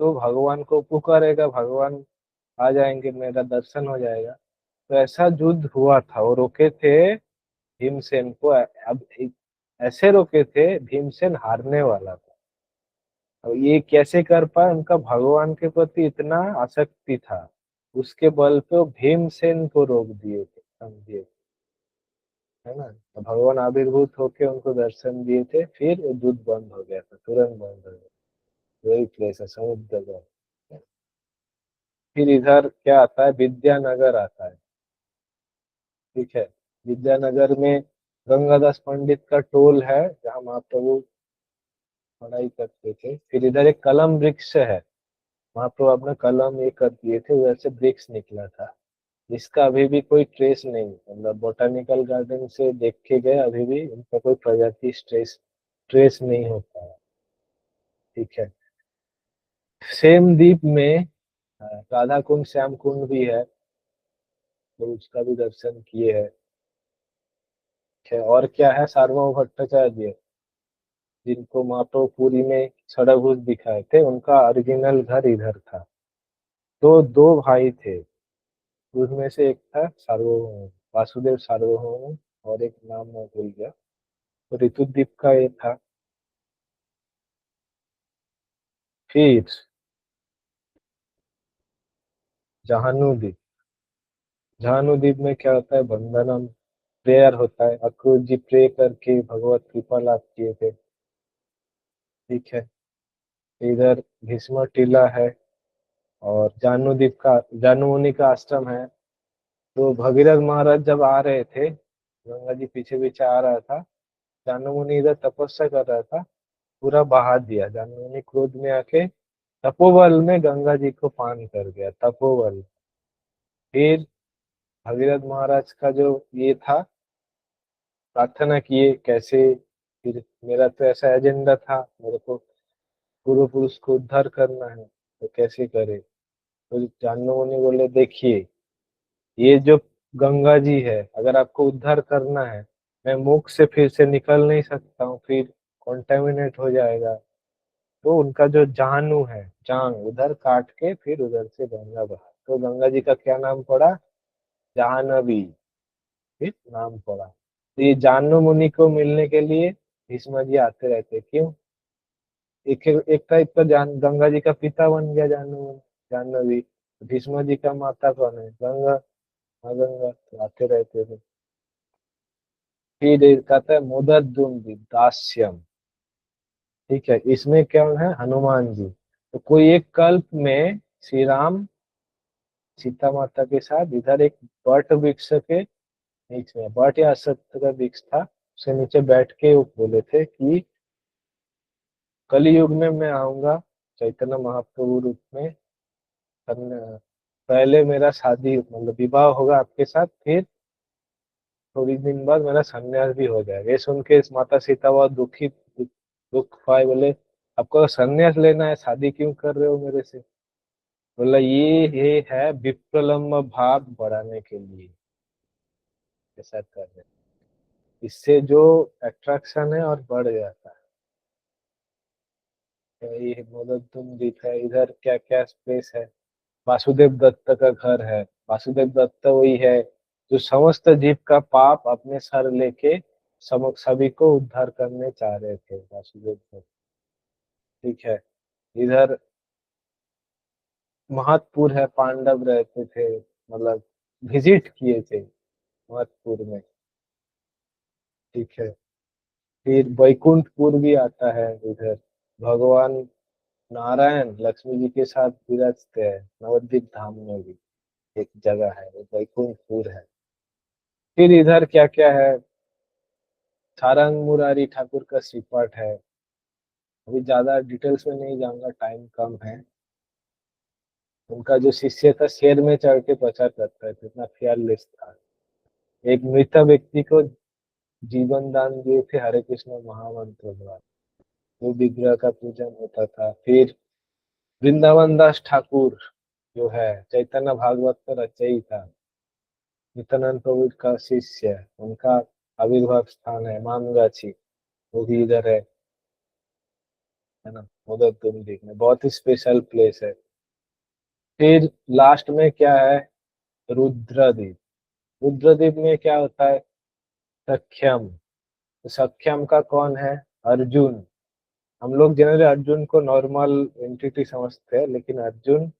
तो भगवान को पुकारेगा, भगवान आ जाएंगे, मेरा दर्शन हो जाएगा। तो ऐसा युद्ध हुआ था, वो रोके थे भीमसेन को। अब ऐसे रोके थे, भीमसेन हारने वाला था। अब ये कैसे कर पाए? उनका भगवान के प्रति इतना आसक्ति था, उसके बल पे वो भीमसेन को रोक दिए थे, समझिए, है ना। तो भगवान आविर्भूत होके उनको दर्शन दिए थे, फिर वो युद्ध बंद हो गया था, तुरंत बंद हो गया। वही प्लेस है समुद्रगढ़। फिर इधर क्या आता है, विद्यानगर आता है। ठीक है, विद्यानगर में गंगादास पंडित का टोल है, जहाँ महाप्रभु पढ़ाई करते थे। फिर इधर एक कलम वृक्ष है, महाप्रभु अपना कलम ये कर दिए थे, उधर से वृक्ष निकला था। इसका अभी भी कोई ट्रेस नहीं, मतलब बोटानिकल गार्डन से देख के गए, अभी भी इनका कोई प्रजाति ट्रेस नहीं होता है। ठीक है, सेम द्वीप में राधा कुंड श्याम कुंड भी है, तो उसका भी दर्शन किए हैं। ठीक है, और क्या है, सार्वभौम भट्टाचार्य जिनको महाप्रभु पुरी में षड़भुज दिखाए थे, उनका ओरिजिनल घर इधर था। तो दो भाई थे, उसमें से एक था सार्वभौम, वासुदेव सार्वभौम, और एक नाम मैं भूल गया। तो ऋतुद्वीप का ये था। फिर जहानुद्वीप। जहानुद्वीप में क्या होता है, वंदनम प्रेयर होता है। अक्रूर जी प्रे करके भगवत कृपा लाभ किए थे। ठीक है, इधर भीष्म टीला है, और जानुद्वीप का जानु मुनि का आश्रम है। तो भगीरथ महाराज जब आ रहे थे, गंगा जी पीछे पीछे आ रहा था, जानु मुनि इधर तपस्या कर रहा था, पूरा बहा दिया। जानु मुनि क्रोध में आके तपोबल में गंगा जी को पान कर गया, तपोबल। फिर भगीरथ महाराज का जो ये था, प्रार्थना किए कैसे, फिर मेरा तो ऐसा एजेंडा था, मेरे को पूर्व पुरुष को उद्धार करना है, तो कैसे करे। तो जानू मुनि बोले, देखिए ये जो गंगा जी है, अगर आपको उद्धार करना है, मैं मुख से फिर से निकल नहीं सकता हूँ, फिर कॉन्टेमिनेट हो जाएगा। तो उनका जो जानू है, जांग, उधर काट के फिर उधर से गंगा बहा। तो गंगा जी का क्या नाम पड़ा, जाह्नवी, फिर नाम पड़ा। तो ये जाह्नू मुनि को मिलने के लिए भीष्म जी आते रहते। क्यों? एक टाइप का गंगा जी का पिता बन गया जाह्नवी। भीष्म जी का माता कौन है, गंगा। हाँ, गंगा। तो आते रहते थे। फिर एक कहता है मोदद्दुम्न दास्यम। ठीक है, इसमें क्या है, हनुमान जी। तो कोई एक कल्प में श्री राम सीता माता के साथ इधर एक बट वृक्ष के नीचे, बट या अश्वत्थ का वृक्ष था, उसके नीचे बैठ के वो बोले थे कि कलयुग में मैं आऊंगा चैतन्य महाप्रभु रूप में, पहले मेरा शादी मतलब विवाह होगा आपके साथ, फिर थोड़ी दिन बाद मेरा संन्यास भी हो जाएगा। ये सुन के इस माता सीता बहुत दुख पाए, बोले आपको संन्यास लेना है, शादी क्यों कर रहे हो मेरे से? बोला ये है विप्रलम्ब भाव बढ़ाने के लिए ऐसा कर रहे हैं। इससे जो अट्रैक्शन है और बढ़ जाता है। तो ये मोदद्दुम द्वीप है। इधर क्या क्या स्पेस है, वासुदेव दत्त का घर है। वासुदेव दत्त वही है जो समस्त जीव का पाप अपने सर लेके सभी को उद्धार करने चाह रहे थे, वासुदेव दत्त। ठीक है, इधर महतपुर है, पांडव रहते थे, मतलब विजिट किए थे मथुर में, ठीक है। फिर वैकुंठपुर भी आता है इधर, भगवान नारायण लक्ष्मी जी के साथ विराजते हैं नवद्वीप धाम में भी एक जगह है, वो वैकुंठपुर है। फिर इधर क्या क्या है, सारंग मुरारी ठाकुर का श्रीपाठ है। अभी ज्यादा डिटेल्स में नहीं जाऊंगा, टाइम कम है। उनका जो शिष्य था शेर में चढ़ के प्रचार करता था, इतना फियरलेस था। एक मृत व्यक्ति को जीवन दान दिए थे हरे कृष्ण महामंत्र द्वारा, वो विग्रह का पूजन होता था। फिर वृंदावन दास ठाकुर जो है चैतन्य भागवत का रचयिता, नित्यानंद प्रभु का शिष्य, उनका आविर्भाव स्थान है मामगाछी, वो भी इधर है ना, उधर तुम देखना, बहुत ही स्पेशल प्लेस है। फिर लास्ट में क्या है, रुद्रदीप। रुद्रदीप में क्या होता है, सख्यम। तो सख्यम का कौन है, अर्जुन। हम लोग जनरली अर्जुन को नॉर्मल एंटिटी समझते हैं, लेकिन अर्जुन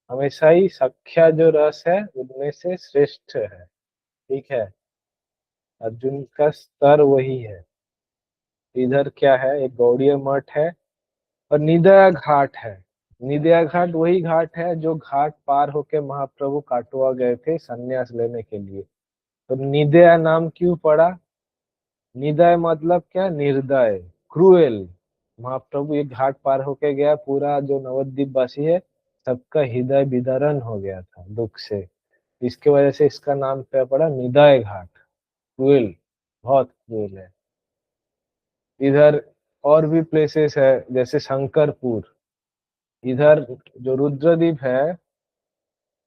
हमेशा ही सख्या जो रस है उनमें से श्रेष्ठ है, ठीक है। अर्जुन का स्तर वही है। इधर क्या है, एक गौड़ीय मठ है और निदया घाट है। निदया घाट वही घाट है जो घाट पार होके महाप्रभु काटवा गए थे संन्यास लेने के लिए। तो निदया नाम क्यों पड़ा, निदय मतलब क्या, निर्दय, क्रूएल। महाप्रभु ये घाट पार होके गया, पूरा जो नवद्वीप वासी है सबका हृदय विदारण हो गया था दुख से, इसके वजह से इसका नाम क्या पड़ा, निदय घाट, क्रूएल, बहुत क्रूएल है। इधर और भी प्लेसेस है जैसे शंकरपुर। इधर जो रुद्रदीप है,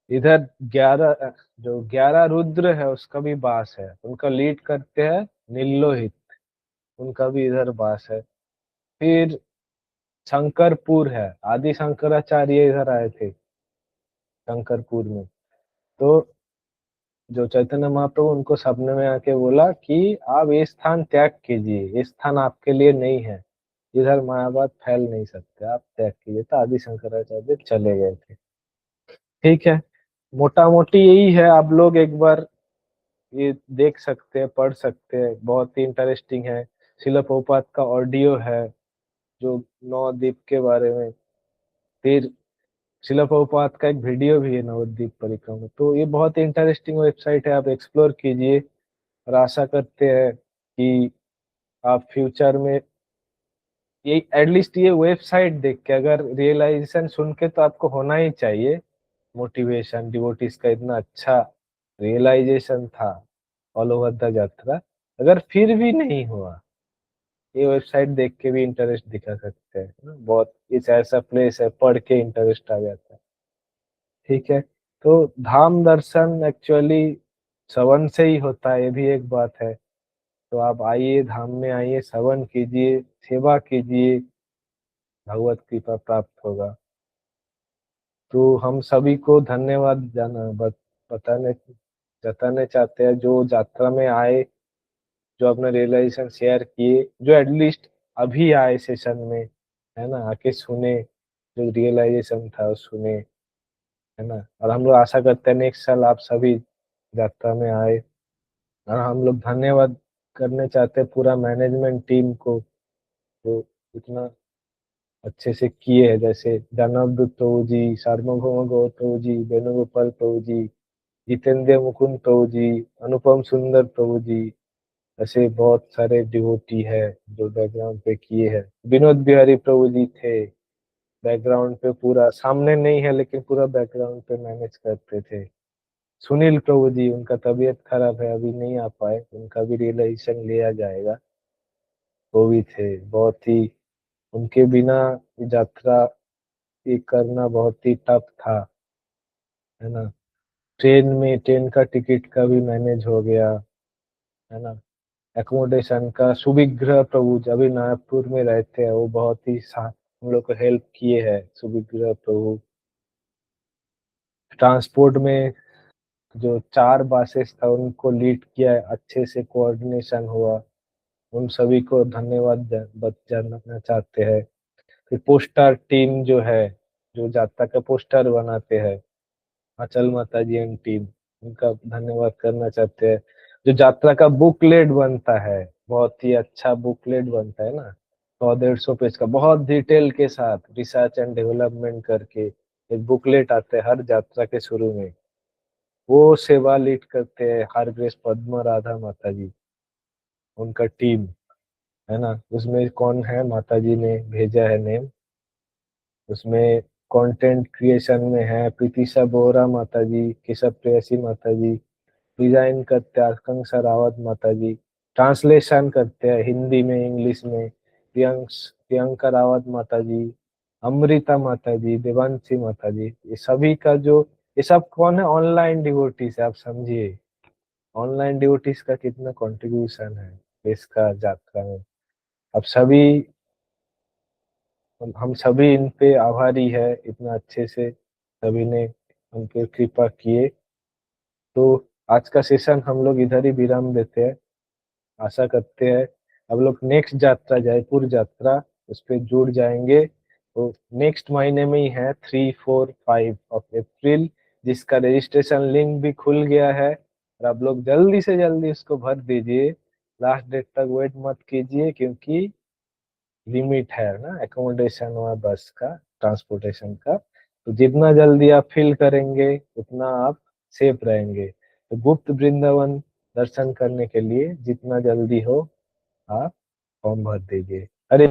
इधर 11 रुद्र है उसका भी वास है, उनका लीड करते हैं नीलोहित, उनका भी इधर वास है। फिर शंकरपुर है, आदि शंकराचार्य इधर आए थे शंकरपुर में। तो जो चैतन्य महाप्रभु उनको सपने में आके बोला कि आप ये स्थान त्याग कीजिए, ये स्थान आपके लिए नहीं है, इधर मायावाद फैल नहीं सकते, आप त्याग कीजिए। तो आदि शंकराचार्य चले गए थे, ठीक है। मोटा मोटी यही है, आप लोग एक बार ये देख सकते हैं, पढ़ सकते हैं, बहुत ही इंटरेस्टिंग है। शिला प्रभुपाद का ऑडियो है जो 9 द्वीप के बारे में। फिर शिला प्रभुपाद का एक वीडियो भी है नवद्वीप परिक्रमा। तो ये बहुत ही इंटरेस्टिंग वेबसाइट है, आप एक्सप्लोर कीजिए। और आशा करते हैं कि आप फ्यूचर में ये एटलीस्ट ये वेबसाइट देख के अगर रियलाइजेशन सुन के, तो आपको होना ही चाहिए मोटिवेशन, डिवोटीज का इतना अच्छा रियलाइजेशन था ऑल ओवर द यात्रा। अगर फिर भी नहीं हुआ, ये वेबसाइट देख के भी इंटरेस्ट दिखा सकते हैं ना? बहुत इस ऐसा प्लेस है, पढ़ के इंटरेस्ट आ जाता है, ठीक है। तो धाम दर्शन एक्चुअली श्रवण से ही होता है, ये भी एक बात है। तो आप आइए, धाम में आइए, श्रवण कीजिए, सेवा कीजिए, भगवत कृपा प्राप्त होगा। तो हम सभी को धन्यवाद बताने जताने चाहते हैं जो यात्रा में आए, जो अपना रियलाइजेशन शेयर किए, जो एटलीस्ट अभी आए सेशन में, है ना, आके सुने, जो रियलाइजेशन था वो सुने, है ना। और हम लोग आशा करते हैं नेक्स्ट साल आप सभी यात्रा में आए। और हम लोग धन्यवाद करने चाहते हैं पूरा मैनेजमेंट टीम को, जो इतना अच्छे से किए हैं, जैसे दानवदूत प्रभु जी, सार्वभौम गौर प्रभु जी, वेणुगोपाल प्रभु जी, जितेंद्र मुकुंद प्रभु जी, अनुपम सुंदर प्रभु जी, ऐसे बहुत सारे डिवोटी है जो बैकग्राउंड पे किए हैं। विनोद बिहारी प्रभु जी थे बैकग्राउंड पे, पूरा सामने नहीं है लेकिन पूरा बैकग्राउंड पे मैनेज करते थे। सुनील प्रभु जी, उनका तबीयत खराब है, अभी नहीं आ पाए, उनका भी रियलाइजेशन लिया जाएगा, वो भी थे। बहुत ही उनके बिना यात्रा ये करना बहुत ही टफ था, है ना। ट्रेन में, ट्रेन का टिकट का भी मैनेज हो गया, है ना। एकोमोडेशन का सुविग्रह प्रभु अभी नागपुर में रहते हैं, वो बहुत ही हम लोग को हेल्प किए हैं सुविग्रह प्रभु। ट्रांसपोर्ट में जो 4 बसेस था उनको लीड किया है, अच्छे से कोऑर्डिनेशन हुआ, उन सभी को धन्यवाद जानना चाहते हैं। फिर पोस्टर टीम जो है, जो जात्रा का पोस्टर बनाते हैं, अचल माता जी एंड टीम, उनका धन्यवाद करना चाहते हैं। जो यात्रा का बुकलेट बनता है, बहुत ही अच्छा बुकलेट बनता है ना, 100-150 पेज का, बहुत डिटेल के साथ रिसर्च एंड डेवलपमेंट करके एक बुकलेट आता है हर यात्रा के शुरू में। वो सेवा लीड करते हैं हर ग्रेस पद्मा राधा माता जी, उनका टीम है ना। उसमें कौन है, माता जी ने भेजा है नेम। उसमें कंटेंट क्रिएशन में है प्रीतिशा बोरा माता जी, केशव प्रेयसी माता जी, डिजाइन करते हैं आकांक्षा रावत माता जी, ट्रांसलेशन करते हैं हिंदी में इंग्लिश में प्रियंका रावत माता जी, अमृता माता जी, देवांशी माता जी। ये सभी का जो, ये सब कौन है, ऑनलाइन डिवोटीज है। आप समझिए ऑनलाइन डिवोटीज का कितना कंट्रीब्यूशन है इसका यात्रा में। अब सभी, हम सभी इन पे आभारी है, इतना अच्छे से सभी ने हम पे कृपा किए। तो आज का सेशन हम लोग इधर ही विराम देते हैं। आशा करते हैं अब लोग नेक्स्ट यात्रा, जयपुर यात्रा, उस पे जुड़ जाएंगे। तो नेक्स्ट महीने में ही है, 3, 4, 5 जिसका रजिस्ट्रेशन लिंक भी खुल गया है, और आप लोग जल्दी से जल्दी उसको भर दीजिए। लास्ट डेट तक वेट मत कीजिए, क्योंकि लिमिट है ना एकोमोडेशन और बस का, ट्रांसपोर्टेशन का। तो जितना जल्दी आप फिल करेंगे उतना आप सेफ रहेंगे। तो गुप्त वृंदावन दर्शन करने के लिए जितना जल्दी हो आप फॉर्म भर दीजिए। हरे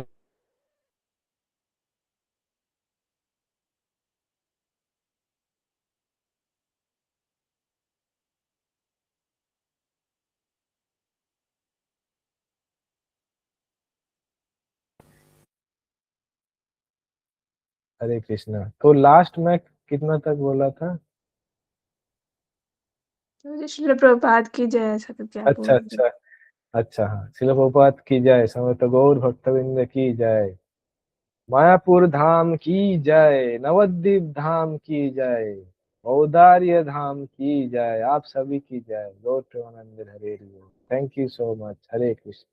हरे कृष्णा। तो लास्ट में कितना तक बोला था? मुझे श्रील प्रभुपाद की जय, ऐसा करके आप अच्छा बोल रहे अच्छा अच्छा, हाँ, शिल प्रभुपाद की जय, समस्त गौर भक्तवृंद की जय, मायापुर धाम की जय, नवद्वीप धाम की जय, औदार्य धाम की जय, आप सभी की जय। Gaur Premanand Hare Hari. Thank you so much. Hare Krishna.